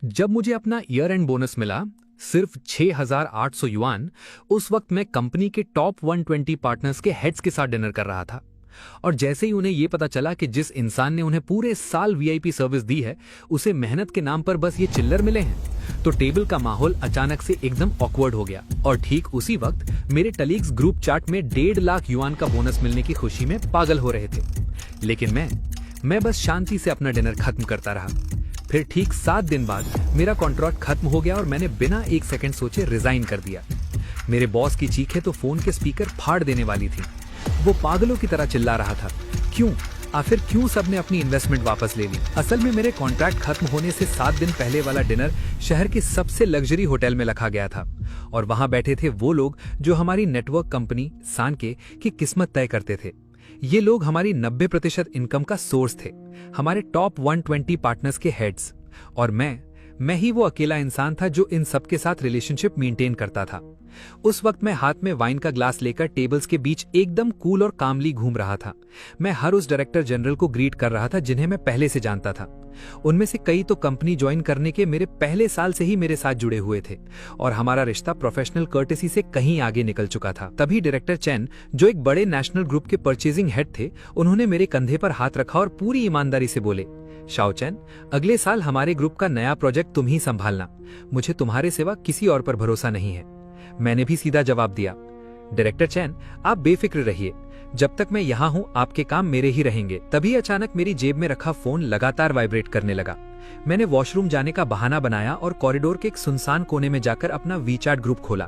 जब मुझे अपना ईयर एंड बोनस मिला, सिर्फ 6,800 युआन, उस वक्त मैं कंपनी के टॉप 120 पार्टनर्स के हेड्स के साथ डिनर कर रहा था। और जैसे ही उन्हें यह पता चला कि जिस इंसान ने उन्हें पूरे साल वीआईपी सर्विस दी है, उसे मेहनत के नाम पर बस ये चिल्लर मिले हैं, तो टेबल का माहौल अचानक से एकदम ऑकवर्ड हो गया। और ठीक उसी वक्त मेरे कलीग्स ग्रुप चैट में 1.5 लाख युआन का बोनस मिलने की खुशी में पागल हो रहे थे। लेकिन मैं बस शांति से अपना डिनर खत्म करता रहा। फिर ठीक 7 दिन बाद मेरा कॉन्ट्रैक्ट खत्म हो गया और मैंने बिना एक सेकंड सोचे रिजाइन कर दिया। मेरे बॉस की चीखें तो फोन के स्पीकर फाड़ देने वाली थी। वो पागलों की तरह चिल्ला रहा था, क्यों आखिर क्यों सबने अपनी इन्वेस्टमेंट वापस ले ली। असल में मेरे कॉन्ट्रैक्ट खत्म होने से 7 दिन पहले वाला डिनर शहर के सबसे लग्जरी होटल में रखा गया था, और वहां बैठे थे वो लोग जो हमारी नेटवर्क कंपनी सानके की किस्मत तय करते थे। ये लोग हमारी 90% इनकम का सोर्स थे, हमारे टॉप 120 पार्टनर्स के हेड्स। और मैं ही वो अकेला इंसान था जो इन सबके साथ रिलेशनशिप मेंटेन करता था। उस वक्त मैं हाथ में वाइन का ग्लास लेकर टेबल्स के बीच एकदम कूल और कामली घूम रहा था। मैं हर उस डायरेक्टर जनरल को ग्रीट कर रहा था जिन्हें मैं पहले से जानता था। उनमें से कई तो कंपनी ज्वाइन करने के मेरे पहले साल से ही मेरे साथ जुड़े हुए थे, और हमारा रिश्ता प्रोफेशनल कर्टेसी से कहीं आगे निकल चुका था। तभी डायरेक्टर चैन, जो एक बड़े नेशनल ग्रुप के परचेजिंग हेड थे, उन्होंने मेरे कंधे पर हाथ रखा और पूरी ईमानदारी से बोले, शाओ चैन, अगले साल हमारे ग्रुप का नया प्रोजेक्ट तुम ही संभालना। मुझे तुम्हारे सिवा किसी और पर भरोसा नहीं है। मैंने भी सीधा जवाब दिया, डायरेक्टर चैन, आप बेफिक्र रहिए, जब तक मैं यहाँ हूँ आपके काम मेरे ही रहेंगे। तभी अचानक मेरी जेब में रखा फोन लगातार वाइब्रेट करने लगा। मैंने वॉशरूम जाने का बहाना बनाया और कॉरिडोर के एक सुनसान कोने में जाकर अपना वीचैट ग्रुप खोला।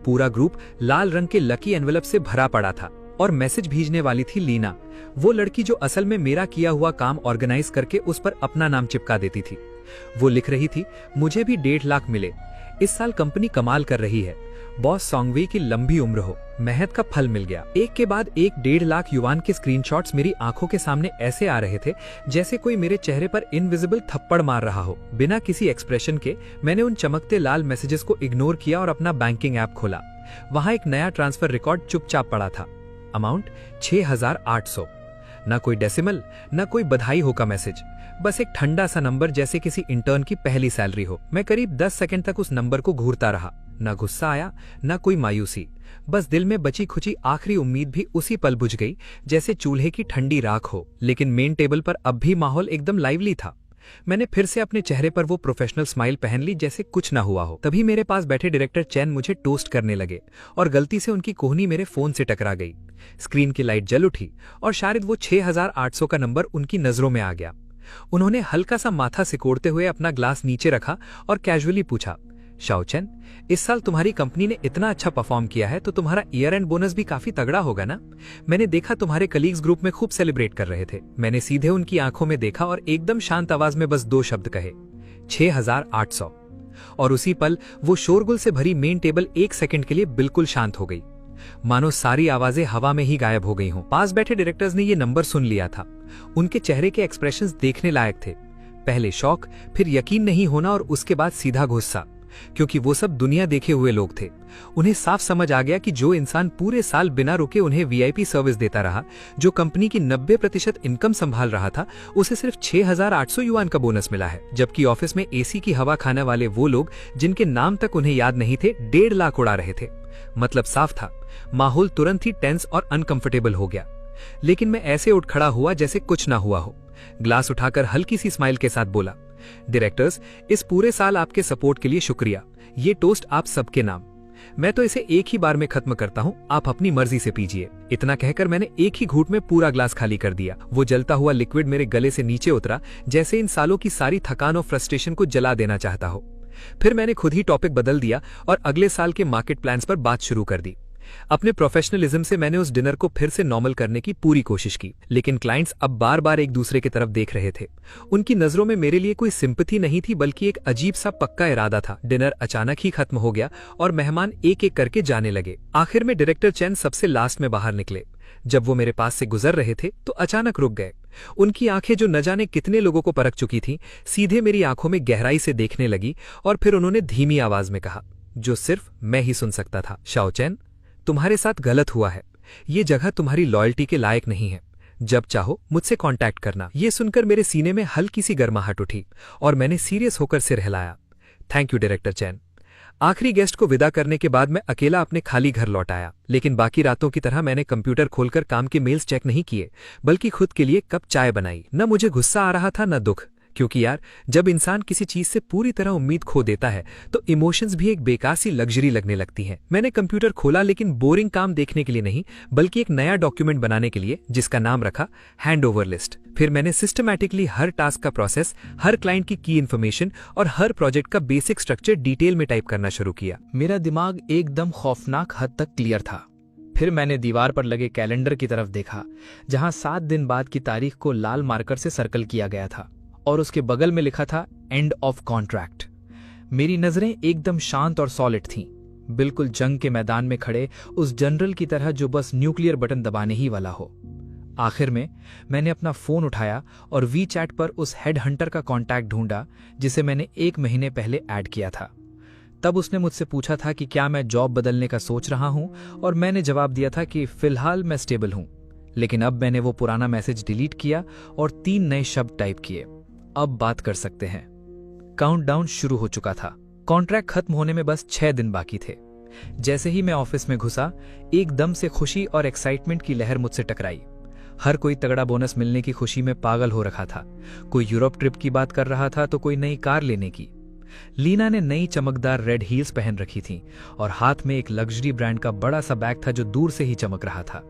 पूरा ग्रुप लाल रंग के लकी एनवेलप से भरा पड़ा था, और मैसेज भेजने वाली थी लीना, वो लड़की जो असल में मेरा किया हुआ काम ऑर्गेनाइज करके उस पर अपना नाम चिपका देती थी। वो लिख रही थी, मुझे भी 1.5 लाख मिले, इस साल कंपनी कमाल कर रही है, बॉस सोंगवे की लंबी उम्र हो, मेहनत का फल मिल गया। एक के बाद एक 1.5 लाख युआन के स्क्रीनशॉट्स मेरी आंखों के सामने ऐसे आ रहे थे जैसे कोई मेरे चेहरे पर इनविजिबल थप्पड़ मार रहा हो। बिना किसी एक्सप्रेशन के मैंने उन चमकते लाल मैसेजेस को इग्नोर किया और अपना बैंकिंग ऐप खोला। वहां एक नया ट्रांसफर रिकॉर्ड चुपचाप पड़ा था, अमाउंट 6,800। न कोई डेसिमल, न कोई बधाई हो का मैसेज, बस एक ठंडा सा नंबर जैसे किसी इंटर्न की पहली सैलरी हो। मैं करीब 10 सेकंड तक उस नंबर को घूरता रहा। न गुस्सा आया, न कोई मायूसी, बस दिल में बची खुची आखिरी उम्मीद भी उसी पल बुझ गई जैसे चूल्हे की ठंडी राख हो। लेकिन मेन टेबल पर अब भी माहौल एकदम लाइवली था। मैंने फिर से अपने चेहरे पर वो प्रोफेशनल स्माइल पहन ली जैसे कुछ ना हुआ हो। तभी मेरे पास बैठे डायरेक्टर चैन मुझे टोस्ट करने लगे, और गलती से उनकी कोहनी मेरे फोन से टकरा गई। स्क्रीन की लाइट जल उठी और शायद वो 6,800 का नंबर उनकी नजरों में आ गया। उन्होंने हल्का सा माथा सिकोड़ते हुए अपना ग्लास नीचे रखा और कैजुअली पूछा, शाओ चैन, इस साल तुम्हारी कंपनी ने इतना अच्छा परफॉर्म किया है तो तुम्हारा ईयर एंड बोनस भी काफी तगड़ा होगा ना? मैंने देखा तुम्हारे कलीग्स ग्रुप में खूब सेलिब्रेट कर रहे थे। मैंने सीधे उनकी आंखों में देखा और एकदम शांत आवाज में बस 2 शब्द कहे, 6,800। और उसी पल वो शोरगुल से भरी मेन टेबल 1 सेकंड के लिए बिल्कुल शांत हो गई, मानो सारी आवाजें हवा में ही गायब हो गई हों। पास बैठे डायरेक्टर्स ने ये नंबर सुन लिया था। उनके चेहरे के एक्सप्रेशंस देखने लायक थे, पहले शौक, फिर यकीन नहीं होना और उसके बाद सीधा गुस्सा, क्योंकि वो सब दुनिया देखे हुए लोग थे। उन्हें साफ समझ आ गया कि जो इंसान पूरे साल बिना रुके उन्हें वीआईपी सर्विस देता रहा, जो कंपनी की 90% इनकम संभाल रहा था, उसे सिर्फ 6,800 युआन का बोनस मिला है, जबकि ऑफिस में एसी की हवा खाने वाले वो लोग जिनके नाम तक उन्हें याद नहीं थे 1.5 लाख उड़ा रहे थे। मतलब साफ था, माहौल तुरंत ही टेंस और अनकंफर्टेबल हो गया। लेकिन मैं ऐसे उठ खड़ा हुआ जैसे कुछ ना हुआ हो। ग्लास उठाकर हल्की सी स्माइल के साथ बोला, डायरेक्टर्स, इस पूरे साल आपके सपोर्ट के लिए शुक्रिया। ये टोस्ट आप सबके नाम। मैं तो इसे एक ही बार में खत्म करता हूँ, आप अपनी मर्जी से पीजिए। इतना कहकर मैंने एक ही घूंट में पूरा ग्लास खाली कर दिया। वो जलता हुआ लिक्विड मेरे गले से नीचे उतरा जैसे इन सालों की सारी थकान और फ्रस्ट्रेशन को जला देना चाहता हो। फिर मैंने खुद ही टॉपिक बदल दिया और अगले साल के मार्केट प्लान्स पर बात शुरू कर दी। अपने प्रोफेशनलिज्म से मैंने उस डिनर को फिर से नॉर्मल करने की पूरी कोशिश की, लेकिन क्लाइंट्स अब बार बार एक दूसरे की तरफ देख रहे थे। उनकी नजरों में मेरे लिए कोई सिंपैथी नहीं थी, बल्कि एक अजीब सा पक्का इरादा था। डिनर अचानक ही खत्म हो गया और मेहमान एक एक करके जाने लगे। आखिर में डायरेक्टर चैन सबसे लास्ट में बाहर निकले। जब वो मेरे पास से गुजर रहे थे तो अचानक रुक गए। उनकी आंखें, जो न जाने कितने लोगों को परख चुकी थीं, सीधे मेरी आंखों में गहराई से देखने लगी, और फिर उन्होंने धीमी आवाज में कहा, जो सिर्फ मैं ही सुन सकता था, शाओ चैन, तुम्हारे साथ गलत हुआ है। ये जगह तुम्हारी लॉयल्टी के लायक नहीं है। जब चाहो मुझसे कांटेक्ट करना। ये सुनकर मेरे सीने में हल्की सी गर्माहट उठी और मैंने सीरियस होकर सिर हिलाया। थैंक यू डायरेक्टर चैन। आखिरी गेस्ट को विदा करने के बाद मैं अकेला अपने खाली घर लौट आया, लेकिन बाकी रातों की तरह मैंने कंप्यूटर खोलकर काम के मेल्स चेक नहीं किए, बल्कि खुद के लिए कप चाय बनाई। न मुझे गुस्सा आ रहा था न दुख, क्योंकि यार जब इंसान किसी चीज से पूरी तरह उम्मीद खो देता है तो इमोशंस भी एक बेकार सी लग्जरी लगने लगती हैं। मैंने कंप्यूटर खोला, लेकिन बोरिंग काम देखने के लिए नहीं, बल्कि एक नया डॉक्यूमेंट बनाने के लिए, जिसका नाम रखा हैंडओवर लिस्ट। फिर मैंने सिस्टमैटिकली हर टास्क का प्रोसेस, हर क्लाइंट की इन्फॉर्मेशन और हर प्रोजेक्ट का बेसिक स्ट्रक्चर डिटेल में टाइप करना शुरू किया। मेरा दिमाग एकदम खौफनाक हद तक क्लियर था। फिर मैंने दीवार पर लगे कैलेंडर की तरफ देखा, जहां 7 दिन बाद की तारीख को लाल मार्कर से सर्कल किया गया था और उसके बगल में लिखा था एंड ऑफ कॉन्ट्रैक्ट। मेरी नजरें एकदम शांत और सॉलिड थीं, बिल्कुल जंग के मैदान में खड़े उस जनरल की तरह जो बस न्यूक्लियर बटन दबाने ही वाला हो। आखिर में मैंने अपना फोन उठाया और वी चैट पर उस हेड हंटर का कॉन्टैक्ट ढूंढा जिसे मैंने 1 महीने पहले ऐड किया था। तब उसने मुझसे पूछा था कि क्या मैं जॉब बदलने का सोच रहा हूं, और मैंने जवाब दिया था कि फिलहाल मैं स्टेबल हूं। लेकिन अब मैंने वो पुराना मैसेज डिलीट किया और 3 नए शब्द टाइप किए। अब बात कर सकते हैं। काउंटडाउन शुरू हो चुका था। कॉन्ट्रैक्ट खत्म होने में बस 6 दिन बाकी थे। जैसे ही मैं ऑफिस में घुसा, एकदम से खुशी और एक्साइटमेंट की लहर मुझसे टकराई। हर कोई तगड़ा बोनस मिलने की खुशी में पागल हो रखा था। कोई यूरोप ट्रिप की बात कर रहा था तो कोई नई कार लेने की। लीना ने नई चमकदार रेड हील्स पहन रखी थी और हाथ में एक लग्जरी ब्रांड का बड़ा सा बैग था जो दूर से ही चमक रहा था।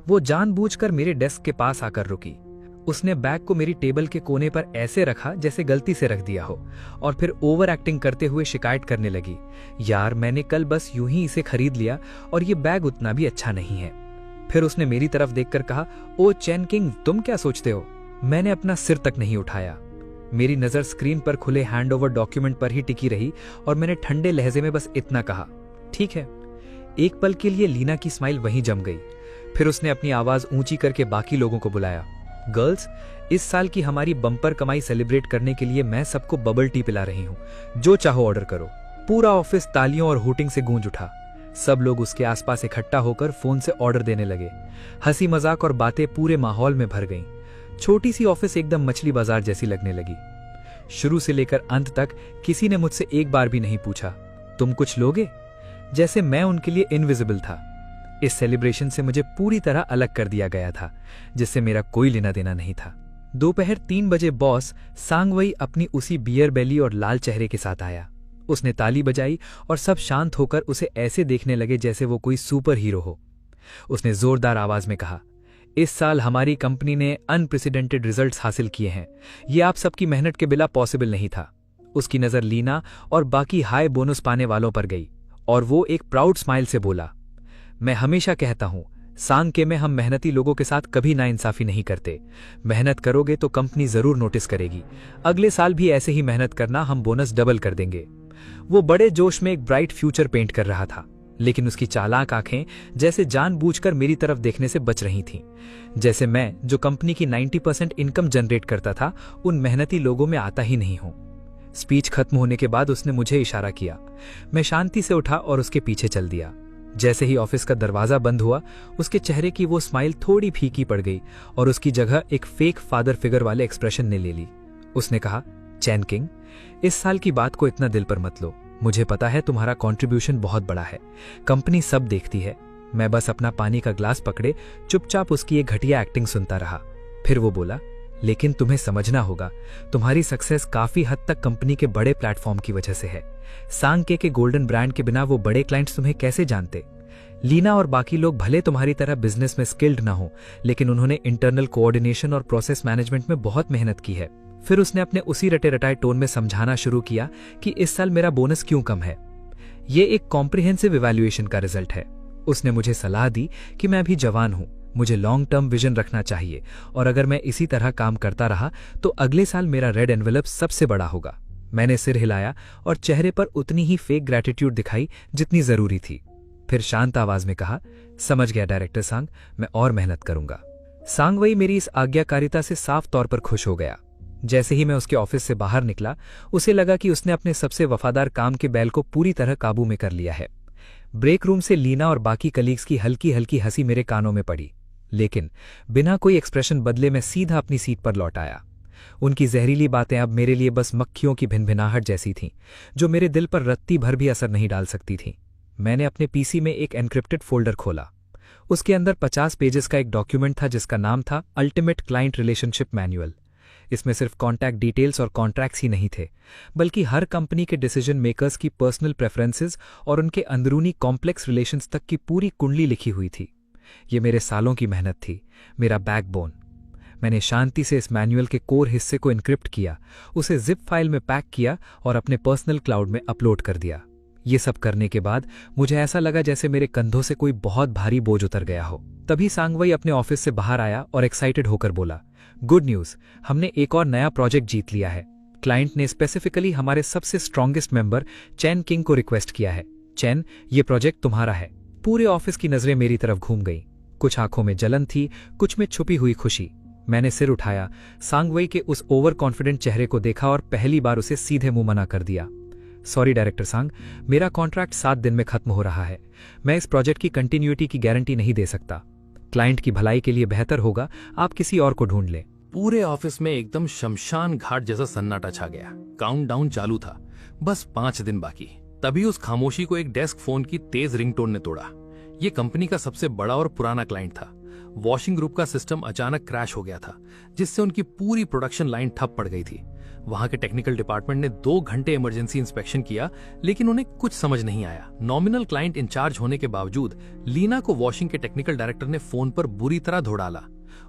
वो जानबूझकर मेरे डेस्क के पास आकर रुकी। उसने बैग को मेरी टेबल के कोने पर ऐसे रखा जैसे गलती से रख दिया हो, और फिर ओवर एक्टिंग करते हुए शिकायत करने लगी, यार मैंने कल बस यूं ही इसे खरीद लिया और ये बैग उतना भी अच्छा नहीं है। फिर उसने मेरी तरफ देखकर कहा, ओ चैन किंग, तुम क्या सोचते हो? मैंने अपना सिर तक नहीं उठाया। मेरी नजर स्क्रीन पर खुले हैंडओवर डॉक्यूमेंट पर ही टिकी रही और मैंने ठंडे लहजे में बस इतना कहा, ठीक है। एक पल के लिए लीना की स्माइल वहीं जम गई। फिर उसने अपनी आवाज ऊंची करके बाकी लोगों को बुलाया, गर्ल्स, इस साल की हमारी बम्पर कमाई सेलिब्रेट करने के लिए मैं सबको बबल टी पिला रही हूं, जो चाहो ऑर्डर करो। पूरा ऑफिस तालियों और हूटिंग से गूंज उठा। सब लोग उसके आसपास इकट्ठा होकर फोन से ऑर्डर देने लगे। हंसी मजाक और बातें पूरे माहौल में भर गईं। छोटी सी ऑफिस एकदम मछली बाजार जैसी लगने लगी। शुरू से लेकर अंत तक किसी ने मुझसे एक बार भी नहीं पूछा, तुम कुछ लोगे? जैसे मैं उनके लिए इनविजिबल था। इस सेलिब्रेशन से मुझे पूरी तरह अलग कर दिया गया था, जिससे मेरा कोई लेना देना नहीं था। दोपहर 3 बजे बॉस सांगवई अपनी उसी बियर बेली और लाल चेहरे के साथ आया। उसने ताली बजाई और सब शांत होकर उसे ऐसे देखने लगे जैसे वो कोई सुपर हीरो हो। उसने जोरदार आवाज में कहा, इस साल हमारी कंपनी ने अनप्रेसिडेंटेड रिजल्ट्स हासिल किए हैं। ये आप सबकी मेहनत के बिना पॉसिबल नहीं था। उसकी नजर लीना और बाकी हाई बोनस पाने वालों पर गई और वो एक प्राउड स्माइल से बोला, मैं हमेशा कहता हूं, सांके में हम मेहनती लोगों के साथ कभी नाइंसाफी नहीं करते। मेहनत करोगे तो कंपनी जरूर नोटिस करेगी। अगले साल भी ऐसे ही मेहनत करना, हम बोनस डबल कर देंगे। वो बड़े जोश में एक ब्राइट फ्यूचर पेंट कर रहा था, लेकिन उसकी चालाक आंखें जैसे जानबूझकर मेरी तरफ देखने से बच रही थीं। जैसे मैं, जो कंपनी की 90% इनकम जनरेट करता था, उन मेहनती लोगों में आता ही नहीं हूं। स्पीच खत्म होने के बाद उसने मुझे इशारा किया। मैं शांति से उठा और उसके पीछे चल दिया। जैसे ही ऑफिस का दरवाजा बंद हुआ, उसके चेहरे की वो स्माइल थोड़ी फीकी पड़ गई और उसकी जगह एक फेक फादर फिगर वाले एक्सप्रेशन ने ले ली। उसने कहा, चैन किंग, इस साल की बात को इतना दिल पर मत लो। मुझे पता है तुम्हारा कंट्रीब्यूशन बहुत बड़ा है, कंपनी सब देखती है। मैं बस अपना पानी का ग्लास पकड़े चुपचाप उसकी एक घटिया एक्टिंग सुनता रहा। फिर वो बोला, लेकिन तुम्हें समझना होगा, तुम्हारी सक्सेस काफी हद तक कंपनी के बड़े प्लेटफॉर्म की वजह से है। सांके के गोल्डन ब्रांड के बिना वो बड़े क्लाइंट्स तुम्हें कैसे जानते? लीना और बाकी लोग भले तुम्हारी तरह बिजनेस में स्किल्ड ना हो, लेकिन उन्होंने इंटरनल कोऑर्डिनेशन और प्रोसेस मैनेजमेंट में बहुत मेहनत की है। फिर उसने अपने उसी रटे रटाए टोन में समझाना शुरू किया कि इस साल मेरा बोनस क्यों कम है। ये एक कॉम्प्रिहेंसिव इवैल्यूएशन का रिजल्ट है। उसने मुझे सलाह दी कि मैं अभी जवान हूं, मुझे लॉन्ग टर्म विजन रखना चाहिए, और अगर मैं इसी तरह काम करता रहा तो अगले साल मेरा रेड एनवेलप सबसे बड़ा होगा। मैंने सिर हिलाया और चेहरे पर उतनी ही फेक ग्रैटिट्यूड दिखाई जितनी जरूरी थी। फिर शांत आवाज में कहा, समझ गया डायरेक्टर सांग, मैं और मेहनत करूंगा। सांगवई मेरी इस आज्ञाकारिता से साफ तौर पर खुश हो गया। जैसे ही मैं उसके ऑफिस से बाहर निकला, उसे लगा कि उसने अपने सबसे वफादार काम के बैल को पूरी तरह काबू में कर लिया है। ब्रेक रूम से लीना और बाकी कलीग्स की हल्की हल्की हंसी मेरे कानों में पड़ी, लेकिन बिना कोई एक्सप्रेशन बदले मैं सीधा अपनी सीट पर लौट आया। उनकी जहरीली बातें अब मेरे लिए बस मक्खियों की भिनभिनाहट जैसी थीं, जो मेरे दिल पर रत्ती भर भी असर नहीं डाल सकती थीं। मैंने अपने पीसी में एक एन्क्रिप्टेड फोल्डर खोला। उसके अंदर 50 पेजेस का एक डॉक्यूमेंट था जिसका नाम था अल्टीमेट क्लाइंट रिलेशनशिप मैनुअल। इसमें सिर्फ कॉन्टैक्ट डिटेल्स और कॉन्ट्रैक्ट्स ही नहीं थे, बल्कि हर कंपनी के डिसीजन मेकर्स की पर्सनल प्रेफरेंसेस और उनके अंदरूनी कॉम्प्लेक्स रिलेशंस तक की पूरी कुंडली लिखी हुई थी। ये मेरे सालों की मेहनत थी, मेरा बैकबोन। मैंने शांति से इस मैनुअल के कोर हिस्से को एन्क्रिप्ट किया, उसे जिप फाइल में पैक किया और अपने पर्सनल क्लाउड में अपलोड कर दिया। ये सब करने के बाद मुझे ऐसा लगा जैसे मेरे कंधों से कोई बहुत भारी बोझ उतर गया हो। तभी सांगवाई अपने ऑफिस से बाहर आया और एक्साइटेड होकर बोला, गुड न्यूज़, हमने एक और नया प्रोजेक्ट जीत लिया है। क्लाइंट ने स्पेसिफिकली हमारे सबसे स्ट्रॉन्गेस्ट मेंबर चैन किंग को रिक्वेस्ट किया है। चैन, ये प्रोजेक्ट तुम्हारा है। पूरे ऑफिस की नजरें मेरी तरफ घूम गईं। कुछ आंखों में जलन थी, कुछ में छुपी हुई खुशी। मैंने सिर उठाया, सांगवाई के उस ओवर कॉन्फिडेंट चेहरे को देखा और पहली बार उसे सीधे मुंह मना कर दिया। सॉरी डायरेक्टर सांग, मेरा कॉन्ट्रैक्ट 7 दिन में खत्म हो रहा है। मैं इस प्रोजेक्ट की कंटिन्यूटी की गारंटी नहीं दे सकता। क्लाइंट की भलाई के लिए बेहतर होगा आप किसी और को ढूंढ लें। पूरे ऑफिस में एकदम शमशान घाट जैसा सन्नाटा छा गया। काउंटडाउन चालू था, बस 5 दिन बाकी। तभी उस खामोशी को एक डेस्क फोन की तेज रिंगटोन ने तोड़ा। ये कंपनी का सबसे बड़ा और पुराना क्लाइंट था। वॉशिंग ग्रुप का सिस्टम अचानक क्रैश हो गया था, जिससे उनकी पूरी प्रोडक्शन लाइन ठप पड़ गई थी। वहां के टेक्निकल डिपार्टमेंट ने 2 घंटे इमरजेंसी इंस्पेक्शन किया, लेकिन उन्हें कुछ समझ नहीं आया। नॉमिनल क्लाइंट इंचार्ज होने के बावजूद लीना को वॉशिंग के टेक्निकल डायरेक्टर ने फोन पर बुरी तरह धो डाला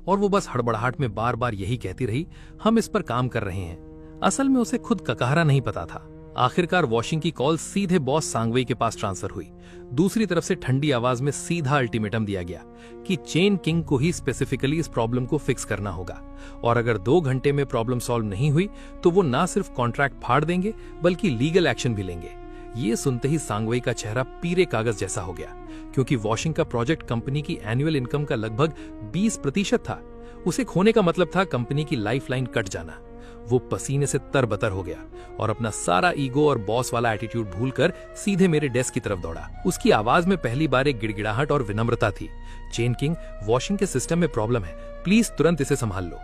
और वो बस हड़बड़ाहट में बार बार यही कहती रही, हम इस पर काम कर रहे हैं। असल में उसे खुद ककहरा नहीं पता था। आखिरकार वॉशिंग की कॉल सीधे बॉस सांगवाई के पास ट्रांसफर हुई। दूसरी तरफ से ठंडी आवाज में सीधा अल्टीमेटम दिया गया कि चेन किंग को ही स्पेसिफिकली इस प्रॉब्लम को फिक्स करना होगा, और अगर 2 घंटे में प्रॉब्लम सॉल्व नहीं हुई तो वो ना सिर्फ कॉन्ट्रैक्ट फाड़ देंगे बल्कि लीगल एक्शन भी लेंगे। ये सुनते ही सांगवाई का चेहरा पीले कागज जैसा हो गया, क्योंकि वॉशिंग का प्रोजेक्ट कंपनी की एनुअल इनकम का लगभग 20% था। उसे खोने का मतलब था कंपनी की लाइफलाइन कट जाना। वो पसीने से तरबतर हो गया और अपना सारा ईगो और बॉस वाला एटीट्यूड भूलकर सीधे मेरे डेस्क की तरफ दौड़ा। उसकी आवाज में पहली बार एक गिड़गिड़ाहट और विनम्रता थी। चेन किंग, वॉशिंग के सिस्टम में प्रॉब्लम है, प्लीज तुरंत इसे संभाल लो।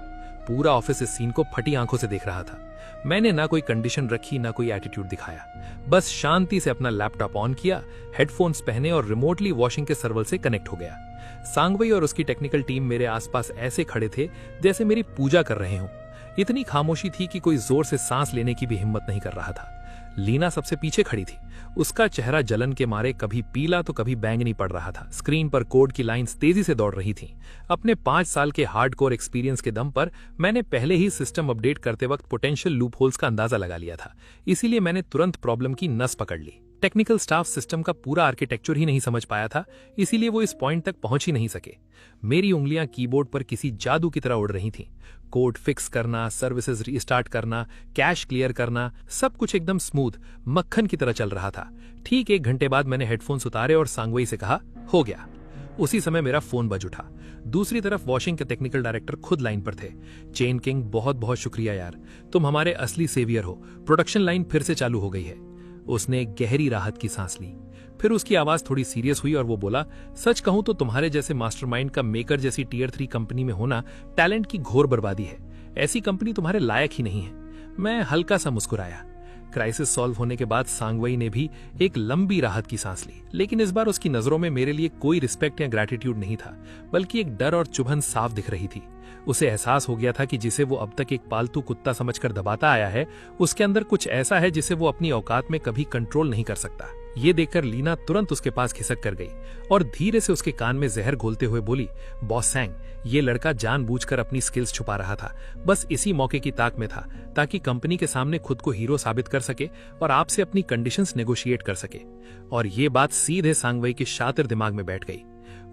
पूरा ऑफिस इस सीन को फटी आंखों से देख रहा था। मैंने ना कोई कंडीशन रखी, ना कोई एटीट्यूड दिखाया। बस शांति से अपना लैपटॉप ऑन किया, हेडफोन्स पहने और रिमोटली वॉशिंग के सर्वर से कनेक्ट हो गया। सांगवाई और उसकी टेक्निकल टीम मेरे आसपास ऐसे खड़े थे जैसे मेरी पूजा कर रहे हों। इतनी खामोशी थी कि कोई जोर से सांस लेने की भी हिम्मत नहीं कर रहा था। लीना सबसे पीछे खड़ी थी। उसका चेहरा जलन के मारे कभी पीला तो कभी बैंगनी पड़ रहा था। स्क्रीन पर कोड की लाइंस तेजी से दौड़ रही थीं। अपने 5 साल के हार्डकोर एक्सपीरियंस के दम पर मैंने पहले ही सिस्टम अपडेट करते वक्त पोटेंशियल लूप होल्स का अंदाजा लगा लिया था, इसीलिए मैंने तुरंत प्रॉब्लम की नस पकड़ ली। टेक्निकल स्टाफ सिस्टम का पूरा आर्किटेक्चर ही नहीं समझ पाया था, इसीलिए वो इस पॉइंट तक पहुंच ही नहीं सके। मेरी उंगलियां कीबोर्ड पर किसी जादू की तरह उड़ रही थीं। कोड फिक्स करना, सर्विसेज रीस्टार्ट करना, कैश क्लियर करना, सब कुछ एकदम स्मूथ मक्खन की तरह चल रहा था। ठीक 1 घंटे बाद मैंने हेडफोन्स उतारे और सांगवाई से कहा, हो गया। उसी समय मेरा फोन बज उठा। दूसरी तरफ वॉशिंग के टेक्निकल डायरेक्टर खुद लाइन पर थे। चेन किंग, बहुत बहुत शुक्रिया यार, तुम हमारे असली सेवियर हो। प्रोडक्शन लाइन फिर से चालू हो गई है। उसने गहरी राहत की सांस ली। फिर उसकी आवाज थोड़ी सीरियस हुई और वो बोला, सच कहूं तो तुम्हारे जैसे मास्टरमाइंड का मेकर जैसी टियर 3 कंपनी में होना टैलेंट की घोर बर्बादी है। ऐसी कंपनी तुम्हारे लायक ही नहीं है। मैं हल्का सा मुस्कुराया। क्राइसिस सॉल्व होने के बाद सांगवाई ने भी एक लंबी राहत की सांस ली, लेकिन इस बार उसकी नजरों में मेरे लिए कोई रिस्पेक्ट या ग्रैटिट्यूड नहीं था, बल्कि एक डर और चुभन साफ दिख रही थी। उसे एहसास हो गया था कि जिसे वो अब तक एक पालतू कुत्ता समझकर दबाता आया है, उसके अंदर कुछ ऐसा है जिसे वो अपनी औकात में कभी कंट्रोल नहीं कर सकता। ये देखकर लीना तुरंत उसके पास खिसक कर गई और धीरे से उसके कान में जहर घोलते हुए बोली, बॉस सैंग, ये लड़का जानबूझकर अपनी स्किल्स छुपा रहा था, बस इसी मौके की ताक में था ताकि कंपनी के सामने खुद को हीरो साबित कर सके और आपसे अपनी कंडीशंस नेगोशिएट कर सके। और ये बात सीधे सांगवाई के शातिर दिमाग में बैठ गई।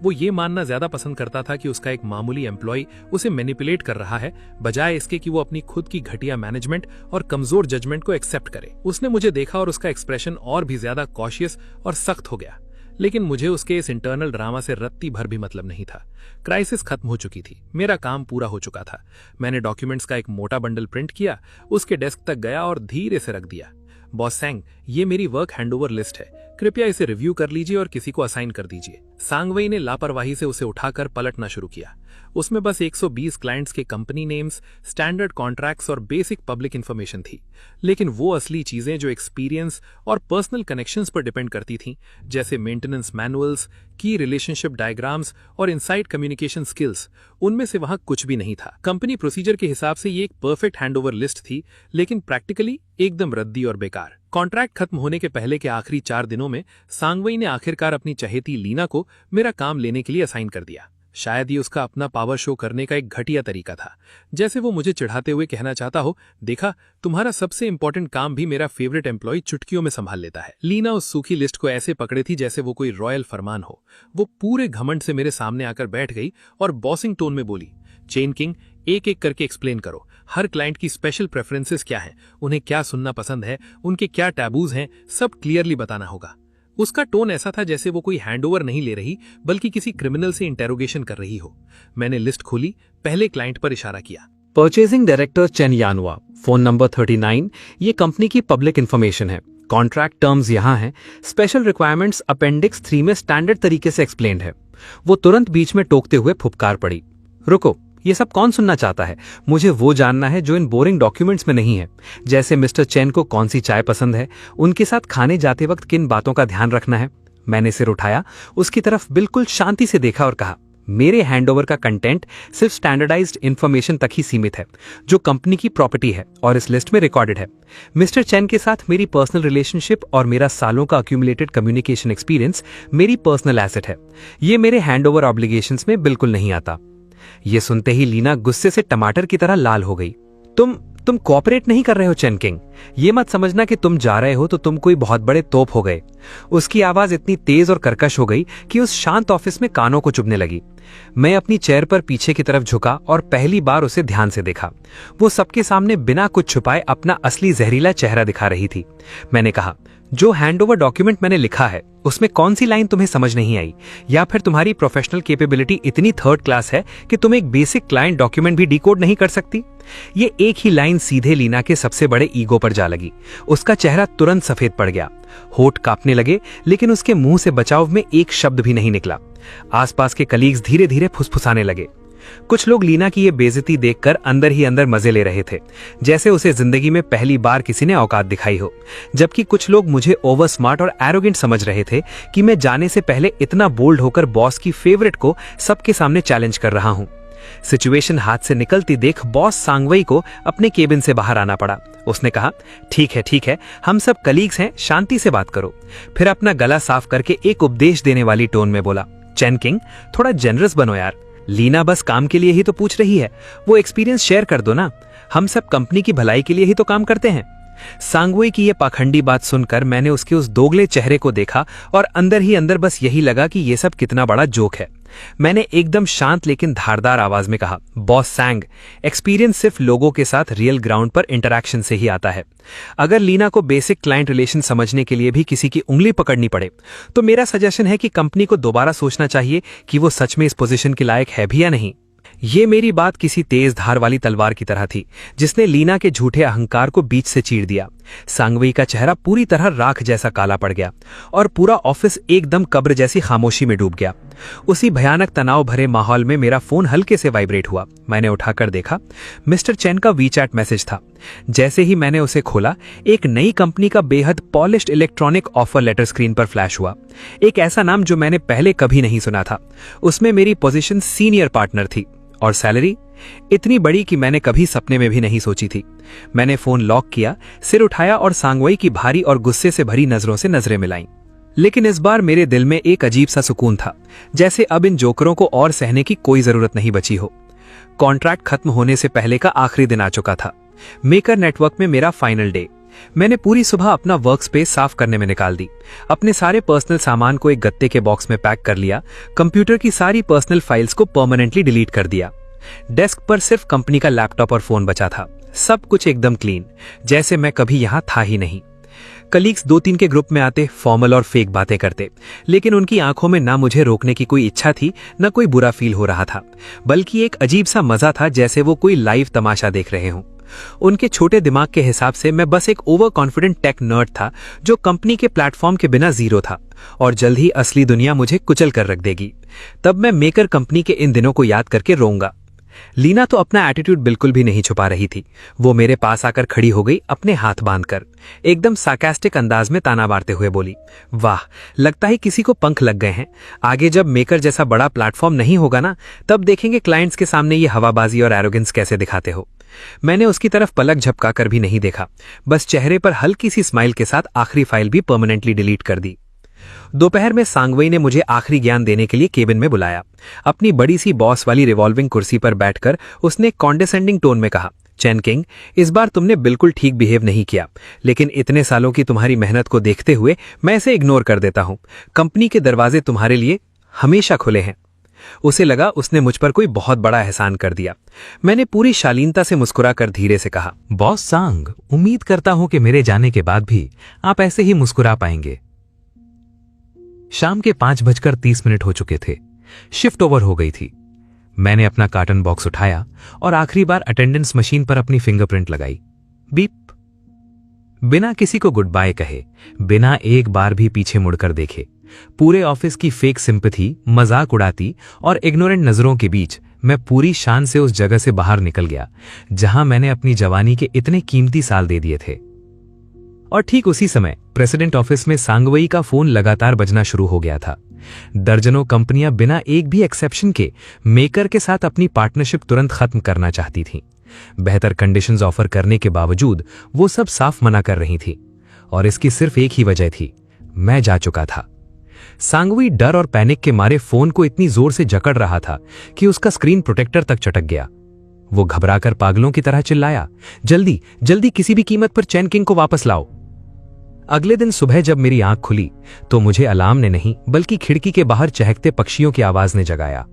वो ये मानना ज्यादा पसंद करता था कि उसका एक मामूली एम्प्लॉय उसे मैनिपुलेट कर रहा है, बजाय इसके कि वो अपनी खुद की घटिया मैनेजमेंट और कमजोर जजमेंट को एक्सेप्ट करे। उसने मुझे देखा और उसका एक्सप्रेशन और भी ज्यादा कॉशियस और सख्त हो गया, लेकिन मुझे उसके इस इंटरनल ड्रामा से रत्ती भर भी मतलब नहीं था। क्राइसिस खत्म हो चुकी थी, मेरा काम पूरा हो चुका था। मैंने डॉक्यूमेंट्स का एक मोटा बंडल प्रिंट किया, उसके डेस्क तक गया और धीरे से रख दिया। बॉस सैंग, ये मेरी वर्क हैंडओवर लिस्ट है, कृपया इसे रिव्यू कर लीजिए और किसी को असाइन कर दीजिए। सांगवाई ने लापरवाही से उसे उठाकर पलटना शुरू किया। उसमें बस 120 क्लाइंट्स के कंपनी नेम्स, स्टैंडर्ड कॉन्ट्रैक्ट्स और बेसिक पब्लिक इंफॉर्मेशन थी। लेकिन वो असली चीजें जो एक्सपीरियंस और पर्सनल कनेक्शंस पर डिपेंड करती थीं, जैसे मेंटेनेंस मैनुअल्स, की रिलेशनशिप डायग्राम्स और इनसाइड कम्युनिकेशन स्किल्स, उनमें से वहां कुछ भी नहीं था। कंपनी प्रोसीजर के हिसाब से ये एक परफेक्ट हैंडओवर लिस्ट थी, लेकिन प्रैक्टिकली एकदम रद्दी और बेकार। कॉन्ट्रैक्ट खत्म होने के पहले के आखिरी 4 दिनों में सांगवई ने आखिरकार अपनी चहेती लीना को मेरा काम लेने के लिए असाइन कर दिया। शायद ये उसका अपना पावर शो करने का एक घटिया तरीका था, जैसे वो मुझे चिढ़ाते हुए कहना चाहता हो, देखा, तुम्हारा सबसे इंपॉर्टेंट काम भी मेरा फेवरेट एम्प्लॉय चुटकियों में संभाल लेता है। लीना उस सूखी लिस्ट को ऐसे पकड़े थी जैसे वो कोई रॉयल फरमान हो। वो पूरे घमंड से मेरे सामने आकर बैठ गई और बॉसिंग टोन में बोली, चेन किंग, एक एक करके एक्सप्लेन करो, हर क्लाइंट की स्पेशल प्रेफरेंसेस क्या हैं, उन्हें क्या सुनना पसंद है, उनके क्या टैबूज हैं, सब क्लियरली बताना होगा। उसका टोन ऐसा था जैसे वो कोई हैंडओवर नहीं ले रही, बल्कि किसी क्रिमिनल से इंटेरोगेशन कर रही हो। मैंने लिस्ट खोली, पहले क्लाइंट पर इशारा किया। परचेजिंग डायरेक्टर चेन यानुआ, फोन नंबर 39, ये कंपनी की पब्लिक इंफॉर्मेशन है। कॉन्ट्रैक्ट टर्म्स यहाँ हैं। स्पेशल रिक्वायरमेंट्स अपेंडिक्स 3 में स्टैंडर्ड तरीके से एक्सप्लेन्ड है। वो तुरंत बीच में टोकते हुए फुफकार पड़ी, रुको, ये सब कौन सुनना चाहता है? मुझे वो जानना है जो इन बोरिंग डॉक्यूमेंट्स में नहीं है, जैसे मिस्टर चेन को कौन सी चाय पसंद है, उनके साथ खाने जाते वक्त किन बातों का ध्यान रखना है। मैंने सिर उठाया, उसकी तरफ बिल्कुल शांति से देखा और कहा, मेरे हैंडओवर का कंटेंट सिर्फ स्टैंडर्डाइज्ड इंफॉर्मेशन तक ही सीमित है, जो कंपनी की प्रॉपर्टी है और इस लिस्ट में रिकॉर्डेड है। मिस्टर चेन के साथ मेरी पर्सनल रिलेशनशिप और मेरा सालों का अक्यूमुलेटेड कम्युनिकेशन एक्सपीरियंस मेरी पर्सनल एसेट है। ये मेरे हैंडओवर ऑब्लिगेशंस में बिल्कुल नहीं आता। ये सुनते ही लीना गुस्से से टमाटर की तरह लाल हो गई। तुम कोऑपरेट नहीं कर रहे हो चेन किंग। ये मत समझना कि तुम जा रहे हो तो तुम कोई बहुत बड़े तोप हो गए। उसकी आवाज इतनी तेज और कर्कश हो गई कि उस शांत ऑफिस में कानों को चुभने लगी। मैं अपनी चेयर पर पीछे की तरफ झुका और पहली बार उसे ध्यान से देखा। वो सबके सामने बिना कुछ छुपाए अपना असली जहरीला चेहरा दिखा रही थी। मैंने कहा, जो हैंडओवर डॉक्यूमेंट मैंने लिखा है उसमें कौन सी लाइन तुम्हें समझ नहीं आई, या फिर तुम्हारी प्रोफेशनल कैपेबिलिटी इतनी थर्ड क्लास है कि तुम एक बेसिक क्लाइंट डॉक्यूमेंट भी डिकोड नहीं कर सकती? ये एक ही लाइन सीधे लीना के सबसे बड़े ईगो पर जा लगी। उसका चेहरा तुरंत सफेद पड़ गया, होठ कांपने लगे, लेकिन उसके मुंह से बचाव में एक शब्द भी नहीं निकला। आसपास के कलीग्स धीरे धीरे फुसफुसाने लगे। कुछ लोग लीना की ये बेइज्जती देखकर अंदर ही अंदर मजे ले रहे थे, जैसे उसे जिंदगी में पहली बार किसी ने औकात दिखाई हो, जबकि कुछ लोग मुझे ओवर स्मार्ट और एरोगेंट समझ रहे थे कि मैं जाने से पहले इतना बोल्ड होकर बॉस की फेवरेट को सबके सामने चैलेंज कर रहा हूं। सिचुएशन हाथ से निकलती देख बॉस सांगवई को अपने केबिन से बाहर आना पड़ा। उसने कहा, ठीक है, हम सब कलीग्स हैं, शांति से बात करो। फिर अपना गला साफ करके एक उपदेश देने वाली टोन में बोला, चेन किंग, थोड़ा जेनरस बनो यार। लीना बस काम के लिए ही तो पूछ रही है, वो एक्सपीरियंस शेयर कर दो ना। हम सब कंपनी की भलाई के लिए ही तो काम करते हैं। सांगवई की ये पाखंडी बात सुनकर मैंने उसके उस दोगले चेहरे को देखा और अंदर ही अंदर बस यही लगा कि ये सब कितना बड़ा जोक है। मैंने एकदम शांत लेकिन धारदार आवाज में कहा, बॉस सैंग, एक्सपीरियंस सिर्फ लोगों के साथ रियल ग्राउंड पर इंटरैक्शन से ही आता है। अगर लीना को बेसिक क्लाइंट रिलेशन समझने के लिए भी किसी की उंगली पकड़नी पड़े, तो मेरा सजेशन है कि कंपनी को दोबारा सोचना चाहिए कि वो सच में इस पोजीशन के लायक है भी या नहीं। ये मेरी बात किसी तेज धार वाली तलवार की तरह थी, जिसने लीना के झूठे अहंकार को बीच से चीर दिया। सांगवई का चेहरा पूरी तरह राख जैसा काला पड़ गया और पूरा ऑफिस एकदम कब्र जैसी खामोशी में डूब गया। उसी भयानक तनाव भरे माहौल में मेरा फोन हल्के से वाइब्रेट हुआ। मैंने उठाकर देखा, मिस्टर चेन का वीचैट मैसेज था। जैसे ही मैंने उसे खोला, एक नई कंपनी का बेहद polished electronic offer letter screen पर फ्लैश हुआ। एक ऐसा नाम जो मैंने पहले कभी नहीं सुना था। उसमें मेरी पोजीशन सीनियर पार्टनर थी और सैलरी इतनी बड़ी कि मैंने कभी सपने में भी नहीं सोची थी। मैंने फोन लॉक किया, सिर उठाया और सांगवई की भारी और गुस्से से भरी नजरों से नजरें मिलाईं। लेकिन इस बार मेरे दिल में एक अजीब सा सुकून था, जैसे अब इन जोकरों को और सहने की कोई जरूरत नहीं बची हो। कॉन्ट्रैक्ट खत्म होने से पहले का आखिरी दिन आ चुका था। मेकर नेटवर्क में मेरा फाइनल डे। मैंने पूरी सुबह अपना वर्क स्पेस साफ करने में निकाल दी। अपने सारे पर्सनल सामान को एक गत्ते के बॉक्स में पैक कर लिया। कंप्यूटर की सारी पर्सनल फाइल्स को परमानेंटली डिलीट कर दिया। डेस्क पर सिर्फ कंपनी का लैपटॉप और फोन बचा था। सब कुछ एकदम क्लीन, जैसे मैं कभी यहां था ही नहीं। कलीग्स 2-3 के ग्रुप में आते, फॉर्मल और फेक बातें करते, लेकिन उनकी आंखों में ना मुझे रोकने की कोई इच्छा थी, ना कोई बुरा फील हो रहा था, बल्कि एक अजीब सा मजा था, जैसे वो कोई लाइव तमाशा देख रहे हों। उनके छोटे दिमाग के हिसाब से मैं बस एक ओवर कॉन्फिडेंट टेक नर्ड था जो कंपनी के प्लेटफॉर्म के बिना जीरो था, और जल्द ही असली दुनिया मुझे कुचल कर रख देगी। तब मैं मेकर कंपनी के इन दिनों को याद करके रोऊंगा। लीना तो अपना एटीट्यूड बिल्कुल भी नहीं छुपा रही थी। वो मेरे पास आकर खड़ी हो गई, अपने हाथ बांधकर एकदम सार्कास्टिक अंदाज में ताना मारते हुए बोली, वाह, लगता है किसी को पंख लग गए हैं। आगे जब मेकर जैसा बड़ा प्लेटफॉर्म नहीं होगा ना, तब देखेंगे क्लाइंट्स के सामने ये हवाबाजी और एरोगेंस कैसे दिखाते हो। मैंने उसकी तरफ पलक झपकाकर भी नहीं देखा, बस चेहरे पर हल्की सी स्माइल के साथ आखिरी फाइल भी परमानेंटली डिलीट कर दी। दोपहर में सांगवई ने मुझे आखिरी ज्ञान देने के लिए केबिन में बुलाया। अपनी बड़ी सी बॉस वाली रिवॉल्विंग कुर्सी पर बैठकर उसने कॉन्डेसेंडिंग टोन में कहा, चैन किंग, इस बार तुमने बिल्कुल ठीक बिहेव नहीं किया, लेकिन इतने सालों की तुम्हारी मेहनत को देखते हुए मैं इसे इग्नोर कर देता हूं। कंपनी के दरवाजे तुम्हारे लिए हमेशा खुले हैं। उसे लगा उसने मुझ पर कोई बहुत बड़ा एहसान कर दिया। मैंने पूरी शालीनता से मुस्कुराकर धीरे से कहा, बॉस सांग, उम्मीद करता हूं कि मेरे जाने के बाद भी आप ऐसे ही मुस्कुरा पाएंगे। शाम के 5:30 हो चुके थे। शिफ्ट ओवर हो गई थी। मैंने अपना कार्टन बॉक्स उठाया और आखिरी बार अटेंडेंस मशीन पर अपनी फिंगरप्रिंट लगाई। बीप। बिना किसी को गुड बाय कहे, बिना एक बार भी पीछे मुड़कर देखे, पूरे ऑफिस की फेक सिंपैथी, मजाक उड़ाती और इग्नोरेंट नजरों के बीच मैं पूरी शान से उस जगह से बाहर निकल गया जहां मैंने अपनी जवानी के इतने कीमती साल दे दिए थे। और ठीक उसी समय प्रेसिडेंट ऑफिस में सांगवई का फोन लगातार बजना शुरू हो गया था। दर्जनों कंपनियां बिना एक भी एक्सेप्शन के मेकर के साथ अपनी पार्टनरशिप तुरंत खत्म करना चाहती थीं। बेहतर कंडीशंस ऑफर करने के बावजूद वो सब साफ मना कर रही थी, और इसकी सिर्फ एक ही वजह थी, मैं जा चुका था। सांगवी डर और पैनिक के मारे फोन को इतनी जोर से जकड़ रहा था कि उसका स्क्रीन प्रोटेक्टर तक चटक गया। वो घबराकर पागलों की तरह चिल्लाया, जल्दी जल्दी किसी भी कीमत पर चैन किंग को वापस लाओ। अगले दिन सुबह जब मेरी आंख खुली तो मुझे अलार्म ने नहीं बल्कि खिड़की के बाहर चहकते पक्षियों की आवाज ने जगाया।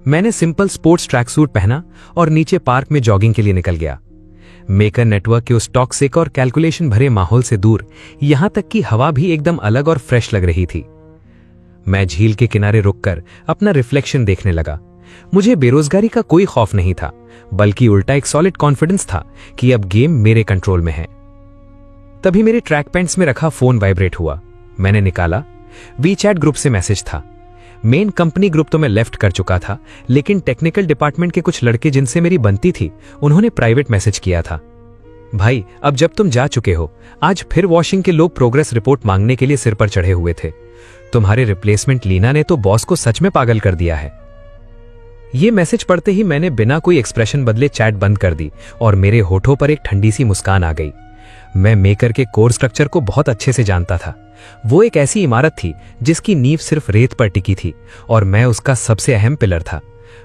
मैंने सिंपल स्पोर्ट्स ट्रैक सूट पहना और नीचे पार्क में जॉगिंग के लिए निकल गया। मेकर नेटवर्क के उस टॉक्सिक और कैलकुलेशन भरे माहौल से दूर, यहां तक कि हवा भी एकदम अलग और फ्रेश लग रही थी। मैं झील के किनारे रुककर अपना रिफ्लेक्शन देखने लगा। मुझे बेरोजगारी का कोई खौफ नहीं था, बल्कि उल्टा एक सॉलिड कॉन्फिडेंस था कि अब गेम मेरे कंट्रोल में है। तभी मेरे ट्रैक पैंट्स में रखा फोन वाइब्रेट हुआ। मैंने निकाला। वीचैट ग्रुप से मैसेज था। मेन कंपनी ग्रुप तो मैं लेफ्ट कर चुका था, लेकिन टेक्निकल डिपार्टमेंट के कुछ लड़के जिनसे मेरी बनती थी, उन्होंने प्राइवेट मैसेज किया था, भाई अब जब तुम जा चुके हो, आज फिर वॉशिंग के लोग प्रोग्रेस रिपोर्ट मांगने के लिए सिर पर चढ़े हुए थे। तुम्हारे रिप्लेसमेंट लीना ने तो बॉस को सच में पागल कर दिया है। ये मैसेज पढ़ते ही मैंने बिना कोई एक्सप्रेशन बदले चैट बंद कर दी और मेरे होठों पर एक ठंडी सी मुस्कान आ गई। मैं मेकर के कोर स्ट्रक्चर को बहुत अच्छे से जानता था। वो एक ऐसी इमारत थी जिसकी नींव सिर्फ रेत पर टिकी थी और मैं उसका सबसे अहम पिलर था।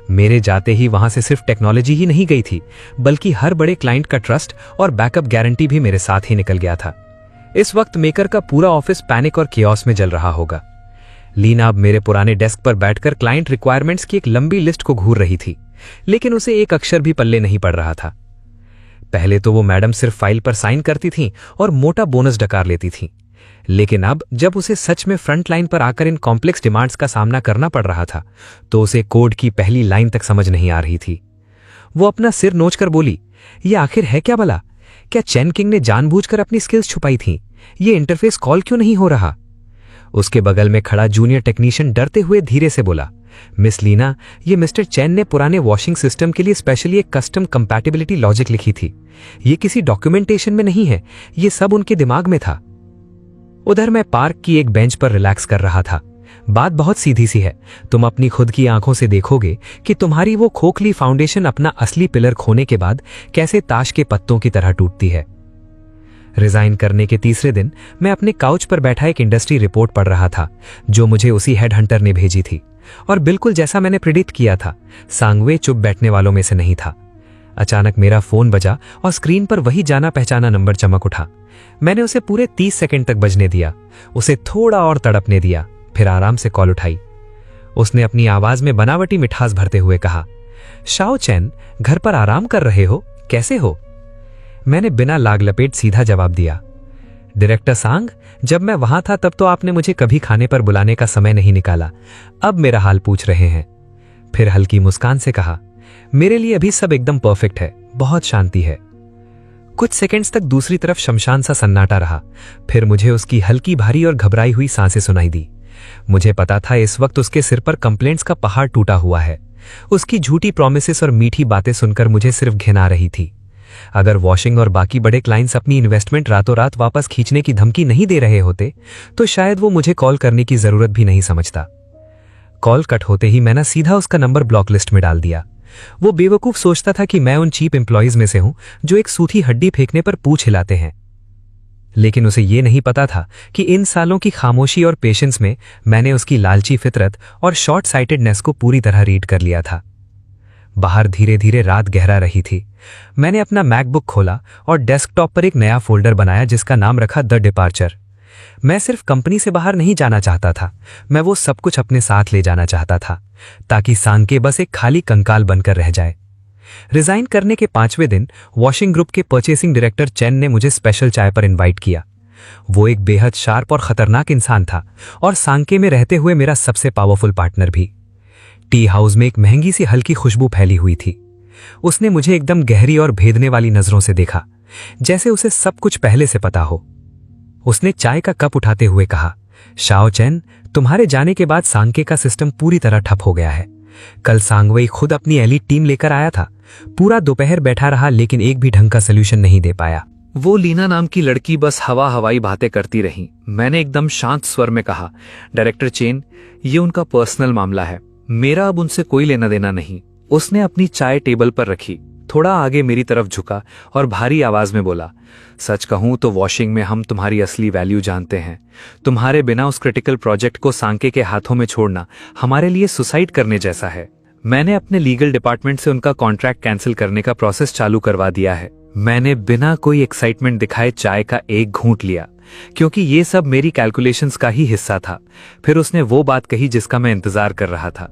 मेरे जाते ही वहां से सिर्फ टेक्नोलॉजी ही नहीं गई थी, बल्कि हर बड़े क्लाइंट का ट्रस्ट और बैकअप गारंटी भी मेरे साथ ही निकल गया था। इस वक्त मेकर का पूरा ऑफिस पैनिक और कियोस में जल रहा होगा। लीना अब मेरे पुराने डेस्क पर बैठकर क्लाइंट रिक्वायरमेंट्स की एक लंबी लिस्ट को घूर रही थी, लेकिन उसे एक अक्षर भी पल्ले नहीं पड़ रहा था। पहले तो वो मैडम सिर्फ फाइल पर साइन करती थीं और मोटा बोनस डकार लेती थीं, लेकिन अब जब उसे सच में फ्रंट लाइन पर आकर इन कॉम्प्लेक्स डिमांड्स का सामना करना पड़ रहा था, तो उसे कोड की पहली लाइन तक समझ नहीं आ रही थी। वो अपना सिर नोचकर बोली, ये आखिर है क्या भला? क्या चैन किंग ने जानबूझकर अपनी स्किल्स छुपाई थीं? ये इंटरफेस कॉल क्यों नहीं हो रहा? उसके बगल में खड़ा जूनियर टेक्नीशियन डरते हुए धीरे से बोला, मिस लीना, ये मिस्टर चैन ने पुराने वॉशिंग सिस्टम के लिए स्पेशली एक कस्टम कंपैटिबिलिटी लॉजिक लिखी थी। ये किसी डॉक्यूमेंटेशन में नहीं है, ये सब उनके दिमाग में था। उधर मैं पार्क की एक बेंच पर रिलैक्स कर रहा था। बात बहुत सीधी सी है, तुम अपनी खुद की आंखों से देखोगे कि तुम्हारी वो खोखली फाउंडेशन अपना असली पिलर खोने के बाद कैसे ताश के पत्तों की तरह टूटती है। रिजाइन करने के तीसरे दिन मैं अपने काउच पर बैठा एक इंडस्ट्री रिपोर्ट पढ़ रहा था जो मुझे उसी हेडहंटर ने भेजी थी, और बिल्कुल जैसा मैंने प्रिडिक्ट किया था, सांगवे चुप बैठने वालों में से नहीं था। अचानक मेरा फोन बजा और स्क्रीन पर वही जाना पहचाना नंबर चमक उठा। मैंने उसे पूरे 30 सेकंड तक बजने दिया, उसे थोड़ा और तड़पने दिया, फिर आराम से कॉल उठाई। उसने अपनी आवाज में बनावटी मिठास भरते हुए कहा, शाओ चैन, घर पर आराम कर रहे हो? कैसे हो? मैंने बिना लाग लपेट सीधा जवाब दिया, डायरेक्टर सांग, जब मैं वहां था तब तो आपने मुझे कभी खाने पर बुलाने का समय नहीं निकाला, अब मेरा हाल पूछ रहे हैं। फिर हल्की मुस्कान से कहा, मेरे लिए अभी सब एकदम परफेक्ट है, बहुत शांति है। कुछ सेकंड्स तक दूसरी तरफ शमशान सा सन्नाटा रहा। फिर मुझे उसकी हल्की भारी और घबराई हुई सांसें सुनाई दी। मुझे पता था इस वक्त उसके सिर पर कंप्लेंट्स का पहाड़ टूटा हुआ है। उसकी झूठी प्रॉमिसेस और मीठी बातें सुनकर मुझे सिर्फ घिन आ रही थी। अगर वॉशिंग और बाकी बड़े क्लाइंट्स अपनी इन्वेस्टमेंट रातों रात वापस खींचने की धमकी नहीं दे रहे होते तो शायद वो मुझे कॉल करने की जरूरत भी नहीं समझता। कॉल कट होते ही मैंने सीधा उसका नंबर ब्लॉक लिस्ट में डाल दिया। वो बेवकूफ सोचता था कि मैं उन चीप एम्प्लॉयज में से हूं जो एक सूथी हड्डी फेंकने पर पूंछ हिलाते हैं, लेकिन उसे ये नहीं पता था कि इन सालों की खामोशी और पेशेंस में मैंने उसकी लालची फितरत और शॉर्ट साइटेडनेस को पूरी तरह रीड कर लिया था। बाहर धीरे धीरे रात गहरा रही थी। मैंने अपना मैकबुक खोला और डेस्कटॉप पर एक नया फोल्डर बनाया जिसका नाम रखा द डिपार्चर। मैं सिर्फ कंपनी से बाहर नहीं जाना चाहता था, मैं वो सब कुछ अपने साथ ले जाना चाहता था ताकि सांके बस एक खाली कंकाल बनकर रह जाए। रिजाइन करने के 5वें दिन वॉशिंग ग्रुप के परचेसिंग डायरेक्टर चैन ने मुझे स्पेशल चाय पर इनवाइट किया। वो एक बेहद शार्प और खतरनाक इंसान था और सांके में रहते हुए मेरा सबसे पावरफुल पार्टनर भी। टी हाउस में एक महंगी सी हल्की खुशबू फैली हुई थी। उसने मुझे एकदम गहरी और भेदने वाली नजरों से देखा, जैसे उसे सब कुछ पहले से पता हो। उसने चाय का कप उठाते हुए कहा, शाओ चैन, तुम्हारे जाने के बाद सांके का सिस्टम पूरी तरह ठप हो गया है। कल सांगवेई खुद अपनी एलीट टीम लेकर आया था। पूरा दोपहर बैठा रहा लेकिन एक भी ढंग का सोल्यूशन नहीं दे पाया। वो लीना नाम की लड़की बस हवाई बातें करती रही। मैंने एकदम शांत स्वर में कहा, डायरेक्टर चेन, ये उनका पर्सनल मामला है, मेरा अब उनसे कोई लेना देना नहीं। उसने अपनी चाय टेबल पर रखी, थोड़ा आगे मेरी तरफ झुका और भारी आवाज में बोला, सच कहूं तो वॉशिंग में हम तुम्हारी असली वैल्यू जानते हैं। तुम्हारे बिना उस क्रिटिकल प्रोजेक्ट को सांके के हाथों में छोड़ना हमारे लिए सुसाइड करने जैसा है। मैंने अपने लीगल डिपार्टमेंट से उनका कॉन्ट्रैक्ट कैंसिल करने का प्रोसेस चालू करवा दिया है। मैंने बिना कोई एक्साइटमेंट दिखाए चाय का एक घूंट लिया, क्योंकि ये सब मेरी कैलकुलेशंस का ही हिस्सा था। फिर उसने वो बात कही जिसका मैं इंतजार कर रहा था।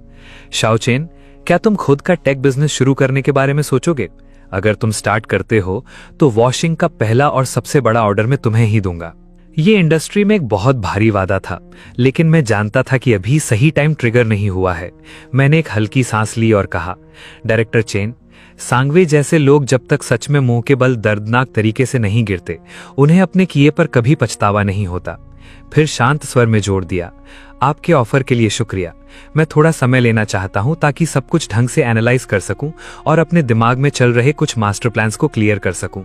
शाओ चेन, क्या तुम खुद का टेक बिजनेस शुरू करने के बारे में सोचोगे? अगर तुम स्टार्ट करते हो तो वॉशिंग का पहला और सबसे बड़ा ऑर्डर मैं तुम्हें ही दूंगा। ये इंडस्ट्री में एक बहुत भारी वादा था, लेकिन मैं जानता था कि अभी सही टाइम ट्रिगर नहीं हुआ है। मैंने एक हल्की सांस ली और कहा, डायरेक्टर चेन, सांगवे जैसे लोग जब तक सच में मुंह के बल दर्दनाक तरीके से नहीं गिरते, उन्हें अपने किए पर कभी पछतावा नहीं होता। फिर शांत स्वर में जोड़ दिया, आपके ऑफर के लिए शुक्रिया। मैं थोड़ा समय लेना चाहता हूं ताकि सब कुछ ढंग से एनालाइज कर सकूं और अपने दिमाग में चल रहे कुछ मास्टर प्लान्स को क्लियर कर सकूं।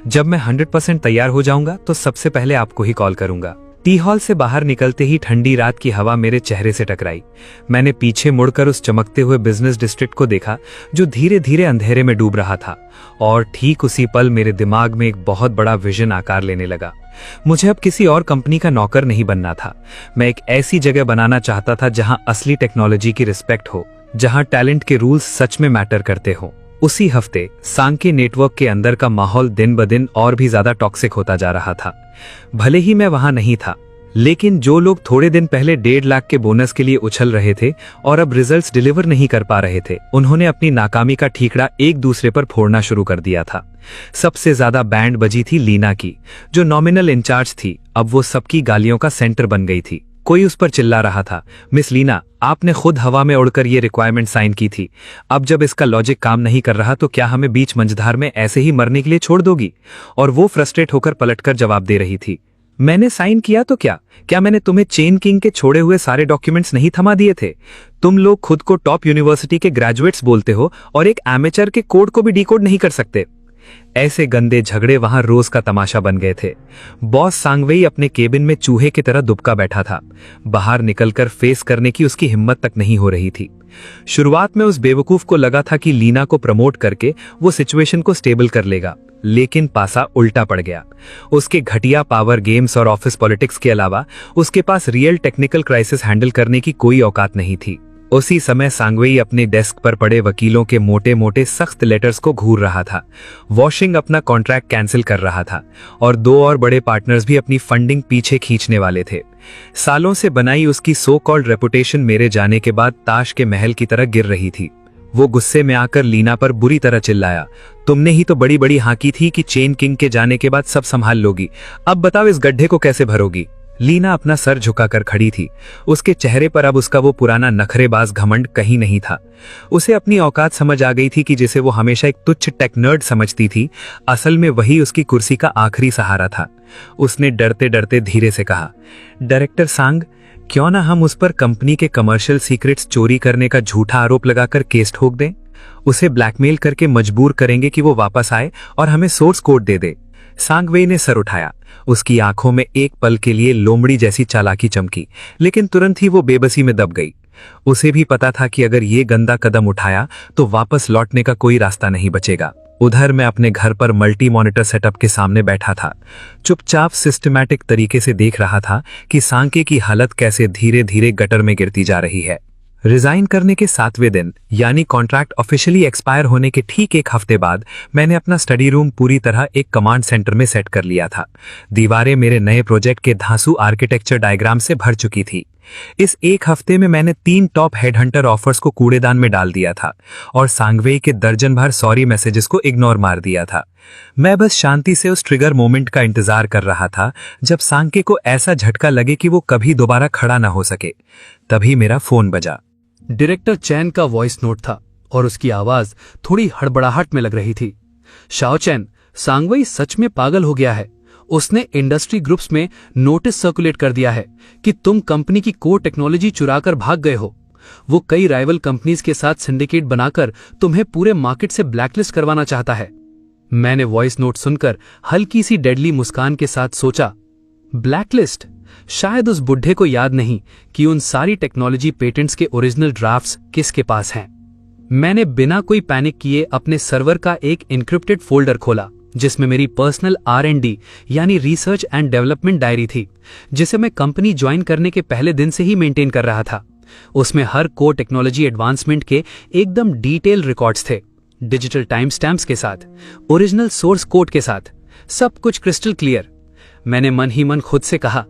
जब मैं 100% तैयार हो जाऊंगा तो सबसे पहले आपको ही कॉल करूंगा। टी हॉल से बाहर निकलते ही ठंडी रात की हवा मेरे चेहरे से टकराई। मैंने पीछे मुड़कर उस चमकते हुए बिजनेस डिस्ट्रिक्ट को देखा जो धीरे धीरे अंधेरे में डूब रहा था, और ठीक उसी पल मेरे दिमाग में एक बहुत बड़ा विजन आकार लेने लगा। मुझे अब किसी और कंपनी का नौकर नहीं बनना था। मैं एक ऐसी जगह बनाना चाहता था जहां असली टेक्नोलॉजी की रिस्पेक्ट हो, जहां टैलेंट के रूल्स सच में मैटर करते हो। उसी हफ्ते सांके नेटवर्क के अंदर का माहौल दिन ब दिन और भी ज्यादा टॉक्सिक होता जा रहा था। भले ही मैं वहां नहीं था, लेकिन जो लोग थोड़े दिन पहले 1.5 लाख के बोनस के लिए उछल रहे थे और अब रिजल्ट्स डिलीवर नहीं कर पा रहे थे, उन्होंने अपनी नाकामी का ठीकरा एक दूसरे पर फोड़ना शुरू कर दिया था। सबसे ज्यादा बैंड बजी थी लीना की, जो नॉमिनल इंचार्ज थी। अब वो सबकी गालियों का सेंटर बन गई थी। कोई उस पर चिल्ला रहा था, मिस लीना, आपने खुद हवा में उड़कर ये रिक्वायरमेंट साइन की थी। अब जब इसका लॉजिक काम नहीं कर रहा तो क्या हमें बीच मंझधार में ऐसे ही मरने के लिए छोड़ दोगी? और वो फ्रस्ट्रेट होकर पलटकर जवाब दे रही थी, मैंने साइन किया तो क्या मैंने तुम्हें चेन किंग के छोड़े हुए सारे डॉक्यूमेंट्स नहीं थमा दिए थे? तुम लोग खुद को टॉप यूनिवर्सिटी के ग्रेजुएट्स बोलते हो और एक एमेचर के कोड को भी डिकोड नहीं कर सकते। ऐसे गंदे झगड़े वहां रोज का तमाशा बन गए थे। बॉस सांगवेई अपने केबिन में चूहे की तरह दुबका बैठा था। बाहर निकलकर फेस करने की उसकी हिम्मत तक नहीं हो रही थी। शुरुआत में उस बेवकूफ को लगा था कि लीना को प्रमोट करके वो सिचुएशन को स्टेबल कर लेगा, लेकिन पासा उल्टा पड़ गया। उसके घटिया पावर गेम्स और ऑफिस पॉलिटिक्स के अलावा उसके पास रियल टेक्निकल क्राइसिस हैंडल करने की कोई औकात नहीं थी। उसी समय सांगवेई अपने डेस्क पर पड़े वकीलों के मोटे मोटे सख्त लेटर्स को घूर रहा था। वॉशिंग अपना कॉन्ट्रैक्ट कैंसिल कर रहा था और 2 और बड़े पार्टनर्स भी अपनी फंडिंग पीछे खींचने वाले थे। सालों से बनाई उसकी सो कॉल्ड रेपुटेशन मेरे जाने के बाद ताश के महल की तरह गिर रही थी। वो गुस्से में आकर लीना पर बुरी तरह चिल्लाया, तुमने ही तो बड़ी बड़ी हाँकी थी कि चेन किंग के जाने के बाद सब संभाल लोगी, अब बताओ इस गड्ढे को कैसे भरोगी? लीना अपना सर झुकाकर खड़ी थी। उसके चेहरे पर अब उसका वो पुराना नखरेबाज घमंड कहीं नहीं था। उसे अपनी औकात समझ आ गई थी कि जिसे वो हमेशा एक तुच्छ टेक नर्ड समझती थी, असल में वही उसकी कुर्सी का आखिरी सहारा था। उसने डरते डरते धीरे से कहा, डायरेक्टर सांग, क्यों ना हम उस पर कंपनी के कमर्शियल सीक्रेट्स चोरी करने का झूठा आरोप लगाकर केस ठोक दें। उसे ब्लैकमेल करके मजबूर करेंगे कि वो वापस आए और हमें सोर्स कोड दे दे। सांगवेई ने सर उठाया। उसकी आंखों में एक पल के लिए लोमड़ी जैसी चालाकी चमकी, लेकिन तुरंत ही वो बेबसी में दब गई। उसे भी पता था कि अगर ये गंदा कदम उठाया तो वापस लौटने का कोई रास्ता नहीं बचेगा। उधर मैं अपने घर पर मल्टी मॉनिटर सेटअप के सामने बैठा था, चुपचाप सिस्टमैटिक तरीके से देख रहा था कि सांके की हालत कैसे धीरे धीरे गटर में गिरती जा रही है। रिजाइन करने के 7वें दिन, यानी कॉन्ट्रैक्ट ऑफिशियली एक्सपायर होने के ठीक एक हफ्ते बाद, मैंने अपना स्टडी रूम पूरी तरह एक कमांड सेंटर में सेट कर लिया था। दीवारें मेरे नए प्रोजेक्ट के धांसू आर्किटेक्चर डायग्राम से भर चुकी थी। इस एक हफ्ते में मैंने 3 टॉप हेडहंटर ऑफर्स को कूड़ेदान में डाल दिया था और सांगवेई के दर्जन भर सॉरी मैसेजेस को इग्नोर मार दिया था। मैं बस शांति से उस ट्रिगर मोमेंट का इंतजार कर रहा था जब सांके को ऐसा झटका लगे कि वो कभी दोबारा खड़ा ना हो सके। तभी मेरा फोन बजा। डायरेक्टर चैन का वॉइस नोट था और उसकी आवाज थोड़ी हड़बड़ाहट में लग रही थी। शाओ चैन, सांगवेई सच में पागल हो गया है। उसने इंडस्ट्री ग्रुप्स में नोटिस सर्कुलेट कर दिया है कि तुम कंपनी की कोर टेक्नोलॉजी चुराकर भाग गए हो। वो कई राइवल कंपनीज के साथ सिंडिकेट बनाकर तुम्हें पूरे मार्केट से ब्लैकलिस्ट करवाना चाहता है। मैंने वॉइस नोट सुनकर हल्की सी डेडली मुस्कान के साथ सोचा, ब्लैकलिस्ट? शायद उस बुढ़े को याद नहीं कि उन सारी टेक्नोलॉजी पेटेंट्स के ओरिजिनल ड्राफ्ट्स किसके पास हैं। मैंने बिना कोई पैनिक किए अपने सर्वर का एक एन्क्रिप्टेड फोल्डर खोला जिसमें मेरी पर्सनल R&D यानी रिसर्च एंड डेवलपमेंट डायरी थी, जिसे मैं कंपनी ज्वाइन करने के पहले दिन से ही मेंटेन कर रहा था। उसमें हर कोर टेक्नोलॉजी एडवांसमेंट के एकदम डिटेल रिकॉर्ड्स थे, डिजिटल टाइम स्टैम्प्स के साथ, ओरिजिनल सोर्स कोड के साथ, सब कुछ क्रिस्टल क्लियर। मैंने मन ही मन खुद से कहा,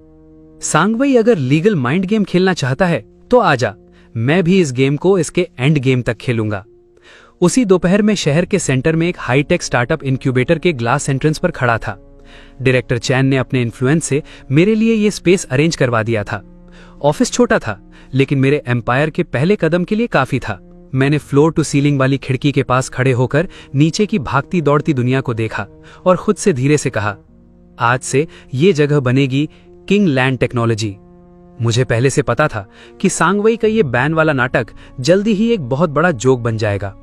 सांगवेई अगर लीगल माइंड गेम खेलना चाहता है तो आजा, मैं भी इस गेम को इसके एंड गेम तक खेलूंगा। उसी दोपहर में शहर के सेंटर में एक हाईटेक स्टार्टअप इंक्यूबेटर के ग्लास एंट्रेंस पर खड़ा था। डायरेक्टर चैन ने अपने इन्फ्लुएंस से मेरे लिए यह स्पेस अरेंज करवा दिया था। ऑफिस छोटा था, लेकिन मेरे एम्पायर के पहले कदम के लिए काफी था। मैंने फ्लोर टू सीलिंग वाली खिड़की के पास खड़े होकर नीचे की भागती दौड़ती दुनिया को देखा और खुद से धीरे से कहा, आज से ये जगह बनेगी किंग लैंड टेक्नोलॉजी। मुझे पहले से पता था कि सांगवेई का ये बैन वाला नाटक जल्दी ही एक बहुत बड़ा जोक बन जाएगा,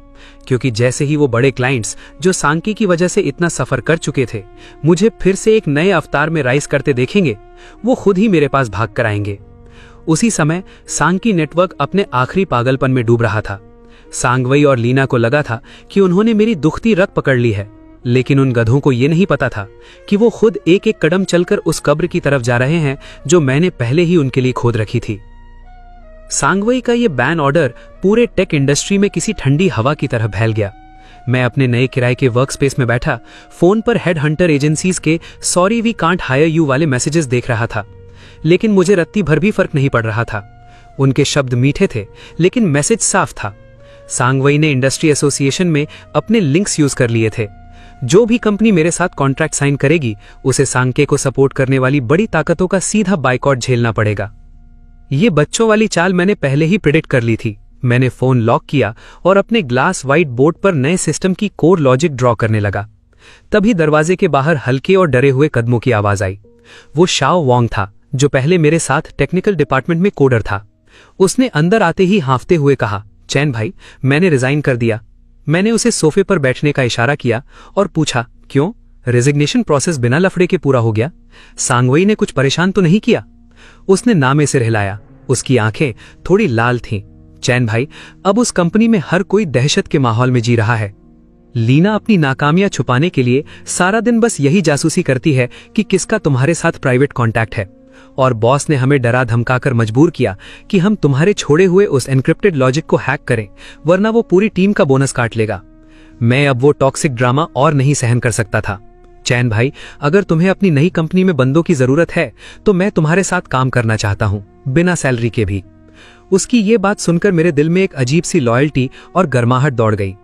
क्योंकि जैसे ही वो बड़े क्लाइंट्स जो सांकी की वजह से इतना सफर कर चुके थे मुझे फिर से एक नए अवतार में राइज करते देखेंगे, वो खुद ही मेरे पास भाग कर आएंगे। उसी समय सांकी नेटवर्क अपने आखिरी पागलपन में डूब रहा था। सांगवेई और लीना को लगा था कि उन्होंने मेरी दुखती रग पकड़ ली है, लेकिन उन गधों को यह नहीं पता था कि वो खुद एक एक कदम चलकर उस कब्र की तरफ जा रहे हैं जो मैंने पहले ही उनके लिए खोद रखी थी। सांगवेई का ये बैन ऑर्डर पूरे टेक इंडस्ट्री में किसी ठंडी हवा की तरह फैल गया। मैं अपने नए किराए के वर्क स्पेस में बैठा फोन पर हेड हंटर एजेंसीज के sorry we can't hire you वाले मैसेजेस देख रहा था, लेकिन मुझे रत्ती भर भी फर्क नहीं पड़ रहा था। उनके शब्द मीठे थे, लेकिन मैसेज साफ था। सांगवेई ने इंडस्ट्री एसोसिएशन में अपने लिंक्स यूज कर लिए थे। जो भी कंपनी मेरे साथ कॉन्ट्रैक्ट साइन करेगी उसे सांके को सपोर्ट करने वाली बड़ी ताकतों का सीधा बाइकआउट झेलना पड़ेगा। ये बच्चों वाली चाल मैंने पहले ही प्रेडिक्ट कर ली थी। मैंने फोन लॉक किया और अपने ग्लास व्हाइट बोर्ड पर नए सिस्टम की कोर लॉजिक ड्रॉ करने लगा। तभी दरवाजे के बाहर हल्के और डरे हुए कदमों की आवाज आई। वो शाओ वोंग था, जो पहले मेरे साथ टेक्निकल डिपार्टमेंट में कोडर था। उसने अंदर आते ही हाँफते हुए कहा, चैन भाई, मैंने रिजाइन कर दिया। मैंने उसे सोफे पर बैठने का इशारा किया और पूछा, क्यों? रेजिग्नेशन प्रोसेस बिना लफड़े के पूरा हो गया? सांगवेई ने कुछ परेशान तो नहीं किया? उसने नामे से हिलाया। उसकी आंखें थोड़ी लाल थीं। चैन भाई, अब उस कंपनी में हर कोई दहशत के माहौल में जी रहा है। लीना अपनी नाकामियां छुपाने के लिए सारा दिन बस यही जासूसी करती है कि किसका तुम्हारे साथ प्राइवेट कॉन्टैक्ट है, और बॉस ने हमें डरा धमकाकर मजबूर किया कि हम तुम्हारे छोड़े हुए उस एन्क्रिप्टेड लॉजिक को हैक करें, वरना वो पूरी टीम का बोनस काट लेगा। मैं अब वो टॉक्सिक ड्रामा और नहीं सहन कर सकता था। चैन भाई, अगर तुम्हें अपनी नई कंपनी में बंदों की जरूरत है तो मैं तुम्हारे साथ काम करना चाहता हूं, बिना सैलरी के भी। उसकी ये बात सुनकर मेरे दिल में एक अजीब सी लॉयल्टी और गर्माहट दौड़ गई।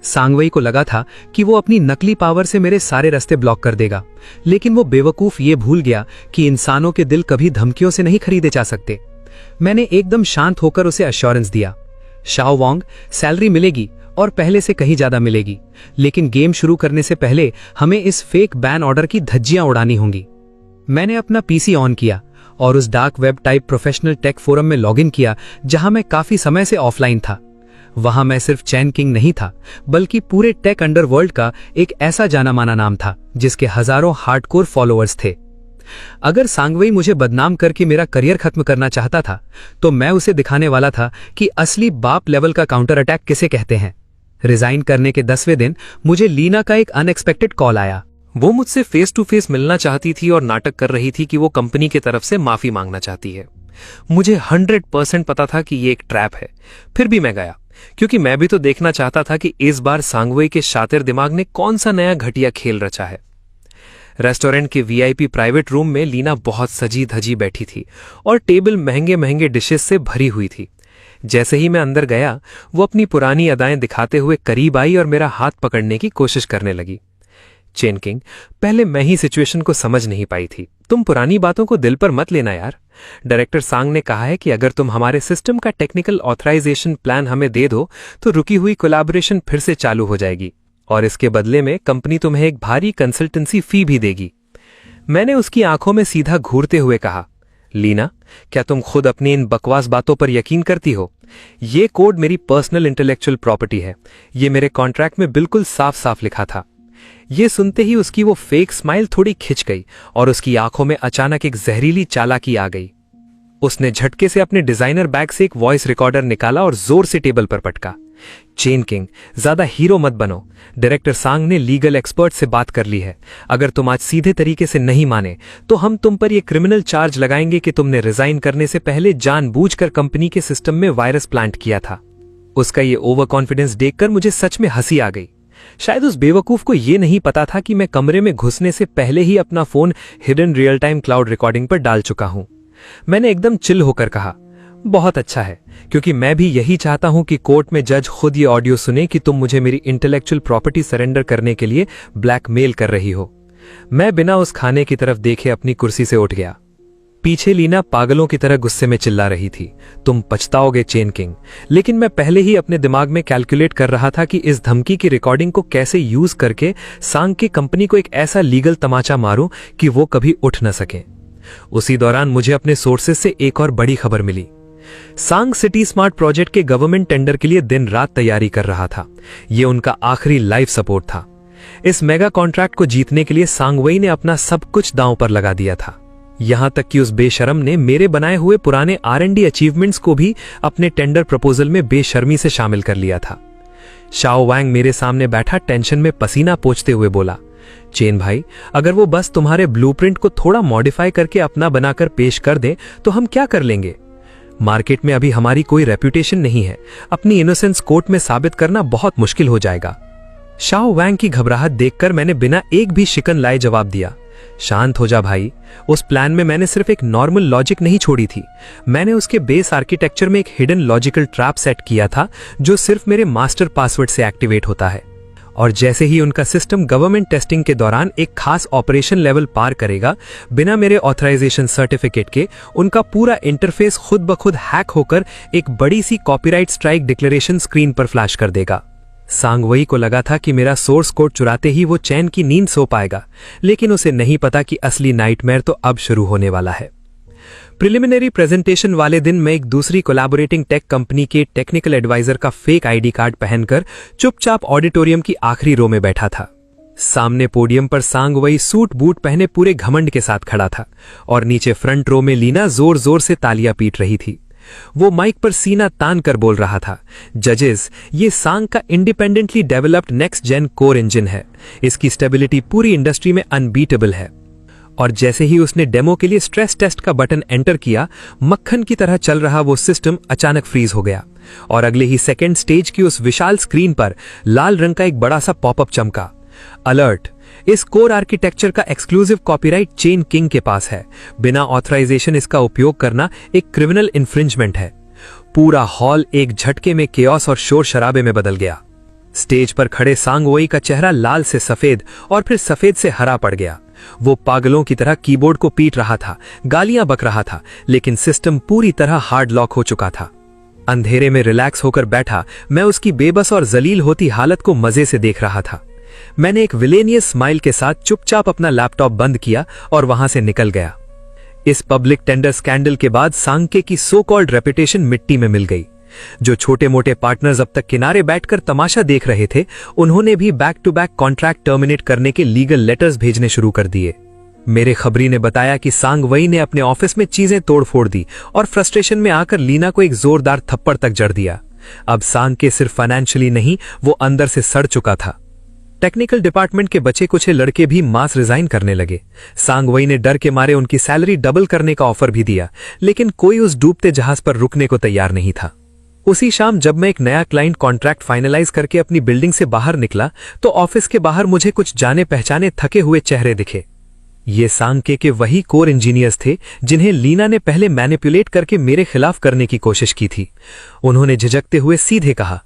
सांगवई को लगा था कि वो अपनी नकली पावर से मेरे सारे रास्ते ब्लॉक कर देगा, लेकिन वो बेवकूफ ये भूल गया कि इंसानों के दिल कभी धमकियों से नहीं खरीदे जा सकते। मैंने एकदम शांत होकर उसे अश्योरेंस दिया, शाओ वांग, सैलरी मिलेगी और पहले से कहीं ज्यादा मिलेगी, लेकिन गेम शुरू करने से पहले हमें इस फेक बैन ऑर्डर की धज्जियां उड़ानी होंगी। मैंने अपना पीसी ऑन किया और उस dark web type professional tech forum में लॉगिन किया जहां मैं काफी समय से ऑफलाइन था। वहां मैं सिर्फ चैन किंग नहीं था, बल्कि पूरे टेक अंडरवर्ल्ड का एक ऐसा जाना माना नाम था जिसके हजारों हार्डकोर फॉलोअर्स थे। अगर सांगवई मुझे बदनाम करके मेरा करियर खत्म करना चाहता था, तो मैं उसे दिखाने वाला था कि असली बाप लेवल का काउंटर अटैक किसे कहते हैं। रिजाइन करने के 10वें दिन मुझे लीना का एक अनएक्सपेक्टेड कॉल आया। वो मुझसे फेस टू फेस मिलना चाहती थी और नाटक कर रही थी कि वो कंपनी की तरफ से माफी मांगना चाहती है। मुझे 100% पता था कि ये एक ट्रैप है, फिर भी मैं गया, क्योंकि मैं भी तो देखना चाहता था कि इस बार सांगवई के शातिर दिमाग ने कौन सा नया घटिया खेल रचा है। रेस्टोरेंट के वीआईपी प्राइवेट रूम में लीना बहुत सजी धजी बैठी थी और टेबल महंगे महंगे डिशेस से भरी हुई थी। जैसे ही मैं अंदर गया, वो अपनी पुरानी अदाएं दिखाते हुए करीब आई और मेरा हाथ पकड़ने की कोशिश करने लगी। चेन किंग, पहले मैं ही सिचुएशन को समझ नहीं पाई थी। तुम पुरानी बातों को दिल पर मत लेना यार। डायरेक्टर सांग ने कहा है कि अगर तुम हमारे सिस्टम का टेक्निकल ऑथराइजेशन प्लान हमें दे दो तो रुकी हुई कोलैबोरेशन फिर से चालू हो जाएगी, और इसके बदले में कंपनी तुम्हें एक भारी कंसल्टेंसी फी भी देगी। मैंने उसकी आंखों में सीधा घूरते हुए कहा, लीना, क्या तुम खुद अपनी इन बकवास बातों पर यकीन करती हो? ये कोड मेरी पर्सनल इंटेलेक्चुअल प्रॉपर्टी है। ये मेरे कॉन्ट्रैक्ट में बिल्कुल साफ साफ लिखा था। ये सुनते ही उसकी वो फेक स्माइल थोड़ी खिंच गई और उसकी आंखों में अचानक एक जहरीली चालाकी आ गई। उसने झटके से अपने डिजाइनर बैग से एक वॉइस रिकॉर्डर निकाला और जोर से टेबल पर पटका। चेन किंग, ज्यादा हीरो मत बनो। डायरेक्टर सांग ने लीगल एक्सपर्ट से बात कर ली है। अगर तुम आज सीधे तरीके से नहीं माने तो हम तुम पर यह क्रिमिनल चार्ज लगाएंगे कि तुमने रिजाइन करने से पहले जानबूझकर कंपनी के सिस्टम में वायरस प्लांट किया था। उसका ये ओवर कॉन्फिडेंस देखकर मुझे सच में हंसी आ गई। शायद उस बेवकूफ को यह नहीं पता था कि मैं कमरे में घुसने से पहले ही अपना phone hidden real time cloud recording पर डाल चुका हूं। मैंने एकदम चिल होकर कहा, बहुत अच्छा है, क्योंकि मैं भी यही चाहता हूं कि कोर्ट में जज खुद ये ऑडियो सुने कि तुम मुझे मेरी इंटेलेक्चुअल प्रॉपर्टी सरेंडर करने के लिए ब्लैकमेल कर रही हो। मैं बिना उस खाने की तरफ देखे अपनी कुर्सी से उठ गया। पीछे लीना पागलों की तरह गुस्से में चिल्ला रही थी, तुम पछताओगे चेन किंग। लेकिन मैं पहले ही अपने दिमाग में कैलकुलेट कर रहा था कि इस धमकी की रिकॉर्डिंग को कैसे यूज करके सांग की कंपनी को एक ऐसा लीगल तमाचा मारूं कि वो कभी उठ न सके। उसी दौरान मुझे अपने सोर्सेज से एक और बड़ी खबर मिली। सांग सिटी स्मार्ट प्रोजेक्ट के गवर्नमेंट टेंडर के लिए दिन रात तैयारी कर रहा था। यह उनका आखिरी लाइफ सपोर्ट था। इस मेगा कॉन्ट्रैक्ट को जीतने के लिए सांगवई ने अपना सब कुछ दांव पर लगा दिया था। यहां तक कि उस बेशरम ने मेरे बनाए हुए पुराने R&D अचीवमेंट्स को भी अपने टेंडर प्रपोजल में बेशर्मी से शामिल कर लिया था। शाओ वांग मेरे सामने बैठा टेंशन में पसीना पोंछते हुए बोला, चेन भाई, अगर वो बस तुम्हारे ब्लूप्रिंट को थोड़ा मॉडिफाई करके अपना बनाकर पेश कर दें तो हम क्या कर लेंगे? मार्केट में अभी हमारी कोई रेप्यूटेशन नहीं है। अपनी इनोसेंस कोर्ट में साबित करना बहुत मुश्किल हो जाएगा। शाओ वांग की घबराहट देखकर मैंने बिना एक भी शिकन लाए जवाब दिया, शांत हो जा भाई। उस प्लान में मैंने सिर्फ एक नॉर्मल लॉजिक नहीं छोड़ी थी। मैंने उसके बेस आर्किटेक्चर में एक हिडन लॉजिकल ट्रैप सेट किया था जो सिर्फ मेरे मास्टर पासवर्ड से एक्टिवेट होता है, और जैसे ही उनका सिस्टम गवर्नमेंट टेस्टिंग के दौरान एक खास ऑपरेशन लेवल पार करेगा, बिना मेरे ऑथराइजेशन सर्टिफिकेट के उनका पूरा इंटरफेस खुद ब खुद हैक होकर एक बड़ी सी कॉपीराइट स्ट्राइक डिक्लेरेशन स्क्रीन पर फ्लैश कर देगा। सांगवई को लगा था कि मेरा सोर्स कोड चुराते ही वो चैन की नींद सो पाएगा, लेकिन उसे नहीं पता कि असली नाइटमेयर तो अब शुरू होने वाला है। प्रिलिमिनरी प्रेजेंटेशन वाले दिन मैं एक दूसरी कोलैबोरेटिंग टेक कंपनी के टेक्निकल एडवाइजर का फेक आईडी कार्ड पहनकर चुपचाप ऑडिटोरियम की आखिरी रो में बैठा था। सामने पोडियम पर सांगवई सूट बूट पहने पूरे घमंड के साथ खड़ा था और नीचे फ्रंट रो में लीना जोर जोर से तालियां पीट रही थी। वो माइक पर सीना तान कर बोल रहा था, जजेस, ये सांग का independently developed next gen core engine है। इसकी स्टेबिलिटी पूरी इंडस्ट्री में अनबीटेबल है। और जैसे ही उसने डेमो के लिए स्ट्रेस टेस्ट का बटन एंटर किया, मक्खन की तरह चल रहा वो सिस्टम अचानक फ्रीज हो गया और अगले ही सेकेंड स्टेज की उस विशाल स्क्रीन पर लाल रंग का एक बड़ा सा पॉपअप चमका। अलर्ट, इस कोर आर्किटेक्चर का एक्सक्लूसिव कॉपीराइट चेन किंग के पास है। बिना ऑथराइजेशन इसका उपयोग करना एक क्रिमिनल इन्फ्रिंजमेंट है। पूरा हॉल एक झटके में केओस और शोर शराबे में बदल गया। स्टेज पर खड़े सांगवोई का चेहरा लाल से सफेद और फिर सफेद से हरा पड़ गया। वो पागलों की तरह कीबोर्ड को पीट रहा था, गालियां बक रहा था, लेकिन सिस्टम पूरी तरह हार्ड लॉक हो चुका था। अंधेरे में रिलैक्स होकर बैठा मैं उसकी बेबस और जलील होती हालत को मजे से देख रहा था। मैंने एक विलेनियस स्माइल के साथ चुपचाप अपना लैपटॉप बंद किया और वहां से निकल गया। इस पब्लिक टेंडर स्कैंडल के बाद सांके की सो कॉल्ड रेपुटेशन मिट्टी में मिल गई। जो छोटे मोटे पार्टनर्स अब तक किनारे बैठकर तमाशा देख रहे थे, उन्होंने भी back to back contract terminate करने के लीगल लेटर्स भेजने शुरू कर दिए। मेरे खबरी ने बताया कि सांगवई ने अपने ऑफिस में चीजें तोड़फोड़ दी और फ्रस्ट्रेशन में आकर लीना को एक जोरदार थप्पड़ तक जड़ दिया। अब सांके सिर्फ फाइनेंशियली नहीं, वो अंदर से सड़ चुका था। टेक्निकल डिपार्टमेंट के बचे कुछ लड़के भी मास रिजाइन करने लगे। सांगवई ने डर के मारे उनकी सैलरी डबल करने का ऑफर भी दिया, लेकिन कोई उस डूबते जहाज पर रुकने को तैयार नहीं था। उसी शाम जब मैं एक नया क्लाइंट कॉन्ट्रैक्ट फाइनलाइज करके अपनी बिल्डिंग से बाहर निकला तो ऑफिस के बाहर मुझे कुछ जाने पहचाने थके हुए चेहरे दिखे। ये सांके के वही कोर इंजीनियर्स थे जिन्हें लीना ने पहले मैनिपुलेट करके मेरे खिलाफ करने की कोशिश की थी। उन्होंने झिझकते हुए सीधे कहा,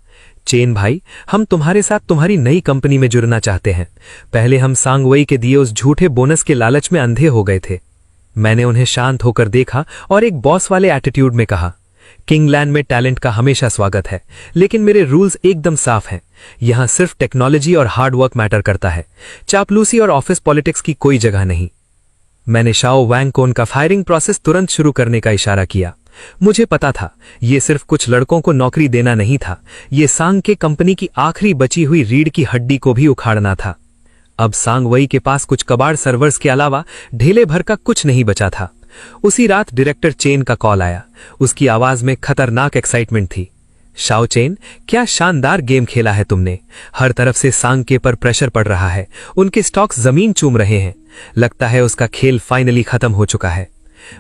चेन भाई, हम तुम्हारे साथ तुम्हारी नई कंपनी में जुड़ना चाहते हैं। पहले हम सांगवई के दिए उस झूठे बोनस के लालच में अंधे हो गए थे। मैंने उन्हें शांत होकर देखा और एक बॉस वाले एटीट्यूड में कहा, किंगलैंड में टैलेंट का हमेशा स्वागत है, लेकिन मेरे रूल्स एकदम साफ हैं। यहां सिर्फ टेक्नोलॉजी और हार्ड वर्क मैटर करता है। चापलूसी और ऑफिस पॉलिटिक्स की कोई जगह नहीं। मैंने शाओ वैंग को उनका फायरिंग प्रोसेस तुरंत शुरू करने का इशारा किया। मुझे पता था ये सिर्फ कुछ लड़कों को नौकरी देना नहीं था, ये सांग के कंपनी की आखिरी बची हुई रीढ़ की हड्डी को भी उखाड़ना था। अब सांगवई के पास कुछ कबाड़ सर्वर्स के अलावा ढेले भर का कुछ नहीं बचा था। उसी रात डायरेक्टर चेन का कॉल आया। उसकी आवाज में खतरनाक एक्साइटमेंट थी। शाओ चेन, क्या शानदार गेम खेला है तुमने। हर तरफ से सांके पर प्रेशर पड़ रहा है, उनके स्टॉक्स जमीन चूम रहे हैं। लगता है उसका खेल फाइनली खत्म हो चुका है।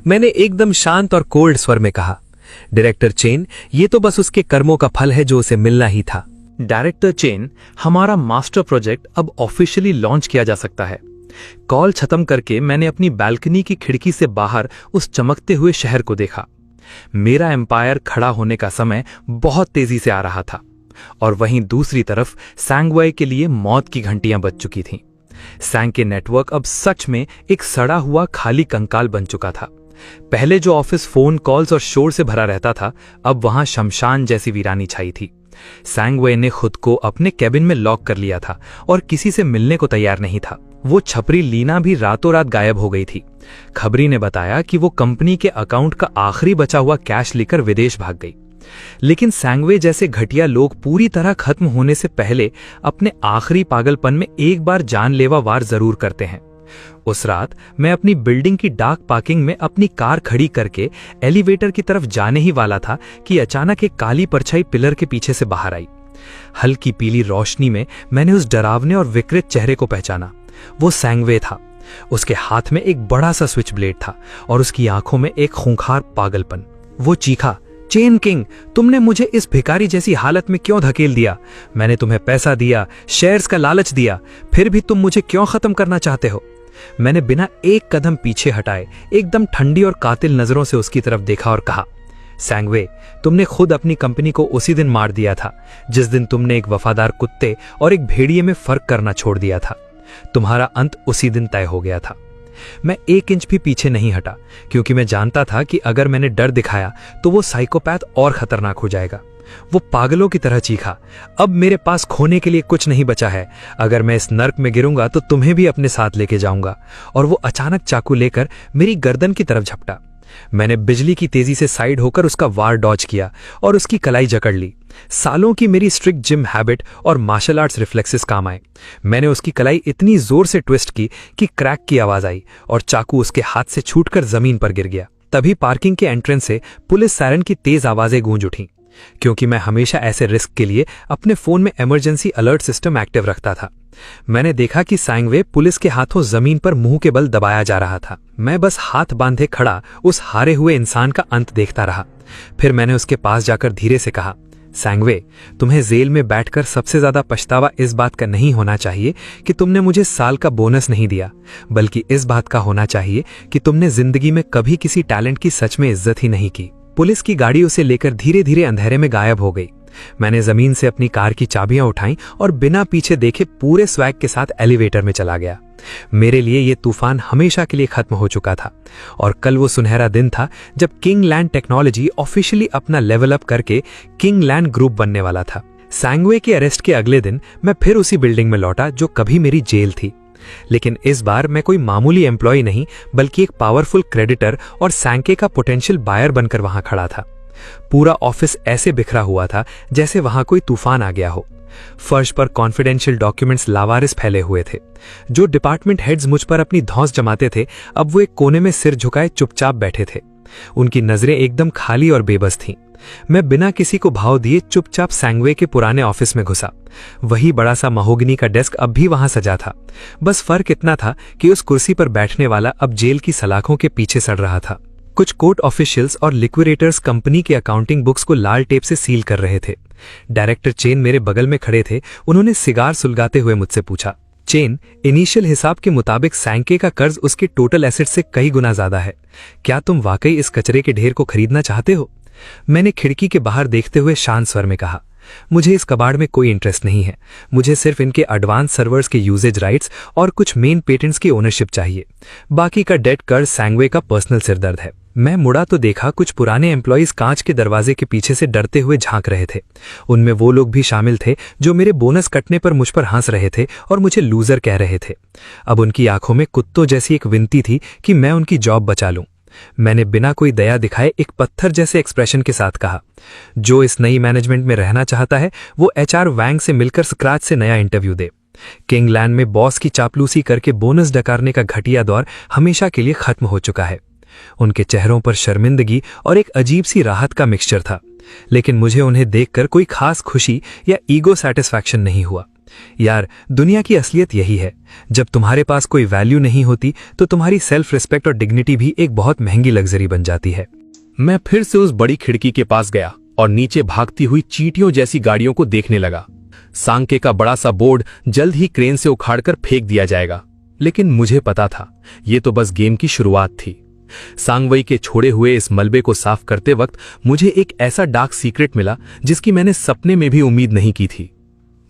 मैंने एकदम शांत और कोल्ड स्वर में कहा, डायरेक्टर चेन, ये तो बस उसके कर्मों का फल है जो उसे मिलना ही था। डायरेक्टर चेन, हमारा मास्टर प्रोजेक्ट अब ऑफिशियली लॉन्च किया जा सकता है। कॉल खत्म करके मैंने अपनी बालकनी की खिड़की से बाहर उस चमकते हुए शहर को देखा। मेरा एम्पायर खड़ा होने का समय बहुत तेजी से आ रहा था और वहीं दूसरी तरफ सांगवई के लिए मौत की घंटियां बज चुकी थीं। सांग के नेटवर्क अब सच में एक सड़ा हुआ खाली कंकाल बन चुका था। पहले जो ऑफिस फोन कॉल्स और शोर से भरा रहता था, अब वहां शमशान जैसी वीरानी छाई थी। सांगवई ने खुद को अपने कैबिन में लॉक कर लिया था और किसी से मिलने को तैयार नहीं था। वो छपरी लीना भी रातों रात गायब हो गई थी। खबरी ने बताया कि वो कंपनी के अकाउंट का आखिरी बचा हुआ कैश लेकर विदेश भाग गई। लेकिन सांगवे जैसे घटिया लोग पूरी तरह खत्म होने से पहले अपने आखिरी पागलपन में एक बार जानलेवा वार जरूर करते हैं। उस रात मैं अपनी बिल्डिंग की डार्क पार्किंग में अपनी कार खड़ी करके एलिवेटर की तरफ जाने ही वाला था कि अचानक एक काली परछाई पिलर के पीछे से बाहर आई। हल्की पीली रोशनी में मैंने उस डरावने और विकृत चेहरे को पहचाना। वो सांगवे था। उसके हाथ में एक बड़ा सा स्विच ब्लेड था और उसकी आंखों में एक खूंखार पागलपन। वो चीखा, चेन किंग, तुमने मुझे इस भिखारी जैसी हालत में क्यों धकेल दिया? मैंने तुम्हें पैसा दिया, शेयर्स का लालच दिया, फिर भी तुम मुझे क्यों खत्म करना चाहते हो? मैंने बिना एक कदम पीछे हटाए एकदम ठंडी और कातिल नजरों से उसकी तरफ देखा और कहा, सांगवे, तुमने खुद अपनी कंपनी को उसी दिन मार दिया था जिस दिन तुमने एक वफादार कुत्ते और एक भेड़िए में फर्क करना छोड़ दिया था। तुम्हारा अंत उसी दिन तय हो गया था। मैं एक इंच भी पीछे नहीं हटा क्योंकि मैं जानता था कि अगर मैंने डर दिखाया तो वो साइकोपैथ और खतरनाक हो जाएगा। वो पागलों की तरह चीखा, अब मेरे पास खोने के लिए कुछ नहीं बचा है। अगर मैं इस नर्क में गिरूंगा तो तुम्हें भी अपने साथ लेके जाऊंगा। और वो अचानक चाकू लेकर मेरी गर्दन की तरफ झपटा। मैंने बिजली की तेजी से साइड होकर उसका वार डॉज किया और उसकी कलाई जकड़ ली। सालों की मेरी स्ट्रिक्ट जिम हैबिट और मार्शल आर्ट्स रिफ्लेक्सेस काम आए। मैंने उसकी कलाई इतनी जोर से ट्विस्ट की कि क्रैक की आवाज आई और चाकू उसके हाथ से छूटकर जमीन पर गिर गया। तभी पार्किंग के एंट्रेंस से पुलिस सायरन की तेज आवाजें गूंज उठीं, क्योंकि मैं हमेशा ऐसे रिस्क के लिए अपने फोन में इमरजेंसी अलर्ट सिस्टम एक्टिव रखता था। मैंने देखा कि सांगवे पुलिस के हाथों जमीन पर मुंह के बल दबाया जा रहा था। मैं बस हाथ बांधे खड़ा उस हारे हुए इंसान का अंत देखता रहा। फिर मैंने उसके पास जाकर धीरे से कहा, सांगवे, तुम्हें जेल में बैठकर सबसे ज्यादा पछतावा इस बात का नहीं होना चाहिए कि तुमने मुझे साल का बोनस नहीं दिया, बल्कि इस बात का होना चाहिए कि तुमने जिंदगी में कभी किसी टैलेंट की सच में इज्जत ही नहीं की। पुलिस की गाड़ी उसे लेकर धीरे धीरे अंधेरे में गायब हो गई। मैंने जमीन से अपनी कार की चाबियां उठाईं और बिना पीछे देखे पूरे स्वैग के साथ एलिवेटर में चला गया। मेरे लिए ये तूफान हमेशा के लिए खत्म हो चुका था और कल वो सुनहरा दिन था जब किंगलैंड टेक्नोलॉजी ऑफिशियली अपना लेवल अप करके किंगलैंड ग्रुप बनने वाला था। सैंगवे के अरेस्ट के अगले दिन मैं फिर उसी बिल्डिंग में लौटा जो कभी मेरी जेल थी, लेकिन इस बार मैं कोई मामूली एम्प्लॉय नहीं बल्कि एक पावरफुल क्रेडिटर और सैंके का पोटेंशियल बायर बनकर वहां खड़ा था। पूरा ऑफिस ऐसे बिखरा हुआ था जैसे वहां कोई तूफान आ गया हो। फर्श पर कॉन्फिडेंशियल डॉक्यूमेंट्स लावारिस फैले हुए थे। जो डिपार्टमेंट हेड्स मुझ पर अपनी धौंस जमाते थे, अब वो एक कोने में सिर झुकाए चुपचाप बैठे थे। उनकी नजरें एकदम खाली और बेबस थीं। मैं बिना किसी को भाव दिए चुपचाप सैंगवे के पुराने ऑफिस में घुसा। वही बड़ा सा महोगनी का डेस्क अब भी वहां सजा था। बस फर्क इतना था कि उस कुर्सी पर बैठने वाला अब जेल की सलाखों के पीछे सड़ रहा था। कुछ कोर्ट ऑफिशियल्स और लिक्विडेटर्स कंपनी की अकाउंटिंग बुक्स को लाल टेप से सील कर रहे थे। डायरेक्टर चेन मेरे बगल में खड़े थे। उन्होंने सिगार सुलगाते हुए मुझसे पूछा, चेन, इनिशियल हिसाब के मुताबिक सैंके का कर्ज उसके टोटल एसेट से कई गुना ज्यादा है। क्या तुम वाकई इस कचरे के ढेर को खरीदना चाहते हो? मैंने खिड़की के बाहर देखते हुए शांत स्वर में कहा, मुझे इस कबाड़ में कोई इंटरेस्ट नहीं है। मुझे सिर्फ इनके एडवांस सर्वर्स के यूजेज राइट्स और कुछ मेन पेटेंट्स की ओनरशिप चाहिए। बाकी का डेट कर्ज सैंगवे का पर्सनल सिरदर्द है। मैं मुड़ा तो देखा कुछ पुराने एम्प्लॉइज कांच के दरवाजे के पीछे से डरते हुए झांक रहे थे। उनमें वो लोग भी शामिल थे जो मेरे बोनस कटने पर मुझ पर हंस रहे थे और मुझे लूजर कह रहे थे। अब उनकी आंखों में कुत्तों जैसी एक विनती थी कि मैं उनकी जॉब बचा लूं। मैंने बिना कोई दया दिखाए एक पत्थर जैसे एक्सप्रेशन के साथ कहा, जो इस नई मैनेजमेंट में रहना चाहता है वो एचआर वैंग से मिलकर स्क्रैच से नया इंटरव्यू दे। किंगलैंड में बॉस की चापलूसी करके बोनस डकारने का घटिया दौर हमेशा के लिए खत्म हो चुका है। उनके चेहरों पर शर्मिंदगी और एक अजीब सी राहत का मिक्सचर था, लेकिन मुझे उन्हें देखकर कोई खास खुशी या ईगो सेटिस्फैक्शन नहीं हुआ। यार, दुनिया की असलियत यही है। जब तुम्हारे पास कोई वैल्यू नहीं होती तो तुम्हारी सेल्फ रिस्पेक्ट और डिग्निटी भी एक बहुत महंगी लग्जरी बन जाती है। मैं फिर से उस बड़ी खिड़की के पास गया और नीचे भागती हुई चींटियों जैसी गाड़ियों को देखने लगा। सांके का बड़ा सा बोर्ड जल्द ही क्रेन से उखाड़कर फेंक दिया जाएगा, लेकिन मुझे पता था ये तो बस गेम की शुरुआत थी। सांगवई के छोड़े हुए इस मलबे को साफ करते वक्त मुझे एक ऐसा डार्क सीक्रेट मिला जिसकी मैंने सपने में भी उम्मीद नहीं की थी।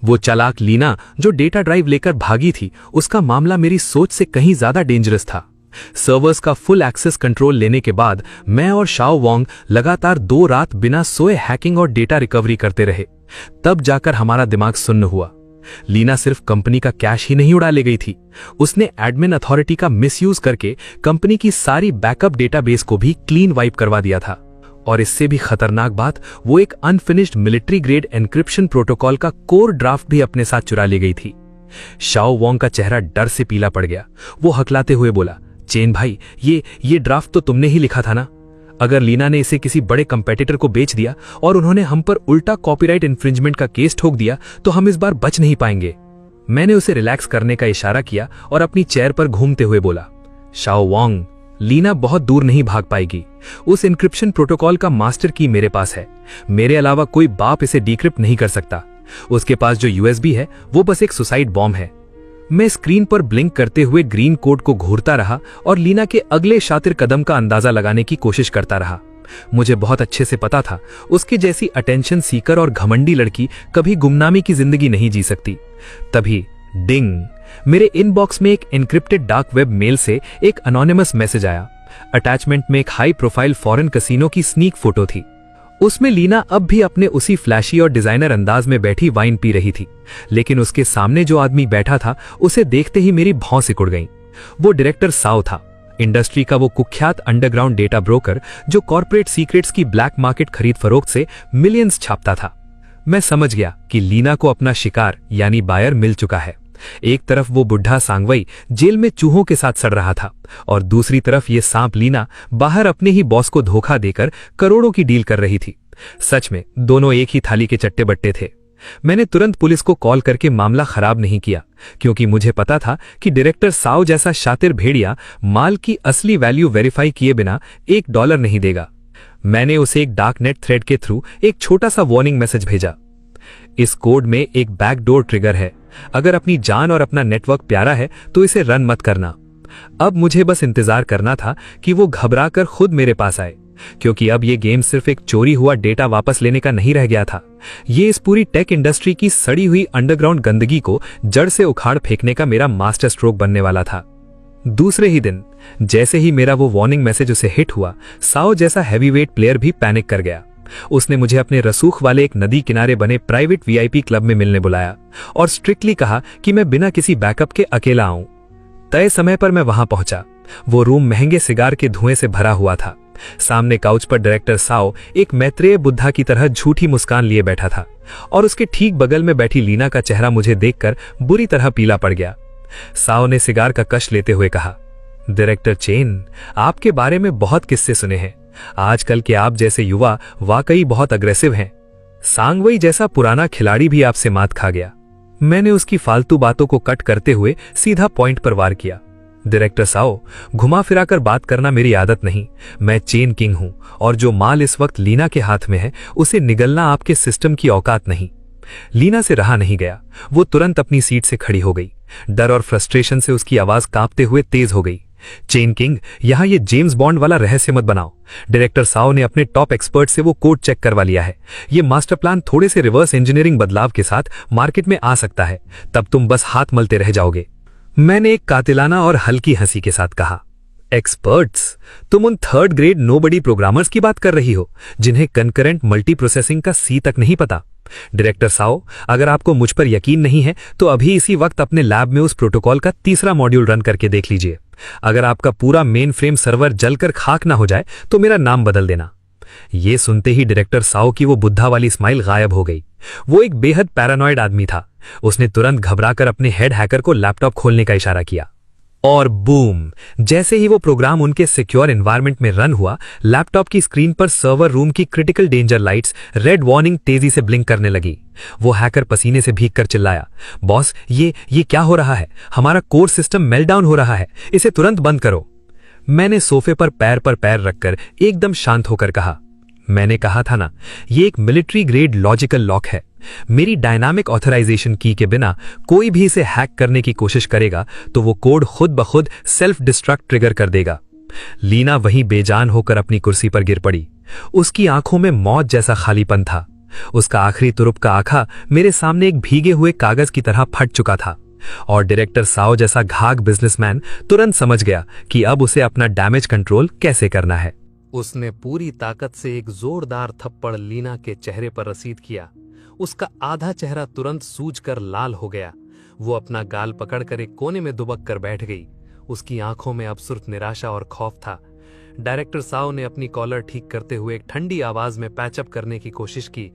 वो चालाक लीना जो डेटा ड्राइव लेकर भागी थी, उसका मामला मेरी सोच से कहीं ज्यादा डेंजरस था। सर्वर्स का फुल एक्सेस कंट्रोल लेने के बाद मैं और शाओ वोंग लगातार 2 रात बिना सोए हैकिंग और डेटा रिकवरी करते रहे। तब जाकर हमारा दिमाग सुन्न हुआ। लीना सिर्फ कंपनी का कैश ही नहीं उड़ा ले गई थी, उसने एडमिन अथॉरिटी का मिसयूज करके कंपनी की सारी बैकअप डेटाबेस को भी क्लीन वाइप करवा दिया था। और इससे भी खतरनाक बात, वो एक unfinished military grade encryption protocol का कोर ड्राफ्ट भी अपने साथ चुरा ले गई थी। शाओ वोंग का चेहरा डर से पीला पड़ गया। वो हकलाते हुए बोला, चेन भाई, ये ड्राफ्ट तो तुमने ही लिखा था ना? अगर लीना ने इसे किसी बड़े कंपेटिटर को बेच दिया और उन्होंने हम पर उल्टा कॉपीराइट इन्फ्रिंजमेंट का केस ठोक दिया तो हम इस बार बच नहीं पाएंगे। मैंने उसे रिलैक्स करने का इशारा किया और अपनी चेयर पर घूमते हुए बोला, शाओ वोंग, लीना बहुत दूर नहीं भाग पाएगी। उस इनक्रिप्शन प्रोटोकॉल का मास्टर की मेरे पास है। मेरे अलावा कोई बाप इसे डिक्रिप्ट नहीं कर सकता। उसके पास जो यूएसबी है वो बस एक सुसाइड बॉम्ब है। मैं स्क्रीन पर ब्लिंक करते हुए ग्रीन कोड को घूरता रहा और लीना के अगले शातिर कदम का अंदाजा लगाने की कोशिश करता रहा। मुझे बहुत अच्छे से पता था उसके जैसी अटेंशन सीकर और घमंडी लड़की कभी गुमनामी की जिंदगी नहीं जी सकती। तभी डिंग, मेरे इनबॉक्स में एक एन्क्रिप्टेड डार्क वेब मेल से एक अनोनिमस मैसेज आया। अटैचमेंट में एक हाई प्रोफाइल फॉरेन कसिनो की स्नीक फोटो थी। उसमें लीना अब भी अपने उसी फ्लैशी और डिजाइनर अंदाज में बैठी वाइन पी रही थी, लेकिन उसके सामने जो आदमी बैठा था उसे देखते ही मेरी भौं सिकुड़ गई। वो डायरेक्टर साओ था, इंडस्ट्री का वो कुख्यात अंडरग्राउंड डेटा ब्रोकर जो कॉर्पोरेट सीक्रेट्स की ब्लैक मार्केट खरीद फरोख्त से मिलियंस छापता था। मैं समझ गया कि लीना को अपना शिकार यानी बायर मिल चुका है। एक तरफ वो बुढ़ा सांगवई जेल में चूहों के साथ सड़ रहा था और दूसरी तरफ ये सांप लीना बाहर अपने ही बॉस को धोखा देकर करोड़ों की डील कर रही थी। सच में दोनों एक ही थाली के चट्टे बट्टे थे। मैंने तुरंत पुलिस को कॉल करके मामला खराब नहीं किया, क्योंकि मुझे पता था कि डायरेक्टर साओ जैसा शातिर भेड़िया माल की असली वैल्यू वेरीफाई किए बिना $1 नहीं देगा। मैंने उसे एक डार्क नेट थ्रेड के थ्रू एक छोटा सा वार्निंग मैसेज भेजा। इस कोड में एक बैकडोर ट्रिगर है। अगर अपनी जान और अपना नेटवर्क प्यारा है तो इसे रन मत करना। अब मुझे बस इंतजार करना था कि वो घबराकर खुद मेरे पास आए। क्योंकि अब ये गेम सिर्फ एक चोरी हुआ डेटा वापस लेने का नहीं रह गया था। ये इस पूरी टेक इंडस्ट्री की सड़ी हुई अंडरग्राउंड गंदगी को जड़ से उखाड़ फेंकने का मेरा मास्टर स्ट्रोक बनने वाला था। दूसरे ही दिन जैसे ही मेरा वो वार्निंग मैसेज उसे हिट हुआ, साओ जैसा हैवीवेट प्लेयर भी पैनिक कर गया। उसने मुझे अपने रसूख वाले एक नदी किनारे बने प्राइवेट वीआईपी क्लब में मिलने बुलाया और स्ट्रिक्टली कहा कि मैं बिना किसी बैकअप के अकेला आऊं। तय समय पर मैं वहां पहुंचा। वो रूम महंगे सिगार के धुएं से भरा हुआ था। सामने काउच पर डायरेक्टर साओ एक मैत्रेय बुद्धा की तरह झूठी मुस्कान लिए बैठा था और उसके ठीक बगल में बैठी लीना का चेहरा मुझे देखकर बुरी तरह पीला पड़ गया। साओ ने सिगार का कश लेते हुए कहा, डायरेक्टर चेन, आपके बारे में बहुत किस्से सुने हैं। आजकल के आप जैसे युवा वाकई बहुत अग्रेसिव हैं। सांगवई जैसा पुराना खिलाड़ी भी आपसे मात खा गया। मैंने उसकी फालतू बातों को कट करते हुए सीधा पॉइंट पर वार किया। डायरेक्टर साओ, घुमा फिराकर बात करना मेरी आदत नहीं। मैं चेन किंग हूं और जो माल इस वक्त लीना के हाथ में है उसे निगलना आपके सिस्टम की औकात नहीं। लीना से रहा नहीं गया। वो तुरंत अपनी सीट से खड़ी हो गई। डर और फ्रस्ट्रेशन से उसकी आवाज कांपते हुए तेज हो गई। चेन किंग, यहां ये जेम्स बॉन्ड वाला रहस्य मत बनाओ। डायरेक्टर साओ ने अपने टॉप एक्सपर्ट से वो कोड चेक करवा लिया है। ये मास्टर प्लान थोड़े से रिवर्स इंजीनियरिंग बदलाव के साथ मार्केट में आ सकता है। तब तुम बस हाथ मलते रह जाओगे। मैंने एक कातिलाना और हल्की हंसी के साथ कहा, एक्सपर्ट्स? तुम उन थर्ड ग्रेड नोबडी प्रोग्रामर्स की बात कर रही हो जिन्हें कंकरेंट मल्टी प्रोसेसिंग का सी तक नहीं पता। डायरेक्टर साओ, अगर आपको मुझ पर यकीन नहीं है तो अभी इसी वक्त अपने लैब में उस प्रोटोकॉल का तीसरा मॉड्यूल रन करके देख लीजिए। अगर आपका पूरा मेन फ्रेम सर्वर जलकर खाक ना हो जाए तो मेरा नाम बदल देना। ये सुनते ही डायरेक्टर साओ की वो बुद्धा वाली स्माइल गायब हो गई। वो एक बेहद पैरानॉइड आदमी था। उसने तुरंत घबराकर अपने हेड हैकर को लैपटॉप खोलने का इशारा किया और बूम, जैसे ही वो प्रोग्राम उनके सिक्योर एनवायरनमेंट में रन हुआ, लैपटॉप की स्क्रीन पर सर्वर रूम की critical danger lights red warning तेजी से ब्लिंक करने लगी। वो हैकर पसीने से भीगकर चिल्लाया, बॉस, ये क्या हो रहा है? हमारा कोर सिस्टम मेल्टडाउन हो रहा है, इसे तुरंत बंद करो। मैंने सोफे पर पैर रखकर एकदम शांत होकर कहा, मैंने कहा था ना, ये एक मिलिट्री ग्रेड लॉजिकल लॉक है। मेरी डायनामिक ऑथराइजेशन की के बिना कोई भी इसे हैक करने की कोशिश करेगा तो वो कोड खुद ब खुद सेल्फ डिस्ट्रक्ट ट्रिगर कर देगा। लीना वहीं बेजान होकर अपनी कुर्सी पर गिर पड़ी। उसकी आंखों में मौत जैसा खालीपन था। उसका आखिरी तुरुप का आंखा मेरे सामने एक भीगे हुए कागज की तरह फट चुका था और डायरेक्टर साओ जैसा घाघ बिजनेसमैन तुरंत समझ गया कि अब उसे अपना डैमेज कंट्रोल कैसे करना है। उसने पूरी ताकत से एक जोरदार थप्पड़ लीना के चेहरे पर रसीद किया। उसका आधा चेहरा तुरंत सूजकर लाल हो गया। वो अपना गाल पकड़कर एक कोने में दुबक कर बैठ गई। उसकी आंखों में अब सिर्फ निराशा और खौफ था। डायरेक्टर साओ ने अपनी कॉलर ठीक करते हुए एक ठंडी आवाज में पैचअप करने की कोशिश की।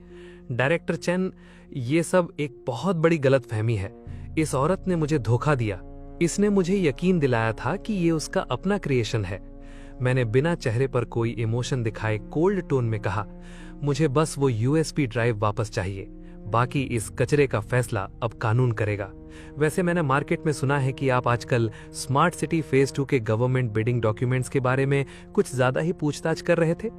डायरेक्टर चेन, ये सब एक बहुत बड़ी गलतफहमी है। इस औरत ने मुझे धोखा दिया। इसने मुझे यकीन दिलाया था कि ये उसका अपना क्रिएशन है। मैंने बिना चेहरे पर कोई इमोशन दिखाए कोल्ड टोन में कहा, मुझे बस वो यूएसबी ड्राइव वापस चाहिए। बाकी इस कचरे का फैसला अब कानून करेगा। वैसे मैंने मार्केट में सुना है कि आप आजकल स्मार्ट सिटी फेज 2 के गवर्नमेंट बिडिंग डॉक्यूमेंट्स के बारे में कुछ ज्यादा ही पूछताछ कर रहे थे।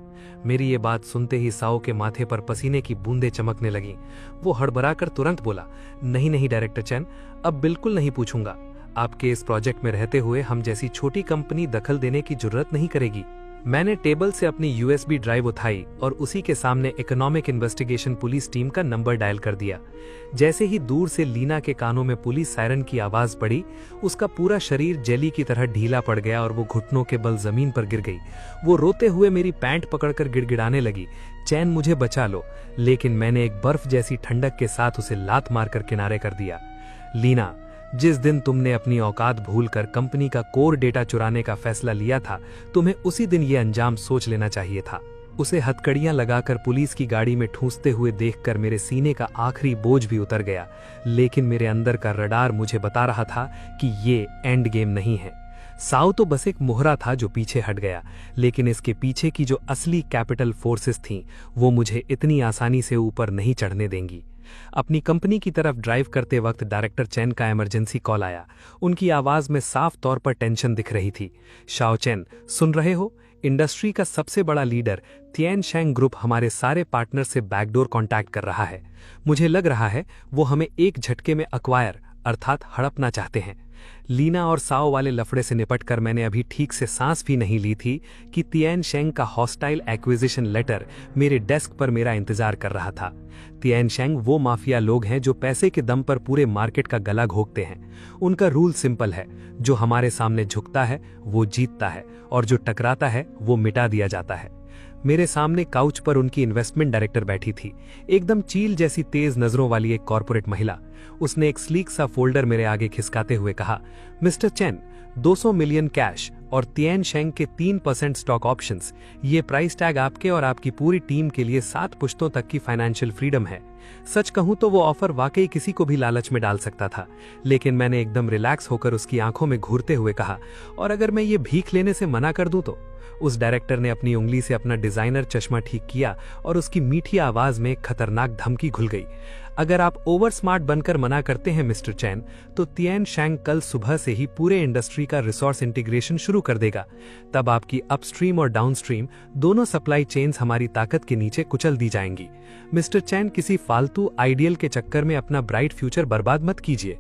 मेरी ये बात सुनते ही साओ के माथे पर पसीने की बूंदें चमकने लगीं। वो हड़बड़ाकर तुरंत बोला, नहीं डायरेक्टर चैन, अब बिल्कुल नहीं पूछूंगा। आपके इस प्रोजेक्ट में रहते हुए हम जैसी छोटी कंपनी दखल देने की जरूरत नहीं करेगी। मैंने टेबल से अपनी यूएसबी ड्राइव उठाई और उसी के सामने इकोनॉमिक इन्वेस्टिगेशन पुलिस टीम का नंबर डायल कर दिया। जैसे ही दूर से लीना के कानों में पुलिस सायरन की आवाज पड़ी, उसका पूरा शरीर जेली की तरह ढीला पड़ गया और वो घुटनों के बल जमीन पर गिर गई। वो रोते हुए मेरी पैंट पकड़कर गिड़गिड़ाने लगी, चैन मुझे बचा लो। लेकिन मैंने एक बर्फ जैसी ठंडक के साथ उसे लात मारकर किनारे कर दिया। लीना, जिस दिन तुमने अपनी औकात भूलकर कंपनी का कोर डेटा चुराने का फैसला लिया था, तुम्हें उसी दिन ये अंजाम सोच लेना चाहिए था। उसे हथकड़ियां लगाकर पुलिस की गाड़ी में ठूंसते हुए देखकर मेरे सीने का आखिरी बोझ भी उतर गया। लेकिन मेरे अंदर का रडार मुझे बता रहा था कि ये एंड गेम नहीं है। साओ तो बस एक मोहरा था जो पीछे हट गया, लेकिन इसके पीछे की जो असली कैपिटल फोर्सेस थीं, वो मुझे इतनी आसानी से ऊपर नहीं चढ़ने देंगी। अपनी कंपनी की तरफ ड्राइव करते वक्त डायरेक्टर चैन का इमरजेंसी कॉल आया। उनकी आवाज में साफ तौर पर टेंशन दिख रही थी। शाओ चैन, सुन रहे हो? इंडस्ट्री का सबसे बड़ा लीडर तिएनशैंग ग्रुप हमारे सारे पार्टनर से बैकडोर कांटेक्ट कर रहा है। मुझे लग रहा है वो हमें एक झटके में अक्वायर अर्थात हड़पना चाहते हैं। लीना और साओ वाले लफड़े से निपटकर मैंने अभी ठीक से सांस भी नहीं ली थी कि तिएन शेंग का हॉस्टाइल एक्विजिशन लेटर मेरे डेस्क पर मेरा इंतजार कर रहा था। तिएन शेंग वो माफिया लोग हैं जो पैसे के दम पर पूरे मार्केट का गला घोंकते हैं। उनका रूल सिंपल है, जो हमारे सामने झुकता है वो जीतता है और जो टकराता है वो मिटा दिया जाता है। मेरे सामने काउच पर उनकी इन्वेस्टमेंट डायरेक्टर बैठी थी, एकदम चील जैसी तेज नजरों वाली एक कॉर्पोरेट महिला। उसने एक स्लीक सा फोल्डर मेरे आगे खिसकाते हुए कहा, मिस्टर चेन, 200 मिलियन कैश और तिएन शेंग के 3% स्टॉक ऑप्शंस, ये प्राइस टैग आपके और आपकी पूरी टीम के लिए 7 पुश्तों तक की फाइनेंशियल फ्रीडम है। सच कहूं तो वो ऑफर वाकई किसी को भी लालच में डाल सकता था, लेकिन मैंने एकदम रिलैक्स होकर उसकी आंखों में घूरते हुए कहा, और अगर मैं ये भीख लेने से मना कर दूं तो? उस डायरेक्टर ने अपनी उंगली से अपना डिजाइनर चश्मा ठीक किया और उसकी मीठी आवाज में एक खतरनाक धमकी घुल गई। अगर आप ओवर स्मार्ट बनकर मना करते हैं मिस्टर चैन, तो तिएन शेंग कल सुबह से ही पूरे इंडस्ट्री का रिसोर्स इंटीग्रेशन शुरू कर देगा। तब आपकी अपस्ट्रीम और डाउनस्ट्रीम दोनों सप्लाई चेन्स हमारी ताकत के नीचे कुचल दी जाएंगी। मिस्टर चैन, किसी फालतू आइडियल के चक्कर में अपना ब्राइट फ्यूचर बर्बाद मत कीजिए।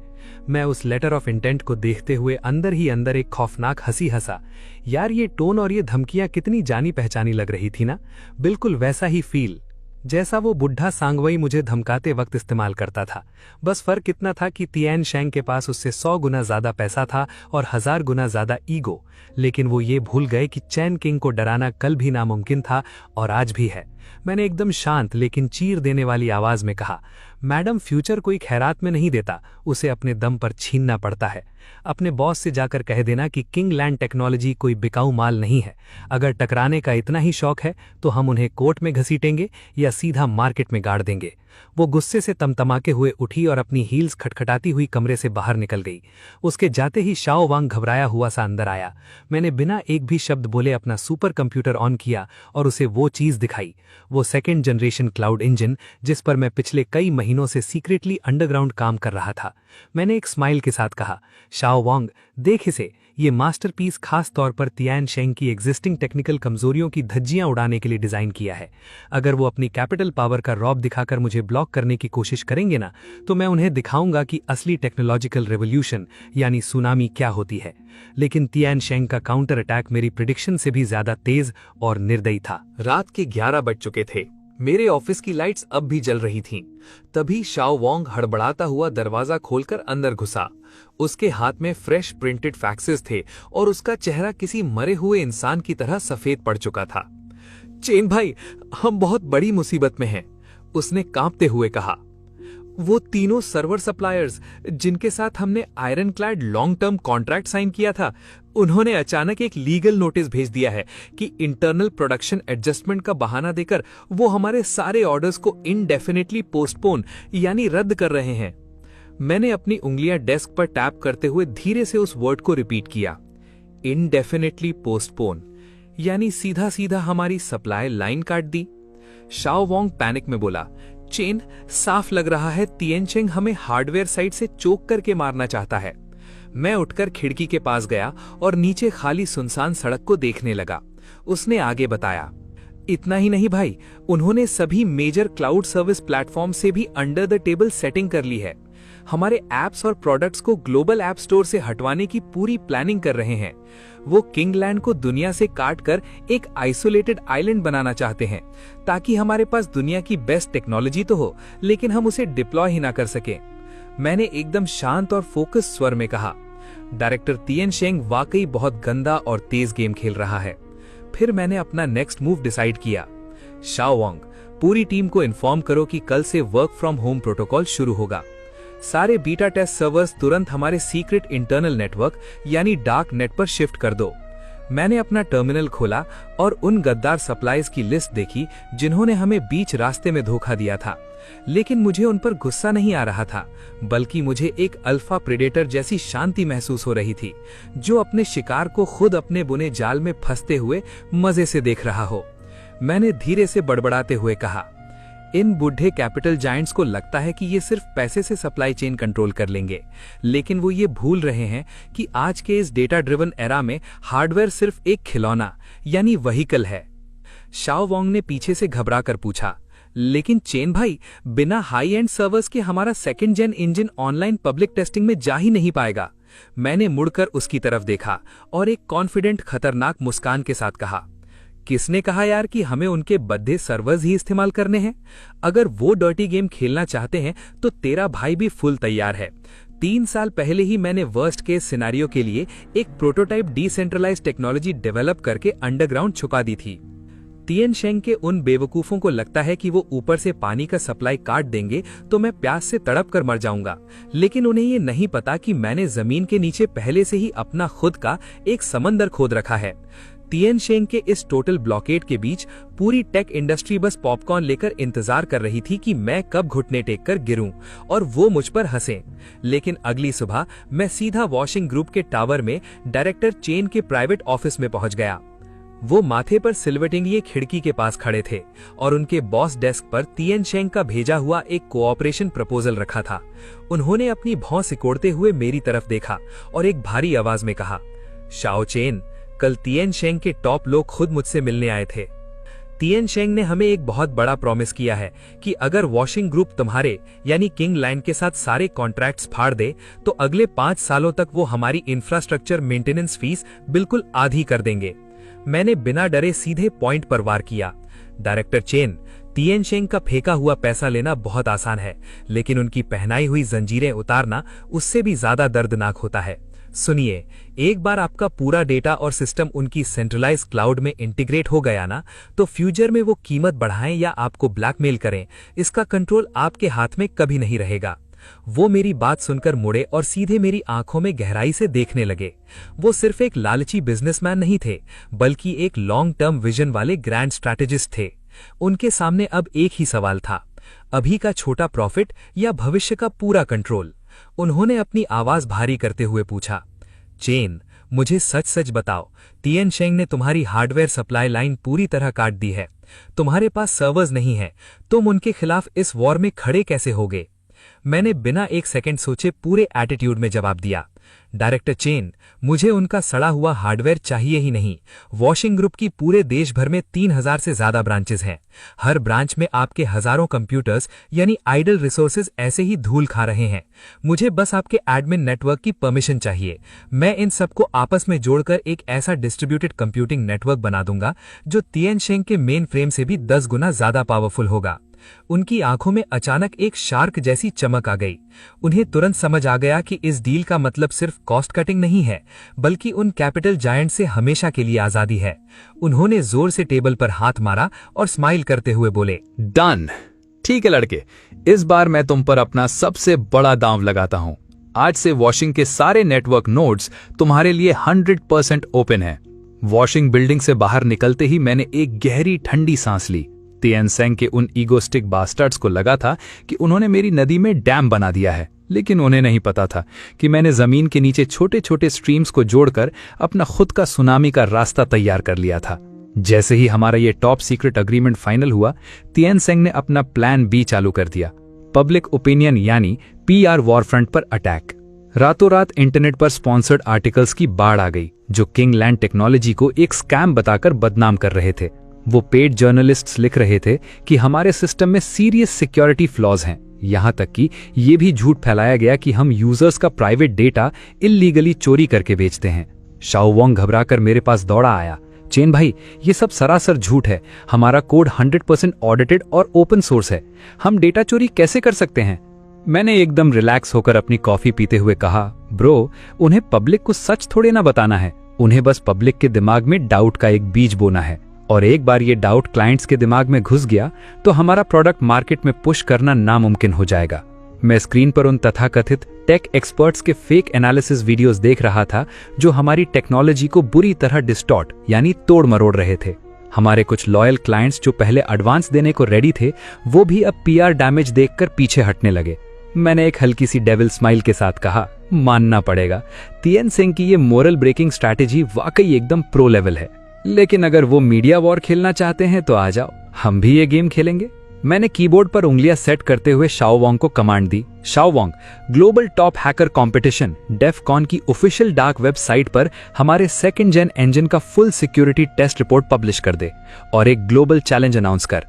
मैं उस लेटर ऑफ इंटेंट को देखते हुए अंदर ही अंदर एक खौफनाक हंसी हंसा। यार, ये टोन और ये धमकियां कितनी जानी पहचानी लग रही थी ना, बिल्कुल वैसा ही फील जैसा वो बुढ़ा सांगवई मुझे धमकाते वक्त इस्तेमाल करता था। बस फर्क इतना था कि तिएन शेंग के पास उससे 100 गुना ज्यादा पैसा था और 1000 गुना ज्यादा ईगो। लेकिन वो ये भूल गए कि चैन किंग को डराना कल भी नामुमकिन था और आज भी है। मैंने एकदम शांत लेकिन चीर देने वाली आवाज में कहा, मैडम, फ्यूचर कोई खैरात में नहीं देता, उसे अपने दम पर छीनना पड़ता है। अपने बॉस से जाकर कह देना कि किंगलैंड टेक्नोलॉजी कोई बिकाऊ माल नहीं है। अगर टकराने का इतना ही शौक है तो हम उन्हें कोर्ट में घसीटेंगे या सीधा मार्केट में गाड़ देंगे। वो गुस्से से तमतमाके हुए उठी और अपनी हील्स खटखटाती हुई कमरे से बाहर निकल गई। उसके जाते ही शाओ वांग घबराया हुआ सा अंदर आया। मैंने बिना एक भी शब्द बोले अपना सुपर कंप्यूटर ऑन किया और उसे वो चीज दिखाई, वो सेकेंड जनरेशन क्लाउड इंजन जिस पर मैं पिछले कई महीनों से सीक्रेटली अंडरग्राउंड काम कर रहा था। मैंने एक स्माइल के साथ कहा, शाओ वांग, देख इसे, ये मास्टरपीस खास तौर पर तिएन शेंग की एग्जिस्टिंग टेक्निकल कमजोरियों की धज्जियां उड़ाने के लिए डिजाइन किया है। अगर वो अपनी कैपिटल पावर का रौब दिखाकर मुझे ब्लॉक करने की कोशिश करेंगे ना, तो मैं उन्हें दिखाऊंगा कि असली टेक्नोलॉजिकल रेवोल्यूशन यानी सुनामी क्या होती है। लेकिन तिएन शेंग का काउंटर अटैक मेरी प्रिडिक्शन से भी ज्यादा तेज और निर्दयी था। रात के 11 बज चुके थे। मेरे ऑफिस की लाइट्स अब भी जल रही थीं। तभी शाओ वांग हड़बड़ाता हुआ दरवाजा खोलकर अंदर घुसा। उसके हाथ में फ्रेश प्रिंटेड फैक्सेस थे और उसका चेहरा किसी मरे हुए इंसान की तरह सफेद पड़ चुका था। चेन भाई, हम बहुत बड़ी मुसीबत में हैं, उसने कांपते हुए कहा। वो तीनों सर्वर सप्लायर्स जिनके साथ हमने iron clad long term contract sign किया था, उन्होंने अचानक एक लीगल नोटिस भेज दिया है कि इंटरनल प्रोडक्शन एडजस्टमेंट का बहाना देकर वो हमारे सारे ऑर्डर्स को इनडेफिनेटली पोस्टपोन यानी रद्द कर रहे हैं। मैंने अपनी उंगलियां डेस्क पर टैप करते हुए धीरे से उस वर्ड को रिपीट किया, इनडेफिनेटली पोस्टपोन, यानी सीधा सीधा हमारी सप्लाई लाइन काट दी। शाओ वांग पैनिक में बोला, चेन, साफ लग रहा है तिएन शेंग हमें हार्डवेयर साइड से चोक करके मारना चाहता है। मैं उठकर खिड़की के पास गया और नीचे खाली सुनसान सड़क को देखने लगा। उसने आगे बताया, इतना ही नहीं भाई, उन्होंने सभी मेजर क्लाउड सर्विस प्लेटफॉर्म से भी अंडर द टेबल सेटिंग कर ली है। हमारे एप्स और प्रोडक्ट्स को ग्लोबल ऐप स्टोर से हटवाने की पूरी प्लानिंग कर रहे हैं। वो किंगलैंड को दुनिया से काट कर एक आइसोलेटेड आइलैंड बनाना चाहते हैं, ताकि हमारे पास दुनिया की बेस्ट टेक्नोलॉजी तो हो, लेकिन हम उसे डिप्लॉय ही ना कर सके। मैंने एकदम शांत और फोकस स्वर में कहा, डायरेक्टर तिएन शेंग वाकई बहुत गंदा और तेज गेम खेल रहा है। फिर मैंने अपना नेक्स्ट मूव डिसाइड किया। शाओ वांग, पूरी टीम को इन्फॉर्म करो कि कल से वर्क फ्रॉम होम प्रोटोकॉल शुरू होगा। सारे बीटा टेस्ट सर्वर्स तुरंत हमारे सीक्रेट इंटरनल नेटवर्क यानी डार्क नेट पर शिफ्ट कर दो। मैंने अपना टर्मिनल खोला और उन गद्दार सप्लाईज की लिस्ट देखी जिन्होंने हमें बीच रास्ते में धोखा दिया था। लेकिन मुझे उन पर गुस्सा नहीं आ रहा था, बल्कि मुझे एक अल्फा प्रेडेटर जैसी शांति महसूस हो रही थी, जो अपने शिकार को खुद अपने बुने जाल में फंसते हुए मजे से देख रहा हो। मैंने धीरे से बड़बड़ाते हुए कहा, इन बूढ़े कैपिटल जायंट्स को लगता है कि ये सिर्फ पैसे से सप्लाई चेन कंट्रोल कर लेंगे, लेकिन वो ये भूल रहे हैं कि आज के इस डेटा ड्रिवन एरा में हार्डवेयर सिर्फ एक खिलौना यानी व्हीकल है। शाओ वांग ने पीछे से घबरा कर पूछा, लेकिन चेन भाई, बिना हाई एंड सर्वर्स के हमारा second gen engine online public testing में जा ही नहीं पाएगा। मैंने मुड़कर उसकी तरफ देखा और एक कॉन्फिडेंट खतरनाक मुस्कान के साथ कहा, किसने कहा यार कि हमें उनके बद्धे सर्वर्स ही इस्तेमाल करने हैं? अगर वो डर्टी गेम खेलना चाहते हैं तो तेरा भाई भी फुल तैयार है। 3 साल पहले ही मैंने वर्स्ट केस सिनेरियो के लिए एक प्रोटोटाइप डिसेंट्रलाइज्ड टेक्नोलॉजी डेवलप करके अंडरग्राउंड छुपा दी थी। तिएनशेंग के उन बेवकूफों को लगता है कि वो ऊपर से पानी का सप्लाई काट देंगे तो मैं प्यास से तड़प कर मर जाऊंगा, लेकिन उन्हें ये नहीं पता कि मैंने जमीन के नीचे पहले से ही अपना खुद का एक समंदर खोद रखा है। तिएनशेंग के इस टोटल ब्लॉकेड के बीच पूरी टेक इंडस्ट्री बस पॉपकॉर्न लेकर इंतजार कर रही थी कि मैं कब घुटने टेक कर गिरूं और वो मुझ पर हंसे। लेकिन अगली सुबह मैं सीधा वॉशिंग ग्रुप के टावर में डायरेक्टर चेन के प्राइवेट ऑफिस में पहुंच गया। वो माथे पर सिलवटेंगे खिड़की के पास खड़े थे और उनके बॉस डेस्क पर तिएनशेंग का भेजा हुआ एक कोऑपरेशन प्रपोजल रखा था। उन्होंने अपनी भौं सिकोड़ते हुए मेरी तरफ देखा और एक भारी आवाज में कहा, शाओ चेन, कल तिएनशेंग के टॉप लोग खुद मुझसे मिलने आए थे। तिएनशेंग ने हमें एक बहुत बड़ा प्रॉमिस किया है कि अगर वॉशिंग ग्रुप तुम्हारे यानी किंग लैंड के साथ सारे कॉन्ट्रैक्ट्स फाड़ दे तो अगले 5 सालों तक वो हमारी इंफ्रास्ट्रक्चर मेंटेनेंस फीस बिल्कुल आधी कर देंगे। मैंने बिना डरे सीधे पॉइंट पर वार किया, डायरेक्टर चेन, तिएनशेंग का फेंका हुआ पैसा लेना बहुत आसान है, लेकिन उनकी पहनाई हुई जंजीरें उतारना उससे भी ज्यादा दर्दनाक होता है। सुनिए, एक बार आपका पूरा डेटा और सिस्टम उनकी सेंट्रलाइज क्लाउड में इंटीग्रेट हो गया ना, तो फ्यूचर में वो कीमत बढ़ाएं या आपको ब्लैकमेल करें, इसका कंट्रोल आपके हाथ में कभी नहीं रहेगा। वो मेरी बात सुनकर मुड़े और सीधे मेरी आंखों में गहराई से देखने लगे। वो सिर्फ एक लालची बिजनेसमैन नहीं थे, बल्कि एक लॉन्ग टर्म विजन वाले ग्रैंड स्ट्रैटेजिस्ट थे। उनके सामने अब एक ही सवाल था, अभी का छोटा प्रॉफिट या भविष्य का पूरा कंट्रोल। उन्होंने अपनी आवाज भारी करते हुए पूछा, चेन, मुझे सच सच बताओ, तिएनशेंग ने तुम्हारी हार्डवेयर सप्लाई लाइन पूरी तरह काट दी है। तुम्हारे पास सर्वर्स नहीं है, तुम उनके खिलाफ इस वॉर में खड़े कैसे होगे? मैंने बिना एक सेकंड सोचे पूरे एटीट्यूड में जवाब दिया, डायरेक्टर चेन, मुझे उनका सड़ा हुआ हार्डवेयर चाहिए ही नहीं। वॉशिंग ग्रुप की पूरे देश भर में 3000 से ज्यादा ब्रांचेस हैं। हर ब्रांच में आपके हजारों कंप्यूटर्स यानी आइडल रिसोर्सेज ऐसे ही धूल खा रहे हैं। मुझे बस आपके एडमिन नेटवर्क की परमिशन चाहिए। मैं इन सबको आपस में जोड़कर एक ऐसा डिस्ट्रीब्यूटेड कंप्यूटिंग नेटवर्क बना दूंगा जो तिएनशेंग के मेन फ्रेम से भी 10 गुना ज्यादा पावरफुल होगा। उनकी आंखों में अचानक एक शार्क जैसी चमक आ गई। उन्हें तुरंत समझ आ गया कि इस डील का मतलब सिर्फ कॉस्ट कटिंग नहीं है, बल्कि उन कैपिटल जायंट से हमेशा के लिए आजादी है। उन्होंने जोर से टेबल पर हाथ मारा और स्माइल करते हुए बोले, डन। ठीक है लड़के, इस बार मैं तुम पर अपना सबसे बड़ा दांव लगाता हूं। आज से वॉशिंग के सारे नेटवर्क नोड्स तुम्हारे लिए 100% ओपन है। वॉशिंग बिल्डिंग से बाहर निकलते ही मैंने एक गहरी ठंडी सांस ली। तिएनशेंग के उन ईगोस्टिक बास्टर्ड्स को लगा था कि उन्होंने मेरी नदी में डैम बना दिया है, लेकिन उन्हें नहीं पता था कि मैंने जमीन के नीचे छोटे छोटे स्ट्रीम्स को जोड़कर अपना खुद का सुनामी का रास्ता तैयार कर लिया था। जैसे ही हमारा ये टॉप सीक्रेट अग्रीमेंट फाइनल हुआ, तिएनशेंग ने अपना प्लान बी चालू कर दिया, पब्लिक ओपिनियन यानी PR वॉरफ्रंट पर अटैक। रातों रात इंटरनेट पर स्पॉन्सर्ड आर्टिकल्स की बाढ़ आ गई जो किंग लैंड टेक्नोलॉजी को एक स्कैम बताकर बदनाम कर रहे थे। वो पेड जर्नलिस्ट्स लिख रहे थे कि हमारे सिस्टम में सीरियस सिक्योरिटी फ्लॉज हैं। यहां तक कि ये भी झूठ फैलाया गया कि हम यूजर्स का प्राइवेट डेटा इल्लीगली चोरी करके बेचते हैं। शाओ वोंग घबराकर मेरे पास दौड़ा आया, चेन भाई, ये सब सरासर झूठ है। हमारा कोड 100% ऑडिटेड और ओपन सोर्स है। हम डेटा चोरी कैसे कर सकते हैं? मैंने एकदम रिलैक्स होकर अपनी कॉफी पीते हुए कहा, ब्रो, उन्हें पब्लिक को सच थोड़े ना बताना है। उन्हें बस पब्लिक के दिमाग में डाउट का एक बीज बोना है, और एक बार ये डाउट क्लाइंट्स के दिमाग में घुस गया तो हमारा प्रोडक्ट मार्केट में पुश करना नामुमकिन हो जाएगा। मैं स्क्रीन पर उन तथाकथित टेक एक्सपर्ट्स के फेक एनालिसिस वीडियोस देख रहा था जो हमारी टेक्नोलॉजी को बुरी तरह डिस्टॉर्ट यानी तोड़ मरोड़ रहे थे। हमारे कुछ लॉयल क्लाइंट्स जो पहले एडवांस देने को रेडी थे, वो भी अब PR डैमेज देखकर पीछे हटने लगे। मैंने एक हल्की सी डेविल स्माइल के साथ कहा, मानना पड़ेगा, तिएनशेंग की ये मोरल ब्रेकिंग स्ट्रैटेजी वाकई एकदम प्रो लेवल है। लेकिन अगर वो मीडिया वॉर खेलना चाहते हैं तो आ जाओ, हम भी ये गेम खेलेंगे। मैंने कीबोर्ड पर उंगलियां सेट करते हुए शाओ वोंग को कमांड दी, Shao Wong, global top hacker competition Defcon की ऑफिशियल डार्क वेबसाइट पर हमारे सेकंड जेन इंजन का full security test report publish कर दे और एक ग्लोबल चैलेंज अनाउंस कर।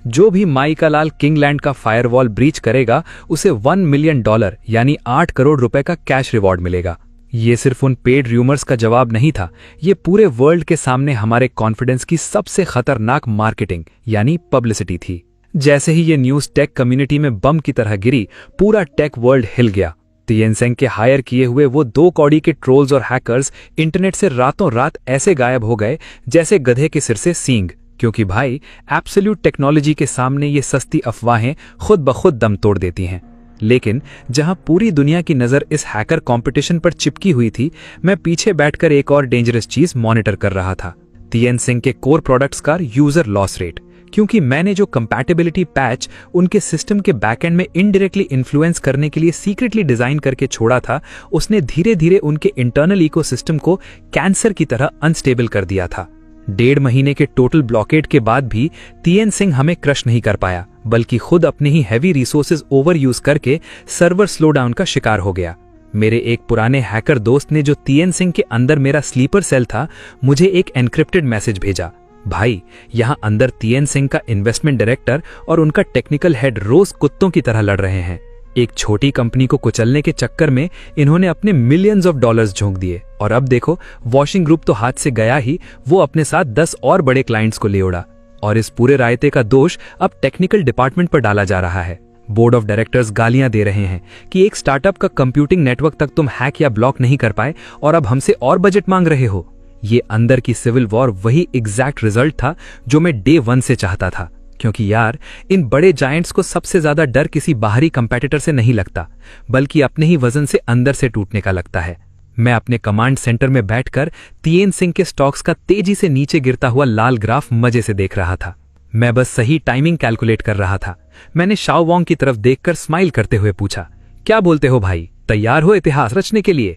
जो भी माइका लाल किंगलैंड का फायरवॉल ब्रीच करेगा उसे $1 मिलियन यानी 8 करोड़ रुपए का कैश रिवॉर्ड मिलेगा। ये सिर्फ उन पेड रूमर्स का जवाब नहीं था, ये पूरे वर्ल्ड के सामने हमारे कॉन्फिडेंस की सबसे खतरनाक मार्केटिंग यानी पब्लिसिटी थी। जैसे ही ये न्यूज़ टेक कम्युनिटी में बम की तरह गिरी, पूरा टेक वर्ल्ड हिल गया। टीएनसेंग के हायर किए हुए वो 2 कौड़ी के ट्रोल्स और हैकर्स इंटरनेट से रातों रात ऐसे गायब हो गए जैसे गधे के सिर से सींग, क्योंकि भाई एब्सोल्यूट टेक्नोलॉजी के सामने ये सस्ती अफवाहें खुद ब खुद दम तोड़ देती हैं। लेकिन जहां पूरी दुनिया की नज़र इस हैकर कंपटीशन पर चिपकी हुई थी, मैं पीछे बैठकर एक और डेंजरस चीज मॉनिटर कर रहा था, टीएनसेंग के कोर प्रोडक्ट्स का यूजर लॉस रेट। क्योंकि मैंने जो कंपैटिबिलिटी पैच उनके सिस्टम के बैकएंड में इनडायरेक्टली इन्फ्लुएंस करने के लिए सीक्रेटली डिजाइन करके छोड़ा था, उसने धीरे धीरे उनके इंटरनल इकोसिस्टम को कैंसर की तरह अनस्टेबल कर दिया था। 1.5 महीने के टोटल ब्लॉकेड के बाद भी टीएनसेंग हमें क्रश नहीं कर पाया, बल्कि खुद अपने ही हैवी रिसोर्सेज ओवर यूज करके सर्वर स्लो डाउन का शिकार हो गया। मेरे एक पुराने हैकर दोस्त ने, जो टीएनसेंग के अंदर मेरा स्लीपर सेल था, मुझे एक एनक्रिप्टेड मैसेज भेजा। भाई, यहां अंदर टीएनसेंग का इन्वेस्टमेंट डायरेक्टर और उनका टेक्निकल हेड रोज कुत्तों की तरह लड़ रहे हैं। एक छोटी कंपनी को कुचलने के चक्कर में इन्होंने अपने मिलियंस ऑफ डॉलर्स झोंक दिए, और अब देखो, वॉशिंग ग्रुप तो हाथ से गया ही, वो अपने साथ 10 और बड़े क्लाइंट्स को ले उड़ा। और इस पूरे रायते का दोष अब टेक्निकल डिपार्टमेंट पर डाला जा रहा है। बोर्ड ऑफ डायरेक्टर्स गालियां दे रहे हैं कि एक स्टार्टअप का कंप्यूटिंग नेटवर्क तक तुम हैक या ब्लॉक नहीं कर पाए और अब हमसे और बजट मांग रहे हो। ये अंदर की सिविल वॉर वही एग्जैक्ट रिजल्ट था जो मैं डे 1 से चाहता था। क्योंकि यार, इन बड़े जायंट्स को सबसे ज्यादा डर किसी बाहरी कंपेटिटर से नहीं लगता, बल्कि अपने ही वजन से अंदर से टूटने का लगता है। मैं अपने कमांड सेंटर में बैठकर टीएनसेंग के स्टॉक्स का तेजी से नीचे गिरता हुआ लाल ग्राफ मजे से देख रहा था। मैं बस सही टाइमिंग कैलकुलेट कर रहा था। मैंने शाओ वोंग की तरफ देखकर स्माइल करते हुए पूछा, क्या बोलते हो भाई, तैयार हो इतिहास रचने के लिए?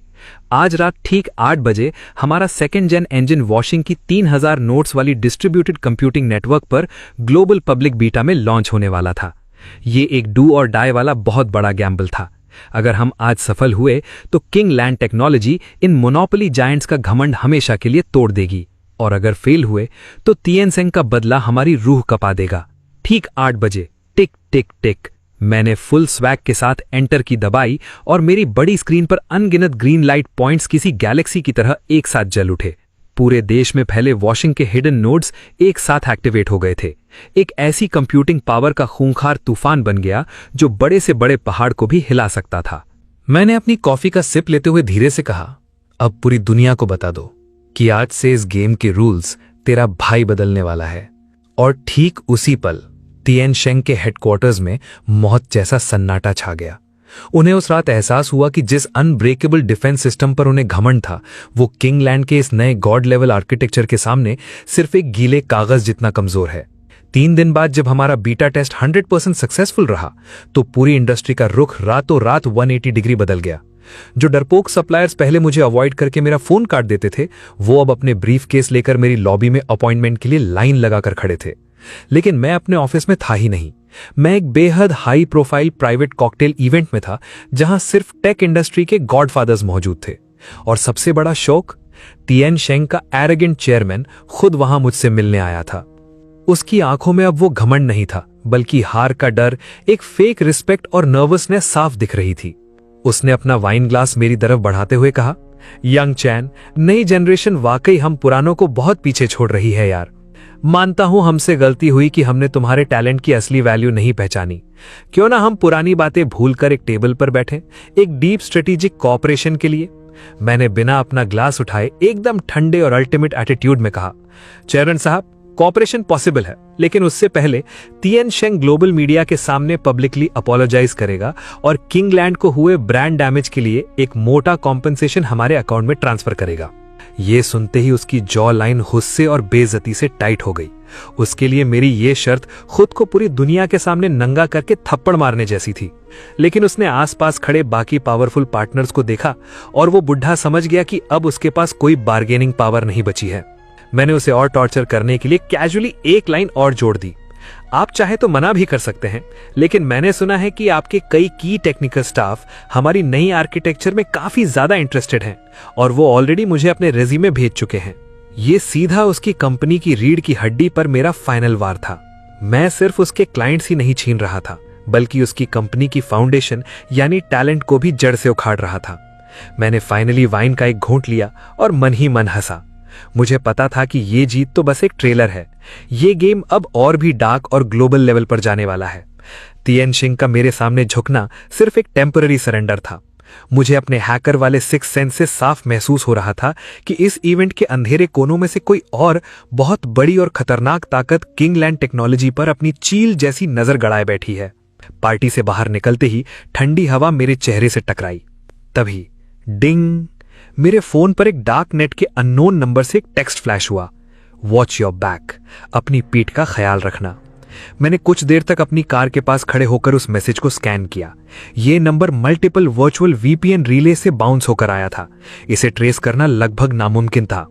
आज रात ठीक 8 बजे हमारा सेकेंड जेन इंजन वॉशिंग की 3000 नोड्स वाली डिस्ट्रीब्यूटेड कंप्यूटिंग नेटवर्क पर ग्लोबल पब्लिक बीटा में लॉन्च होने वाला था। ये एक डू और डाई वाला बहुत बड़ा गैम्बल था। अगर हम आज सफल हुए तो किंगलैंड टेक्नोलॉजी इन मोनोपोली जायंट्स का घमंड हमेशा के लिए तोड़ देगी, और अगर फेल हुए तो टीएनसेंग का बदला हमारी रूह कपा देगा। ठीक 8 बजे, टिक टिक टिक, मैंने फुल स्वैग के साथ एंटर की दबाई और मेरी बड़ी स्क्रीन पर अनगिनत ग्रीन लाइट पॉइंट्स किसी गैलेक्सी की तरह एक साथ जल उठे। पूरे देश में फैले वॉशिंग के हिडन नोड्स एक साथ एक्टिवेट हो गए थे। एक ऐसी कंप्यूटिंग पावर का खूंखार तूफान बन गया जो बड़े से बड़े पहाड़ को भी हिला सकता था। मैंने अपनी कॉफी का सिप लेते हुए धीरे से कहा, अब पूरी दुनिया को बता दो कि आज से इस गेम के रूल्स तेरा भाई बदलने वाला है। और ठीक उसी पल टीएनसेंग के हेडक्वार्टर्स में मौत जैसा सन्नाटा छा गया। उन्हें उस रात एहसास हुआ कि जिस अनब्रेकेबल डिफेंस सिस्टम पर उन्हें घमंड था, वो किंगलैंड के इस नए गॉड लेवल आर्किटेक्चर के सामने सिर्फ एक गीले कागज जितना कमजोर है। 3 दिन बाद जब हमारा बीटा टेस्ट 100% सक्सेसफुल रहा, तो पूरी इंडस्ट्री का रुख रातों रात 180 डिग्री बदल गया। जो डरपोक सप्लायर्स पहले मुझे अवॉइड करके मेरा फोन काट देते थे, वो अब अपने ब्रीफ केस लेकर मेरी लॉबी में अपॉइंटमेंट के लिए लाइन लगाकर खड़े थे। लेकिन मैं अपने ऑफिस में था ही नहीं। मैं एक बेहद high profile private cocktail event में था, जहां सिर्फ टेक इंडस्ट्री के गॉडफादर्स मौजूद थे। और सबसे बड़ा शौक, टीएनसेंग का एरोगेंट चेयरमैन खुद वहां मुझसे मिलने आया था। उसकी आंखों में अब वो घमंड नहीं था, बल्कि हार का डर, एक फेक रिस्पेक्ट और नर्वसनेस साफ दिख रही थी। उसने अपना वाइन ग्लास मेरी तरफ बढ़ाते हुए कहा, यंग चैन, नई जनरेशन वाकई हम पुरानों को बहुत पीछे छोड़ रही है यार। मानता हूं हमसे गलती हुई कि हमने तुम्हारे टैलेंट की असली वैल्यू नहीं पहचानी। क्यों ना हम पुरानी बातें भूलकर एक टेबल पर बैठे, एक डीप स्ट्रेटेजिक कोऑपरेशन के लिए। मैंने बिना अपना ग्लास उठाए एकदम ठंडे और अल्टीमेट एटीट्यूड में कहा, चेयरमैन साहब, कोऑपरेशन पॉसिबल है, लेकिन उससे पहले टीएनसेंग ग्लोबल मीडिया के सामने पब्लिकली अपोलोजाइज करेगा और किंगलैंड को हुए ब्रांड डैमेज के लिए एक मोटा कॉम्पेंसेशन हमारे अकाउंट में ट्रांसफर करेगा। ये सुनते ही उसकी जॉ लाइन गुस्से और बेइज्जती से टाइट हो गई। उसके लिए मेरी ये शर्त खुद को पूरी दुनिया के सामने नंगा करके थप्पड़ मारने जैसी थी। लेकिन उसने आसपास खड़े बाकी पावरफुल पार्टनर्स को देखा और वो बुढ़ा समझ गया कि अब उसके पास कोई बार्गेनिंग पावर नहीं बची है। मैंने उसे और टॉर्चर करने के लिए कैजुअली एक लाइन और जोड़ दी, आप चाहे तो मना भी कर सकते हैं, लेकिन मैंने सुना है कि आपके कई की टेक्निकल स्टाफ हमारी नई आर्किटेक्चर में काफी ज्यादा इंटरेस्टेड हैं और वो ऑलरेडी मुझे अपने रेज्यूमे भेज चुके हैं। ये सीधा उसकी कंपनी की रीढ़ की हड्डी पर मेरा फाइनल वार था। मैं सिर्फ उसके क्लाइंट्स ही नहीं छीन रहा था, बल्कि उसकी कंपनी की फाउंडेशन यानी टैलेंट को भी जड़ से उखाड़ रहा था। मैंने फाइनली वाइन का एक घूंट लिया और मन ही मन हंसा। मुझे पता था कि ये जीत तो बस एक ट्रेलर है, ये गेम अब और भी डार्क और ग्लोबल लेवल पर जाने वाला है। तिएनशिंग का मेरे सामने झुकना सिर्फ एक टेम्पररी सरेंडर था। मुझे अपने हैकर वाले सिक्स सेंस से साफ महसूस हो रहा था कि इस इवेंट के अंधेरे कोनों में से कोई और बहुत बड़ी और खतरनाक ताकत किंगलैंड टेक्नोलॉजी पर अपनी चील जैसी नजर गड़ाए बैठी है। पार्टी से बाहर निकलते ही ठंडी हवा मेरे चेहरे से टकराई। तभी डिंग, मेरे फोन पर एक डार्क नेट के अननोन नंबर से एक टेक्स्ट फ्लैश हुआ। वॉच योर बैक, अपनी पीठ का ख्याल रखना। मैंने कुछ देर तक अपनी कार के पास खड़े होकर उस मैसेज को स्कैन किया। यह number multiple virtual VPN relay से बाउंस होकर आया था। इसे ट्रेस करना लगभग नामुमकिन था।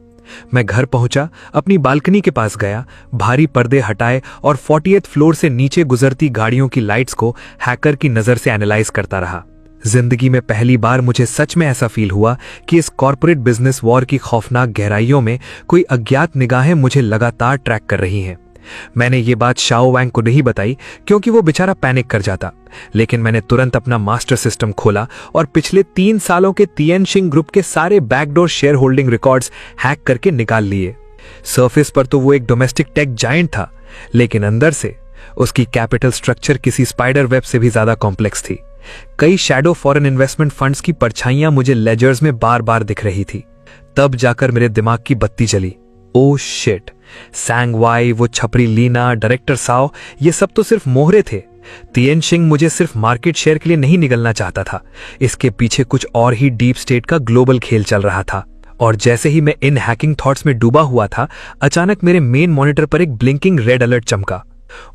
मैं घर पहुंचा, अपनी बालकनी के पास गया, भारी पर्दे हटाए और 40th फ्लोर से नीचे गुजरती गाड़ियों की लाइट्स को हैकर की नजर से एनालाइज करता रहा। जिंदगी में पहली बार मुझे सच में ऐसा फील हुआ कि इस कॉर्पोरेट बिजनेस वॉर की खौफनाक गहराइयों में कोई अज्ञात निगाहें मुझे लगातार ट्रैक कर रही हैं। मैंने ये बात शाओ वैंग को नहीं बताई क्योंकि वो बेचारा पैनिक कर जाता, लेकिन मैंने तुरंत अपना मास्टर सिस्टम खोला और पिछले 3 सालों के तिएनशिंग ग्रुप के सारे backdoor share holding records hack करके निकाल लिए। सरफेस पर तो वो एक डोमेस्टिक टेक जायंट था, लेकिन अंदर से उसकी कैपिटल स्ट्रक्चर किसी स्पाइडर वेब से भी ज्यादा कॉम्प्लेक्स थी। कई शैडो फॉरेन इन्वेस्टमेंट फंड्स की परछाइयां मुझे लेजर्स में बार बार दिख रही थी। तब जाकर मेरे दिमाग की बत्ती जली। ओ शिट, सैंगवाई, वो छपरी लीना, डायरेक्टर साओ, ये सब तो सिर्फ मोहरे थे। तिएनशिंग मुझे सिर्फ मार्केट शेयर के लिए नहीं निगलना चाहता था, इसके पीछे कुछ और ही डीप स्टेट का ग्लोबल खेल चल रहा था। और जैसे ही मैं इन हैकिंग थॉट्स में डूबा हुआ था, अचानक मेरे मेन मॉनिटर पर एक ब्लिंकिंग रेड अलर्ट चमका।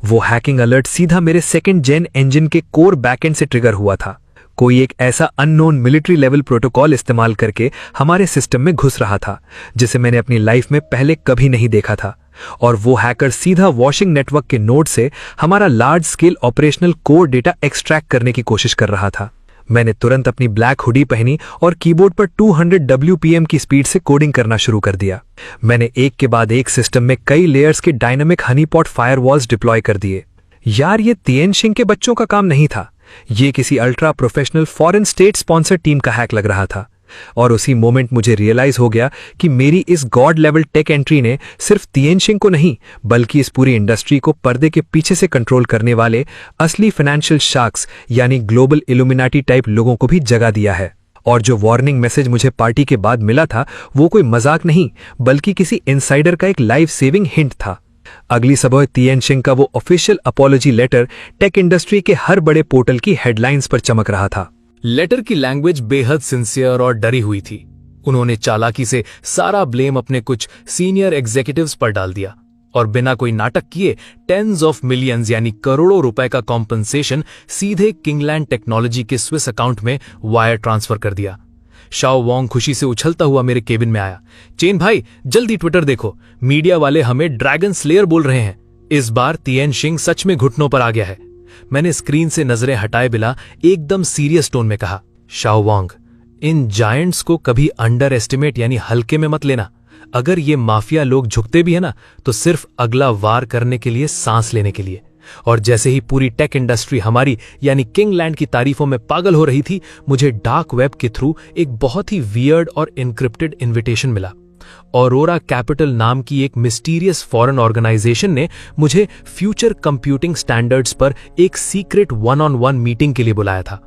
वो हैकिंग अलर्ट सीधा मेरे सेकंड जेन इंजन के कोर बैकएंड से ट्रिगर हुआ था। कोई एक ऐसा अननोन मिलिट्री लेवल प्रोटोकॉल इस्तेमाल करके हमारे सिस्टम में घुस रहा था, जिसे मैंने अपनी लाइफ में पहले कभी नहीं देखा था। और वो हैकर सीधा वॉशिंग नेटवर्क के नोड से हमारा large scale operational core data extract करने की कोशिश कर रहा था। मैंने तुरंत अपनी ब्लैक हुडी पहनी और कीबोर्ड पर 200 WPM की स्पीड से कोडिंग करना शुरू कर दिया। मैंने एक के बाद एक सिस्टम में कई लेयर्स के डायनामिक हनीपॉट फायरवॉल्स डिप्लॉय कर दिए। यार, ये तिएनशिंग के बच्चों का काम नहीं था, ये किसी ultra professional foreign state sponsored team का हैक लग रहा था। और उसी मोमेंट मुझे रियलाइज हो गया कि मेरी इस गॉड लेवल टेक एंट्री ने सिर्फ तिएनशिंग को नहीं, बल्कि इस पूरी इंडस्ट्री को पर्दे के पीछे से कंट्रोल करने वाले असली फाइनेंशियल शार्क्स यानी ग्लोबल इल्यूमिनाटी टाइप लोगों को भी जगा दिया है। और जो वार्निंग मैसेज मुझे पार्टी के बाद मिला था, वो कोई मजाक नहीं, बल्कि किसी इनसाइडर का एक लाइफ सेविंग हिंट था। अगली सुबह तिएनशिंग का वो official apology letter tech industry के हर बड़े पोर्टल की हेडलाइंस पर चमक रहा था। लेटर की लैंग्वेज बेहद सिंसियर और डरी हुई थी। उन्होंने चालाकी से सारा ब्लेम अपने कुछ सीनियर एग्जीक्यूटिव्स पर डाल दिया और बिना कोई नाटक किए टेंस ऑफ मिलियंस यानी करोड़ों रुपए का कॉम्पनसेशन सीधे किंगलैंड टेक्नोलॉजी के स्विस अकाउंट में वायर ट्रांसफर कर दिया। शाओ वॉन्ग खुशी से उछलता हुआ मेरे केबिन में आया। चेन भाई, जल्दी ट्विटर देखो, मीडिया वाले हमें ड्रैगन स्लेयर बोल रहे हैं। इस बार तिएनशिंग सच में घुटनों पर आ गया है। मैंने स्क्रीन से नजरें हटाए बिना एकदम सीरियस टोन में कहा, शाओ वॉन्ग, इन जायंट्स को कभी अंडर एस्टिमेट यानी हल्के में मत लेना। अगर ये माफिया लोग झुकते भी है ना, तो सिर्फ अगला वार करने के लिए, सांस लेने के लिए। और जैसे ही पूरी टेक इंडस्ट्री हमारी यानी किंगलैंड की तारीफों में पागल हो रही थी, मुझे डार्क वेब के थ्रू एक बहुत ही वियर्ड और इनक्रिप्टेड इन्विटेशन मिला। ऑरोरा कैपिटल नाम की एक मिस्टीरियस फॉरेन ऑर्गेनाइजेशन ने मुझे फ्यूचर कंप्यूटिंग स्टैंडर्ड्स पर एक सीक्रेट 1-on-1 मीटिंग के लिए बुलाया था।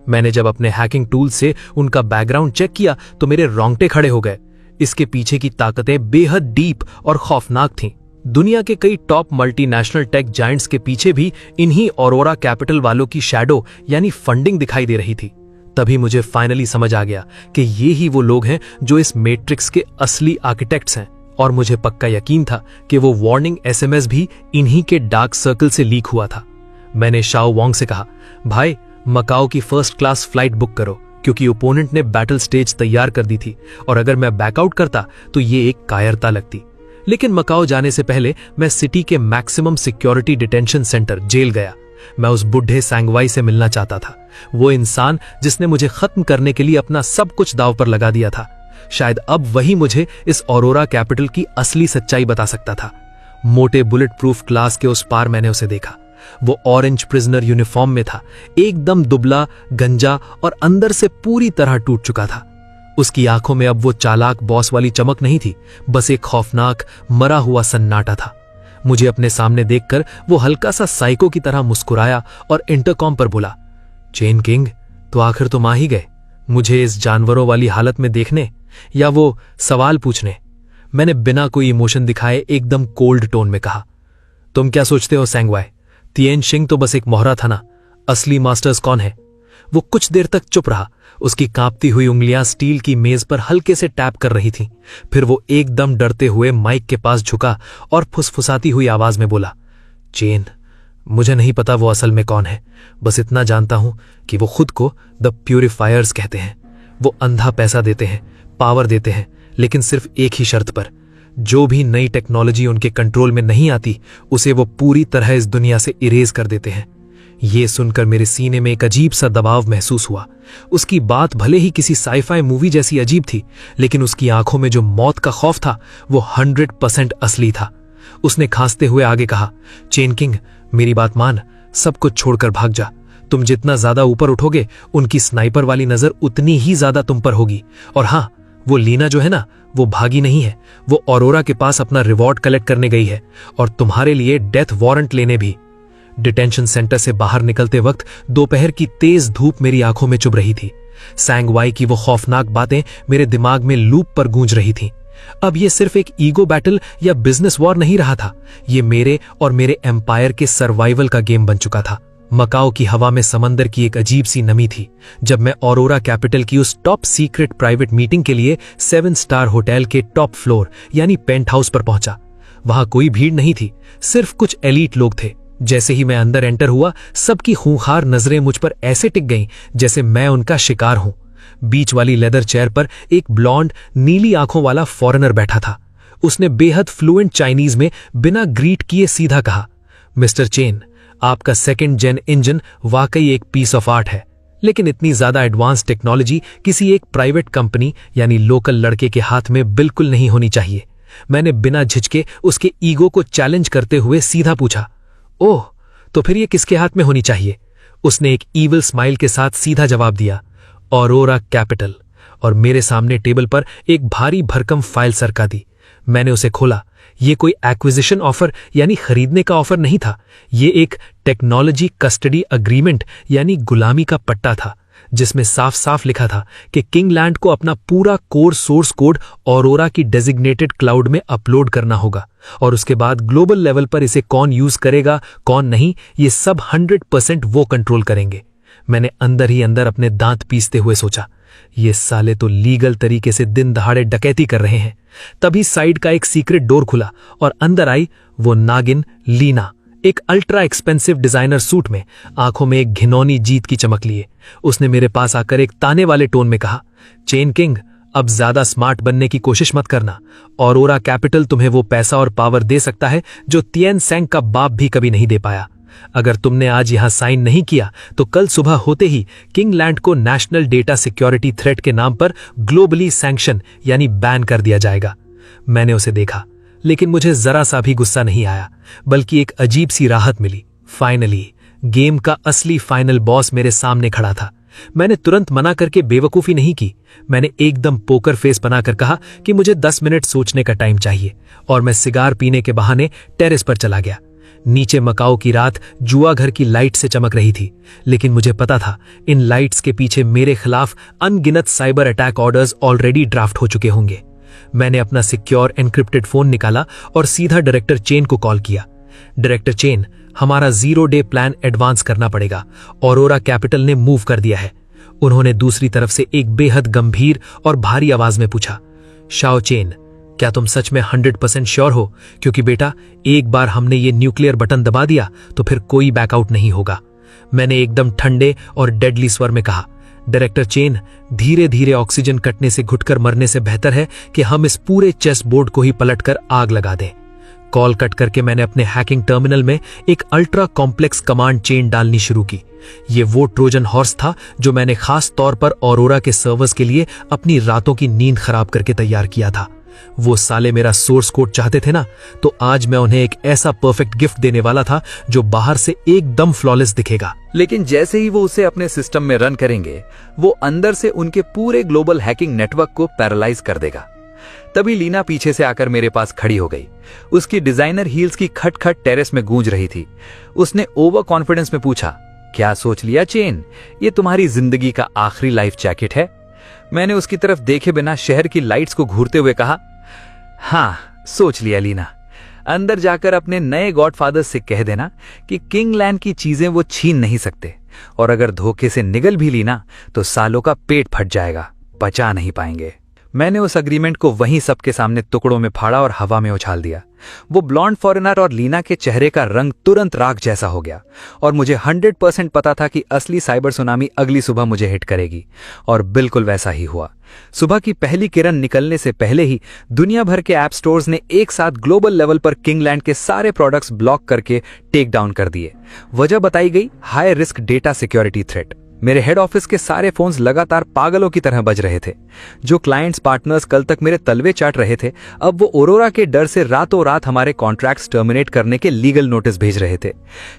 मैंने जब अपने हैकिंग टूल से उनका बैकग्राउंड चेक किया तो मेरे रोंगटे खड़े हो गए। इसके पीछे की ताकतें बेहद डीप और खौफनाक थीं। दुनिया के कई टॉप मल्टीनेशनल टेक जायंट्स के पीछे भी इन्हीं ऑरोरा कैपिटल वालों की शैडो यानी फंडिंग दिखाई दे रही थी। तभी मुझे फाइनली समझ आ गया कि ये ही वो लोग हैं जो इस मैट्रिक्स के असली आर्किटेक्ट्स हैं। और मुझे पक्का यकीन था कि वो वार्निंग SMS भी इन्हीं के डार्क सर्कल से लीक हुआ था। मैंने शाओ वॉन्ग से कहा, भाई मकाओ की फर्स्ट क्लास फ्लाइट बुक करो, क्योंकि ओपोनेंट ने बैटल स्टेज तैयार कर दी थी और अगर मैं बैकआउट करता तो ये एक कायरता लगती। लेकिन मकाओ जाने से पहले मैं सिटी के maximum security detention centre jail गया। मैं उस बुढ़े सैंगवाई से मिलना चाहता था, वो इंसान जिसने मुझे खत्म करने के लिए अपना सब कुछ दांव पर लगा दिया था। शायद अब वही मुझे इस ऑरोरा कैपिटल की असली सच्चाई बता सकता था। मोटे बुलेट प्रूफ ग्लास के उस पार मैंने उसे देखा। वो ऑरेंज प्रिजनर यूनिफॉर्म में था, एकदम दुबला, गंजा और अंदर से पूरी तरह टूट चुका था। उसकी आंखों में अब वो चालाक बॉस वाली चमक नहीं थी, बस एक खौफनाक मरा हुआ सन्नाटा था। मुझे अपने सामने देखकर वो हल्का सा साइको की तरह मुस्कुराया और इंटरकॉम पर बोला, चेन किंग, तो आखिर तुम आ ही गए, मुझे इस जानवरों वाली हालत में देखने या वो सवाल पूछने। मैंने बिना कोई इमोशन दिखाए एकदम कोल्ड टोन में कहा, तुम क्या सोचते हो सैंगवाई, तिएन शिंग तो बस एक मोहरा था ना, असली मास्टर्स कौन है? वो कुछ देर तक चुप रहा। उसकी कांपती हुई उंगलियां स्टील की मेज पर हल्के से टैप कर रही थीं। फिर वो एकदम डरते हुए माइक के पास झुका और फुसफुसाती हुई आवाज में बोला, चेन, मुझे नहीं पता वो असल में कौन है, बस इतना जानता हूं कि वो खुद को द प्यूरिफायर्स कहते हैं। वो अंधा पैसा देते हैं, पावर देते हैं, लेकिन सिर्फ एक ही शर्त पर, जो भी नई टेक्नोलॉजी उनके कंट्रोल में नहीं आती उसे वो पूरी तरह इस दुनिया से इरेज कर देते हैं। ये सुनकर मेरे सीने में एक अजीब सा दबाव महसूस हुआ। उसकी बात भले ही किसी साइफाई मूवी जैसी अजीब थी, लेकिन उसकी आंखों में जो मौत का खौफ था वो 100% असली था। उसने खांसते हुए आगे कहा, चेन किंग, मेरी बात मान, सब कुछ छोड़कर भाग जा। तुम जितना ज्यादा ऊपर उठोगे उनकी स्नाइपर वाली नजर उतनी ही ज्यादा तुम पर होगी। और हाँ, वो लीना जो है ना, वो भागी नहीं है, वो ऑरोरा के पास अपना रिवॉर्ड कलेक्ट करने गई है और तुम्हारे लिए डेथ वारंट लेने भी। डिटेंशन सेंटर से बाहर निकलते वक्त दोपहर की तेज धूप मेरी आंखों में चुभ रही थी। सैंगवाई की वो खौफनाक बातें मेरे दिमाग में लूप पर गूंज रही थीं। अब ये सिर्फ एक ईगो बैटल या बिजनेस वॉर नहीं रहा था, ये मेरे और मेरे एम्पायर के सर्वाइवल का गेम बन चुका था। मकाओ की हवा में समंदर की एक अजीब सी नमी थी। जब मैं ऑरोरा कैपिटल की उस टॉप सीक्रेट प्राइवेट मीटिंग के लिए 7 स्टार होटल के टॉप फ्लोर यानी पेंट हाउस पर पहुंचा, वहां कोई भीड़ नहीं थी, सिर्फ कुछ एलीट लोग थे। जैसे ही मैं अंदर एंटर हुआ, सबकी खूंखार नजरें मुझ पर ऐसे टिक गईं जैसे मैं उनका शिकार हूं। बीच वाली लेदर चेयर पर एक ब्लॉन्ड नीली आंखों वाला फॉरेनर बैठा था। उसने बेहद फ्लुएंट चाइनीज में बिना ग्रीट किए सीधा कहा, मिस्टर चेन, आपका 2nd जेन इंजन वाकई एक पीस ऑफ आर्ट है, लेकिन इतनी ज्यादा एडवांस टेक्नोलॉजी किसी एक प्राइवेट कंपनी यानी लोकल लड़के के हाथ में बिल्कुल नहीं होनी चाहिए। मैंने बिना झिझके उसके ईगो को चैलेंज करते हुए सीधा पूछा, ओह, तो फिर ये किसके हाथ में होनी चाहिए? उसने एक ईविल स्माइल के साथ सीधा जवाब दिया, ऑरोरा कैपिटल। और मेरे सामने टेबल पर एक भारी भरकम फाइल सरका दी। मैंने उसे खोला। ये कोई एक्विजिशन ऑफर यानी खरीदने का ऑफर नहीं था, ये एक टेक्नोलॉजी कस्टडी अग्रीमेंट यानी गुलामी का पट्टा था, जिसमें साफ साफ लिखा था कि किंगलैंड को अपना पूरा कोर सोर्स कोड ऑरोरा की डेजिग्नेटेड क्लाउड में अपलोड करना होगा और उसके बाद ग्लोबल लेवल पर इसे कौन यूज करेगा कौन नहीं, ये सब 100% वो कंट्रोल करेंगे। मैंने अंदर ही अंदर अपने दांत पीसते हुए सोचा, ये साले तो लीगल तरीके से दिन दहाड़े डकैती कर रहे हैं। तभी साइड का एक सीक्रेट डोर खुला और अंदर आई वो नागिन लीना, एक अल्ट्रा एक्सपेंसिव डिजाइनर सूट में, आंखों में एक घिनौनी जीत की चमक लिए। उसने मेरे पास आकर एक ताने वाले टोन में कहा, चेन किंग, अब ज्यादा स्मार्ट बनने की कोशिश मत करना। ऑरोरा कैपिटल तुम्हें वो पैसा और पावर दे सकता है जो तिएन सेंग का बाप भी कभी नहीं दे पाया। अगर तुमने आज यहां साइन नहीं किया तो कल सुबह होते ही किंगलैंड को नेशनल डेटा सिक्योरिटी थ्रेट के नाम पर ग्लोबली सैंक्शन यानी बैन कर दिया जाएगा। मैंने उसे देखा, लेकिन मुझे जरा सा भी गुस्सा नहीं आया, बल्कि एक अजीब सी राहत मिली। फाइनली गेम का असली फाइनल बॉस मेरे सामने खड़ा था। मैंने तुरंत मना करके बेवकूफी नहीं की। मैंने एकदम पोकर फेस बनाकर कहा कि मुझे 10 मिनट सोचने का टाइम चाहिए, और मैं सिगार पीने के बहाने टेरेस पर चला गया। नीचे मकाओ की रात जुआ घर की लाइट से चमक रही थी, लेकिन मुझे पता था इन लाइट्स के पीछे मेरे खिलाफ अनगिनत cyber attack orders already draft हो चुके होंगे। मैंने अपना सिक्योर एनक्रिप्टेड फोन निकाला और सीधा डायरेक्टर चेन को कॉल किया। डायरेक्टर चेन, हमारा 0 डे प्लान एडवांस करना पड़ेगा, ऑरोरा कैपिटल ने मूव कर दिया है। उन्होंने दूसरी तरफ से एक बेहद गंभीर और भारी आवाज में पूछा, शाओ चेन, क्या तुम सच में 100% श्योर हो? क्योंकि बेटा, एक बार हमने ये न्यूक्लियर बटन दबा दिया तो फिर कोई बैकआउट नहीं होगा। मैंने एकदम ठंडे और डेडली स्वर में कहा, डायरेक्टर चेन, धीरे धीरे ऑक्सीजन कटने से घुटकर मरने से बेहतर है कि हम इस पूरे चेस बोर्ड को ही पलटकर आग लगा दें। कॉल कट करके मैंने अपने हैकिंग टर्मिनल में एक अल्ट्रा कॉम्प्लेक्स कमांड चेन डालनी शुरू की। ये वो ट्रोजन हॉर्स था जो मैंने खास तौर पर ऑरोरा के सर्वर्स के लिए अपनी रातों की नींद खराब करके तैयार किया था। वो साले मेरा सोर्स कोड चाहते थे ना, तो आज मैं उन्हें एक ऐसा परफेक्ट गिफ्ट देने वाला था जो बाहर से एकदम फ्लॉलेस दिखेगा। लेकिन जैसे ही वो उसे अपने सिस्टम में रन करेंगे, वो अंदर से उनके पूरे ग्लोबल हैकिंग नेटवर्क को पैरालाइज कर देगा। तभी लीना पीछे से आकर मेरे पास खड़ी हो गई। उसकी डिजाइनर हील्स की खटखट टेरेस में गूंज रही थी। उसने ओवर कॉन्फिडेंस में पूछा, क्या सोच लिया चेन, ये तुम्हारी जिंदगी का आखिरी लाइफ जैकेट है? मैंने उसकी तरफ देखे बिना शहर की लाइट्स को घूरते हुए कहा, हाँ सोच लिया लीना। अंदर जाकर अपने नए गॉडफादर से कह देना कि किंगलैंड की चीजें वो छीन नहीं सकते, और अगर धोखे से निगल भी ली ना तो सालों का पेट फट जाएगा, बचा नहीं पाएंगे। मैंने उस अग्रीमेंट को वहीं सबके सामने टुकड़ों में फाड़ा और हवा में उछाल दिया। वो ब्लॉन्ड फॉरेनर और लीना के चेहरे का रंग तुरंत राख जैसा हो गया, और मुझे 100% पता था कि असली साइबर सुनामी अगली सुबह मुझे हिट करेगी। और बिल्कुल वैसा ही हुआ। सुबह की पहली किरण निकलने से पहले ही दुनिया भर के ऐप स्टोर्स ने एक साथ ग्लोबल लेवल पर किंगलैंड के सारे प्रोडक्ट्स ब्लॉक करके टेक डाउन कर दिए। वजह बताई गई, high risk data security threat. मेरे हेड ऑफिस के सारे फोन्स लगातार पागलों की तरह बज रहे थे। जो क्लाइंट्स पार्टनर्स कल तक मेरे तलवे चाट रहे थे, अब वो ऑरोरा के डर से रातों रात हमारे कॉन्ट्रैक्ट्स टर्मिनेट करने के लीगल नोटिस भेज रहे थे।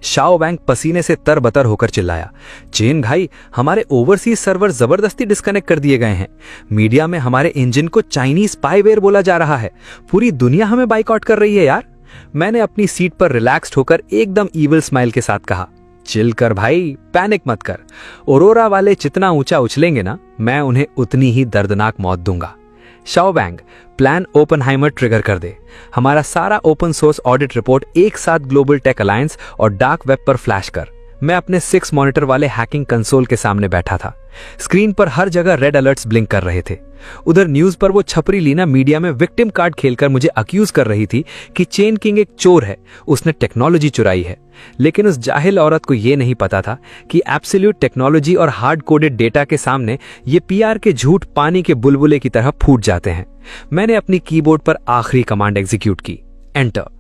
शाओ बैंक पसीने से तरबतर होकर चिल्लाया, चेन भाई, हमारे ओवरसीज सर्वर जबरदस्ती डिस्कनेक्ट कर दिए गए हैं। मीडिया में हमारे इंजन को चाइनीज स्पाईवेयर बोला जा रहा है। पूरी दुनिया हमें बाइकआउट कर रही है यार। मैंने अपनी सीट पर रिलैक्स्ड होकर एकदम ईविल स्माइल के साथ कहा, चिल कर भाई, पैनिक मत कर। ऑरोरा वाले जितना ऊंचा उछलेंगे ना, मैं उन्हें उतनी ही दर्दनाक मौत दूंगा। Shao bank, plan Oppenheimer trigger कर दे। हमारा सारा ओपन सोर्स ऑडिट रिपोर्ट एक साथ ग्लोबल टेक अलायंस और डार्क वेब पर फ्लैश कर। मैं अपने 6 मॉनिटर वाले हैकिंग कंसोल के सामने बैठा था। स्क्रीन पर हर जगह रेड अलर्ट्स ब्लिंक कर रहे थे। उधर न्यूज पर वो छपरी लीना मीडिया में विक्टिम कार्ड खेलकर मुझे अक्यूज कर रही थी कि चेन किंग एक चोर है, उसने टेक्नोलॉजी चुराई है। लेकिन उस जाहिल औरत को यह नहीं पता था कि एब्सोल्यूट टेक्नोलॉजी और हार्ड कोडेड डेटा के सामने ये पीआर के झूठ पानी के बुलबुले की तरह फूट जाते हैं। मैंने अपनी कीबोर्ड पर आखिरी कमांड एग्जीक्यूट की, एंटर।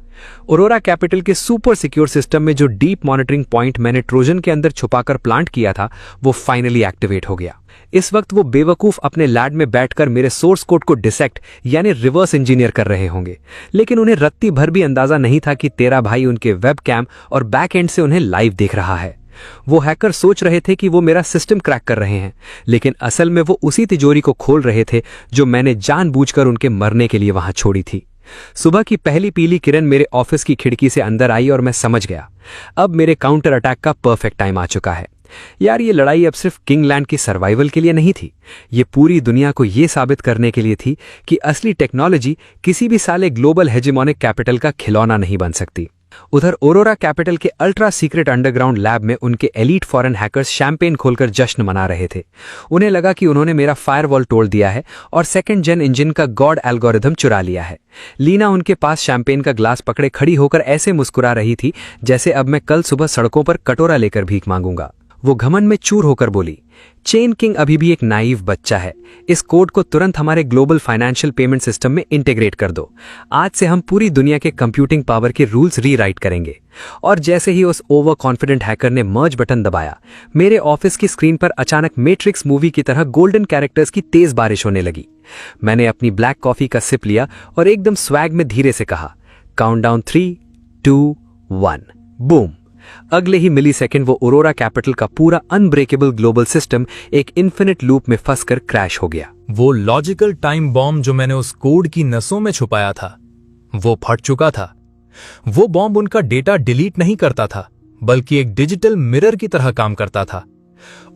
ऑरोरा कैपिटल के सुपर सिक्योर सिस्टम में जो डीप मॉनिटरिंग पॉइंट मैंने ट्रोजन के अंदर छुपाकर प्लांट किया था, वो फाइनली एक्टिवेट हो गया। इस वक्त वो बेवकूफ अपने लैब में बैठकर मेरे सोर्स कोड को डिसेक्ट यानी रिवर्स इंजीनियर कर रहे होंगे, लेकिन उन्हें रत्ती भर भी अंदाजा नहीं था कि तेरा भाई उनके वेब कैम और बैक एंड से उन्हें लाइव देख रहा है। वो हैकर सोच रहे थे कि वो मेरा सिस्टम क्रैक कर रहे हैं, लेकिन असल में वो उसी तिजोरी को खोल रहे थे जो मैंने जानबूझकर उनके मरने के लिए वहां छोड़ी थी। सुबह की पहली पीली किरण मेरे ऑफिस की खिड़की से अंदर आई और मैं समझ गया, अब मेरे काउंटर अटैक का परफेक्ट टाइम आ चुका है। यार, ये लड़ाई अब सिर्फ किंगलैंड की सर्वाइवल के लिए नहीं थी, ये पूरी दुनिया को ये साबित करने के लिए थी कि असली टेक्नोलॉजी किसी भी साले ग्लोबल हेजेमोनिक कैपिटल का खिलौना नहीं बन सकती। उधर ऑरोरा कैपिटल के अल्ट्रा सीक्रेट अंडरग्राउंड लैब में उनके एलीट फॉरेन हैकर्स शैंपेन खोलकर जश्न मना रहे थे। उन्हें लगा कि उन्होंने मेरा फायरवॉल तोड़ दिया है और सेकंड जेन इंजन का गॉड एल्गोरिथम चुरा लिया है। लीना उनके पास शैंपेन का ग्लास पकड़े खड़ी होकर ऐसे मुस्कुरा रही थी जैसे अब मैं कल सुबह सड़कों पर कटोरा लेकर भीख मांगूंगा। वो घमंड में चूर होकर बोली, चेन किंग अभी भी एक नाइव बच्चा है। इस कोड को तुरंत हमारे ग्लोबल फाइनेंशियल पेमेंट सिस्टम में इंटीग्रेट कर दो। आज से हम पूरी दुनिया के कंप्यूटिंग पावर के रूल्स रीराइट करेंगे। और जैसे ही उस ओवर कॉन्फिडेंट हैकर ने मर्ज बटन दबाया, मेरे ऑफिस की स्क्रीन पर अचानक मैट्रिक्स मूवी की तरह गोल्डन कैरेक्टर्स की तेज बारिश होने लगी। मैंने अपनी ब्लैक कॉफी का सिप लिया और एकदम स्वैग में धीरे से कहा, काउंटडाउन 3, 2, 1, बूम। अगले ही मिली सेकेंड वो ऑरोरा कैपिटल का पूरा अनब्रेकेबल ग्लोबल सिस्टम एक इन्फिनिट लूप में फंसकर क्रैश हो गया। वो लॉजिकल टाइम बॉम्ब जो मैंने उस कोड की नसों में छुपाया था, वो फट चुका था। वो बॉम्ब उनका डेटा डिलीट नहीं करता था, बल्कि एक डिजिटल मिरर की तरह काम करता था।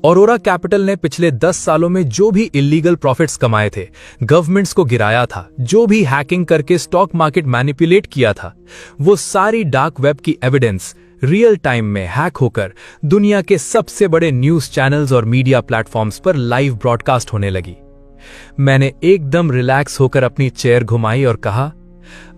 ऑरोरा कैपिटल ने पिछले 10 सालों में जो भी इलीगल प्रॉफिट्स कमाए थे, गवर्नमेंट्स को गिराया था, जो भी हैकिंग करके स्टॉक मार्केट मैनिपुलेट किया था, वो सारी डार्क वेब की एविडेंस रियल टाइम में हैक होकर दुनिया के सबसे बड़े न्यूज चैनल्स और मीडिया प्लेटफॉर्म्स पर लाइव ब्रॉडकास्ट होने लगी। मैंने एकदम रिलैक्स होकर अपनी चेयर घुमाई और कहा,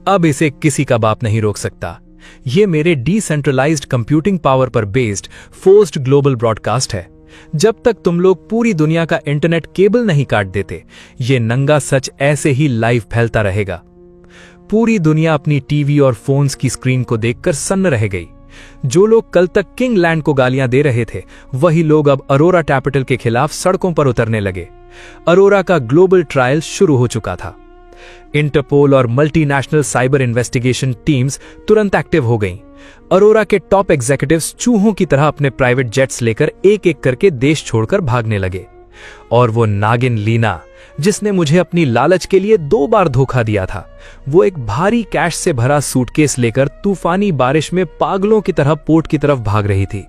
अब इसे किसी का बाप नहीं रोक सकता। ये मेरे डिसेंट्रलाइज्ड कंप्यूटिंग पावर पर बेस्ड फोर्स्ड ग्लोबल ब्रॉडकास्ट है। जब तक तुम लोग पूरी दुनिया का इंटरनेट केबल नहीं काट देते, ये नंगा सच ऐसे ही लाइव फैलता रहेगा। पूरी दुनिया अपनी टीवी और फोन्स की स्क्रीन को देखकर सन्न रह गई। जो लोग कल तक किंगलैंड को गालियां दे रहे थे, वही लोग अब ऑरोरा कैपिटल के खिलाफ सड़कों पर उतरने लगे। ऑरोरा का ग्लोबल ट्रायल शुरू हो चुका था। इंटरपोल और मल्टीनेशनल साइबर इन्वेस्टिगेशन टीम्स तुरंत एक्टिव हो गईं। अरोरा के टॉप एग्जीक्यूटिव्स चूहों की तरह अपने प्राइवेट जेट्स लेकर एक एक करके देश छोड़कर भागने लगे। और वो नागिन लीना, जिसने मुझे अपनी लालच के लिए 2 बार धोखा दिया था, वो एक भारी कैश से भरा सूटकेस लेकर तूफानी बारिश में पागलों की तरह पोर्ट की तरफ भाग रही थी।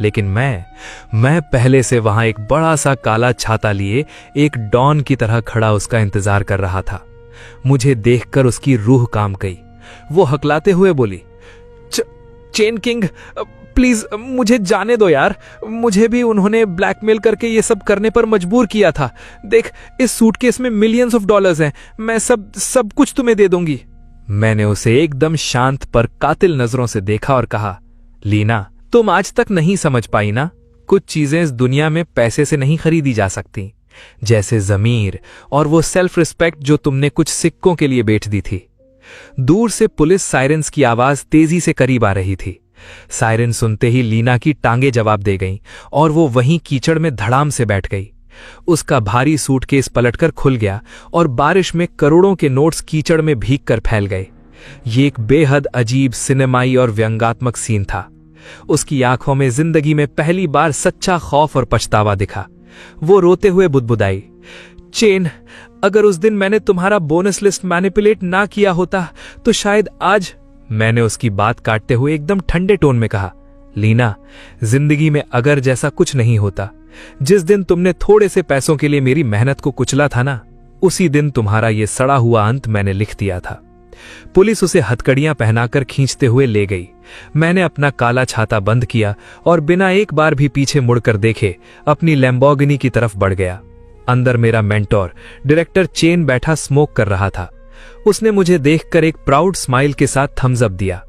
लेकिन मैं पहले से वहां एक बड़ा सा काला छाता लिए एक डॉन की तरह खड़ा उसका इंतजार कर रहा था। मुझे देखकर उसकी रूह काम गई। वो हकलाते हुए बोली, चेन किंग, प्लीज मुझे जाने दो यार, मुझे भी उन्होंने ब्लैकमेल करके ये सब करने पर मजबूर किया था। देख, इस सूटकेस में मिलियंस ऑफ डॉलर्स हैं, मैं सब कुछ तुम्हें दे दूंगी। मैंने उसे एकदम शांत पर कातिल नजरों से देखा और कहा, लीना, तुम आज तक नहीं समझ पाई ना, कुछ चीजें इस दुनिया में पैसे से नहीं खरीदी जा सकती, जैसे जमीर और वो सेल्फ रिस्पेक्ट जो तुमने कुछ सिक्कों के लिए बेच दी थी। दूर से पुलिस सायरन्स की आवाज तेजी से करीब आ रही थी। सायरन सुनते ही लीना की टांगे जवाब दे गईं और वो वहीं कीचड़ में धड़ाम से बैठ गई। उसका भारी सूटकेस पलटकर खुल गया और बारिश में करोड़ों के नोट्स कीचड़ में भीगकर फैल गए। ये एक बेहद अजीब सिनेमाई और व्यंग्यात्मक सीन था। उसकी आंखों में जिंदगी में पहली बार सच्चा खौफ और पछतावा दिखा। वो रोते हुए बुदबुदाई, चेन, अगर उस दिन मैंने तुम्हारा बोनस लिस्ट मैनिपुलेट ना किया होता तो शायद आज। मैंने उसकी बात काटते हुए एकदम ठंडे टोन में कहा, लीना, जिंदगी में अगर जैसा कुछ नहीं होता। जिस दिन तुमने थोड़े से पैसों के लिए मेरी मेहनत को कुचला था ना, उसी दिन तुम्हारा ये सड़ा हुआ अंत मैंने लिख दिया था। पुलिस उसे हथकड़ियां पहनाकर खींचते हुए ले गई। मैंने अपना काला छाता बंद किया और बिना एक बार भी पीछे मुड़कर देखे अपनी लैम्बोर्गिनी की तरफ बढ़ गया। अंदर मेरा मेंटोर डायरेक्टर चेन बैठा स्मोक कर रहा था। उसने मुझे देखकर एक प्राउड स्माइल के साथ थम्स अप दिया।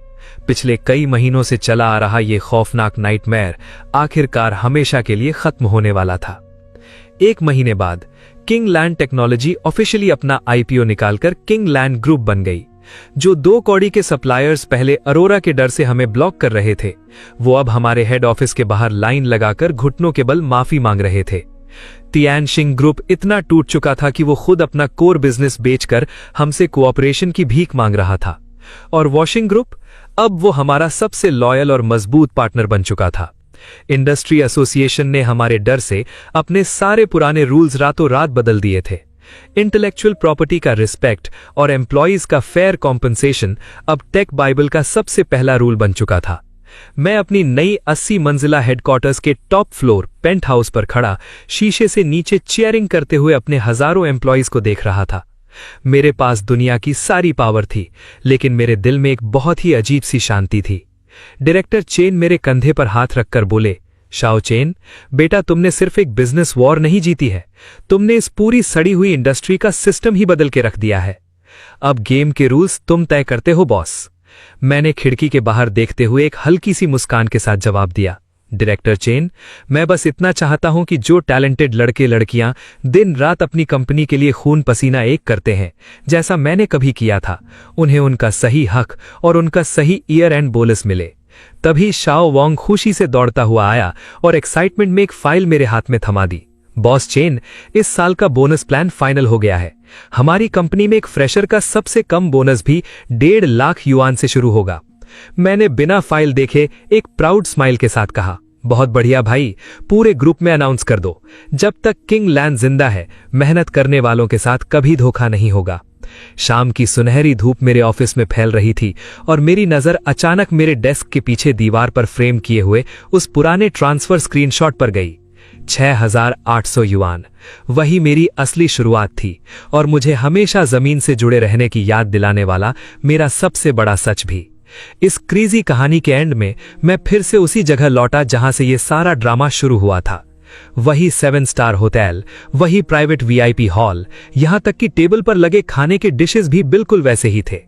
पिछले कई महीनों से चला आ रहा यह खौफनाक नाइटमेयर आखिरकार हमेशा के लिए खत्म होने वाला था। 1 महीने बाद किंग लैंड टेक्नोलॉजी ऑफिशियली अपना आईपीओ निकालकर किंग लैंड ग्रुप बन गई। जो 2 कौड़ी के सप्लायर्स पहले अरोरा के डर से हमें ब्लॉक कर रहे थे, वो अब हमारे हेड ऑफिस के बाहर लाइन लगाकर घुटनों के बल माफी मांग रहे थे। तियानशिंग ग्रुप इतना टूट चुका था कि वो खुद अपना कोर बिजनेस बेचकर हमसे कोऑपरेशन की भीख मांग रहा था। और वॉशिंग ग्रुप, अब वो हमारा सबसे लॉयल और मजबूत पार्टनर बन चुका था। इंडस्ट्री एसोसिएशन ने हमारे डर से अपने सारे पुराने रूल्स रातों रात बदल दिए थे। इंटेलेक्चुअल प्रॉपर्टी का रिस्पेक्ट और एम्प्लॉयज का फेयर कॉम्पनसेशन अब टेक बाइबल का सबसे पहला रूल बन चुका था। मैं अपनी नई 80 मंजिला हेडक्वार्टर्स के टॉप फ्लोर पेंट हाउस पर खड़ा शीशे से नीचे चीयरिंग करते हुए अपने हजारों एम्प्लॉयज को देख रहा था। मेरे पास दुनिया की सारी पावर थी, लेकिन मेरे दिल में एक बहुत ही अजीब सी शांति थी। डायरेक्टर चेन मेरे कंधे पर हाथ रखकर बोले, शाओ चेन, बेटा, तुमने सिर्फ एक बिजनेस वॉर नहीं जीती है, तुमने इस पूरी सड़ी हुई इंडस्ट्री का सिस्टम ही बदल के रख दिया है। अब गेम के रूल्स तुम तय करते हो बॉस। मैंने खिड़की के बाहर देखते हुए एक हल्की सी मुस्कान के साथ जवाब दिया, डायरेक्टर चेन, मैं बस इतना चाहता हूं कि जो टैलेंटेड लड़के लड़कियां दिन रात अपनी कंपनी के लिए खून पसीना एक करते हैं, जैसा मैंने कभी किया था, उन्हें उनका सही हक और उनका सही ईयर एंड बोनस मिले। तभी शाओ वोंग खुशी से दौड़ता हुआ आया और एक्साइटमेंट में एक फाइल मेरे हाथ में थमा दी। बॉस चेन, इस साल का बोनस प्लान फाइनल हो गया है। हमारी कंपनी में एक फ्रेशर का सबसे कम बोनस भी 1.5 लाख युआन से शुरू होगा। मैंने बिना फाइल देखे एक प्राउड स्माइल के साथ कहा, बहुत बढ़िया भाई, पूरे ग्रुप में अनाउंस कर दो, जब तक किंग लैंड जिंदा है, मेहनत करने वालों के साथ कभी धोखा नहीं होगा। शाम की सुनहरी धूप मेरे ऑफिस में फैल रही थी और मेरी नजर अचानक मेरे डेस्क के पीछे दीवार पर फ्रेम किए हुए उस पुराने ट्रांसफर स्क्रीनशॉट पर गई। 6,800 युआन, वही मेरी असली शुरुआत थी और मुझे हमेशा जमीन से जुड़े रहने की याद दिलाने वाला मेरा सबसे बड़ा सच भी। इस क्रेजी कहानी के एंड में मैं फिर से उसी जगह लौटा जहां से ये सारा ड्रामा शुरू हुआ था। वही 7 स्टार होटल, वही प्राइवेट वीआईपी हॉल, यहां तक कि टेबल पर लगे खाने के डिशेस भी बिल्कुल वैसे ही थे।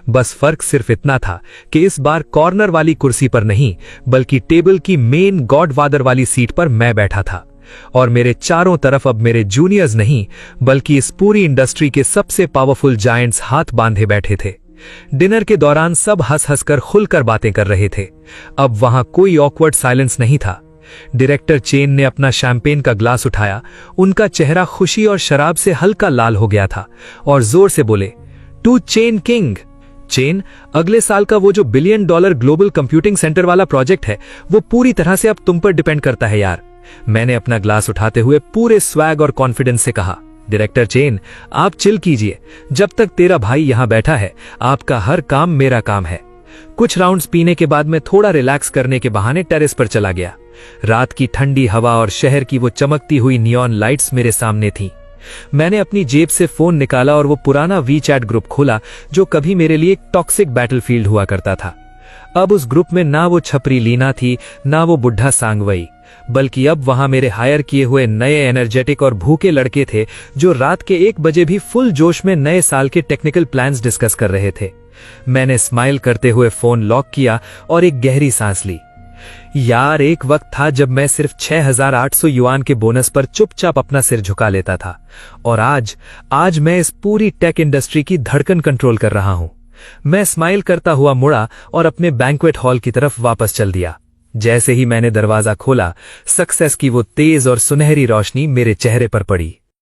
बस फर्क सिर्फ इतना था कि इस बार कॉर्नर वाली कुर्सी पर नहीं, बल्कि टेबल की मेन गॉडफादर वाली सीट पर मैं बैठा था और मेरे चारों तरफ अब मेरे जूनियर्स नहीं, बल्कि इस पूरी इंडस्ट्री के सबसे पावरफुल जायंट्स हाथ बांधे बैठे थे। डिनर के दौरान सब हंस हंस कर खुलकर बातें कर रहे थे। अब वहां कोई ऑकवर्ड साइलेंस नहीं था। डायरेक्टर चेन ने अपना शैंपेन का ग्लास उठाया। उनका चेहरा खुशी और शराब से हल्का लाल हो गया था और जोर से बोले, टू चेन किंग। चेन, अगले साल का वो जो $1 बिलियन ग्लोबल कंप्यूटिंग सेंटर वाला प्रोजेक्ट है, वो पूरी तरह से अब तुम पर डिपेंड करता है यार। मैंने अपना ग्लास उठाते हुए पूरे स्वैग और कॉन्फिडेंस से कहा, डायरेक्टर चेन, आप चिल कीजिए। जब तक तेरा भाई यहां बैठा है, आपका हर काम मेरा काम है। कुछ राउंड्स पीने के बाद मैं थोड़ा रिलैक्स करने के बहाने टेरेस पर चला गया। रात की ठंडी हवा और शहर की वो चमकती हुई नियॉन लाइट्स मेरे सामने थीं। मैंने अपनी जेब से फोन निकाला और वो पुराना वीचैट ग्रुप खोला जो कभी मेरे लिए एक टॉक्सिक बैटलफील्ड हुआ करता था। अब उस ग्रुप में ना वो छपरी लीना थी, ना वो बुढ़ा सांगवई, बल्कि अब वहां मेरे हायर किए हुए नए एनर्जेटिक और भूखे लड़के थे जो रात के 1 बजे भी फुल जोश में नए साल के टेक्निकल प्लान्स डिस्कस कर रहे थे। मैंने स्माइल करते हुए फोन लॉक किया और एक गहरी सांस ली। यार, एक वक्त था जब मैं सिर्फ 6,800 युआन के बोनस पर चुपचाप अपना सिर झुका लेता था, और आज मैं इस पूरी टेक इंडस्ट्री की धड़कन कंट्रोल कर रहा हूं। मैं स्माइल करता हुआ मुड़ा और अपने बैंक्वेट हॉल की तरफ वापस चल दिया। जैसे ही मैंने दरवाजा खोला, सक्सेस की वो तेज और सुनहरी रोशनी मेरे चेहरे पर पड़ी।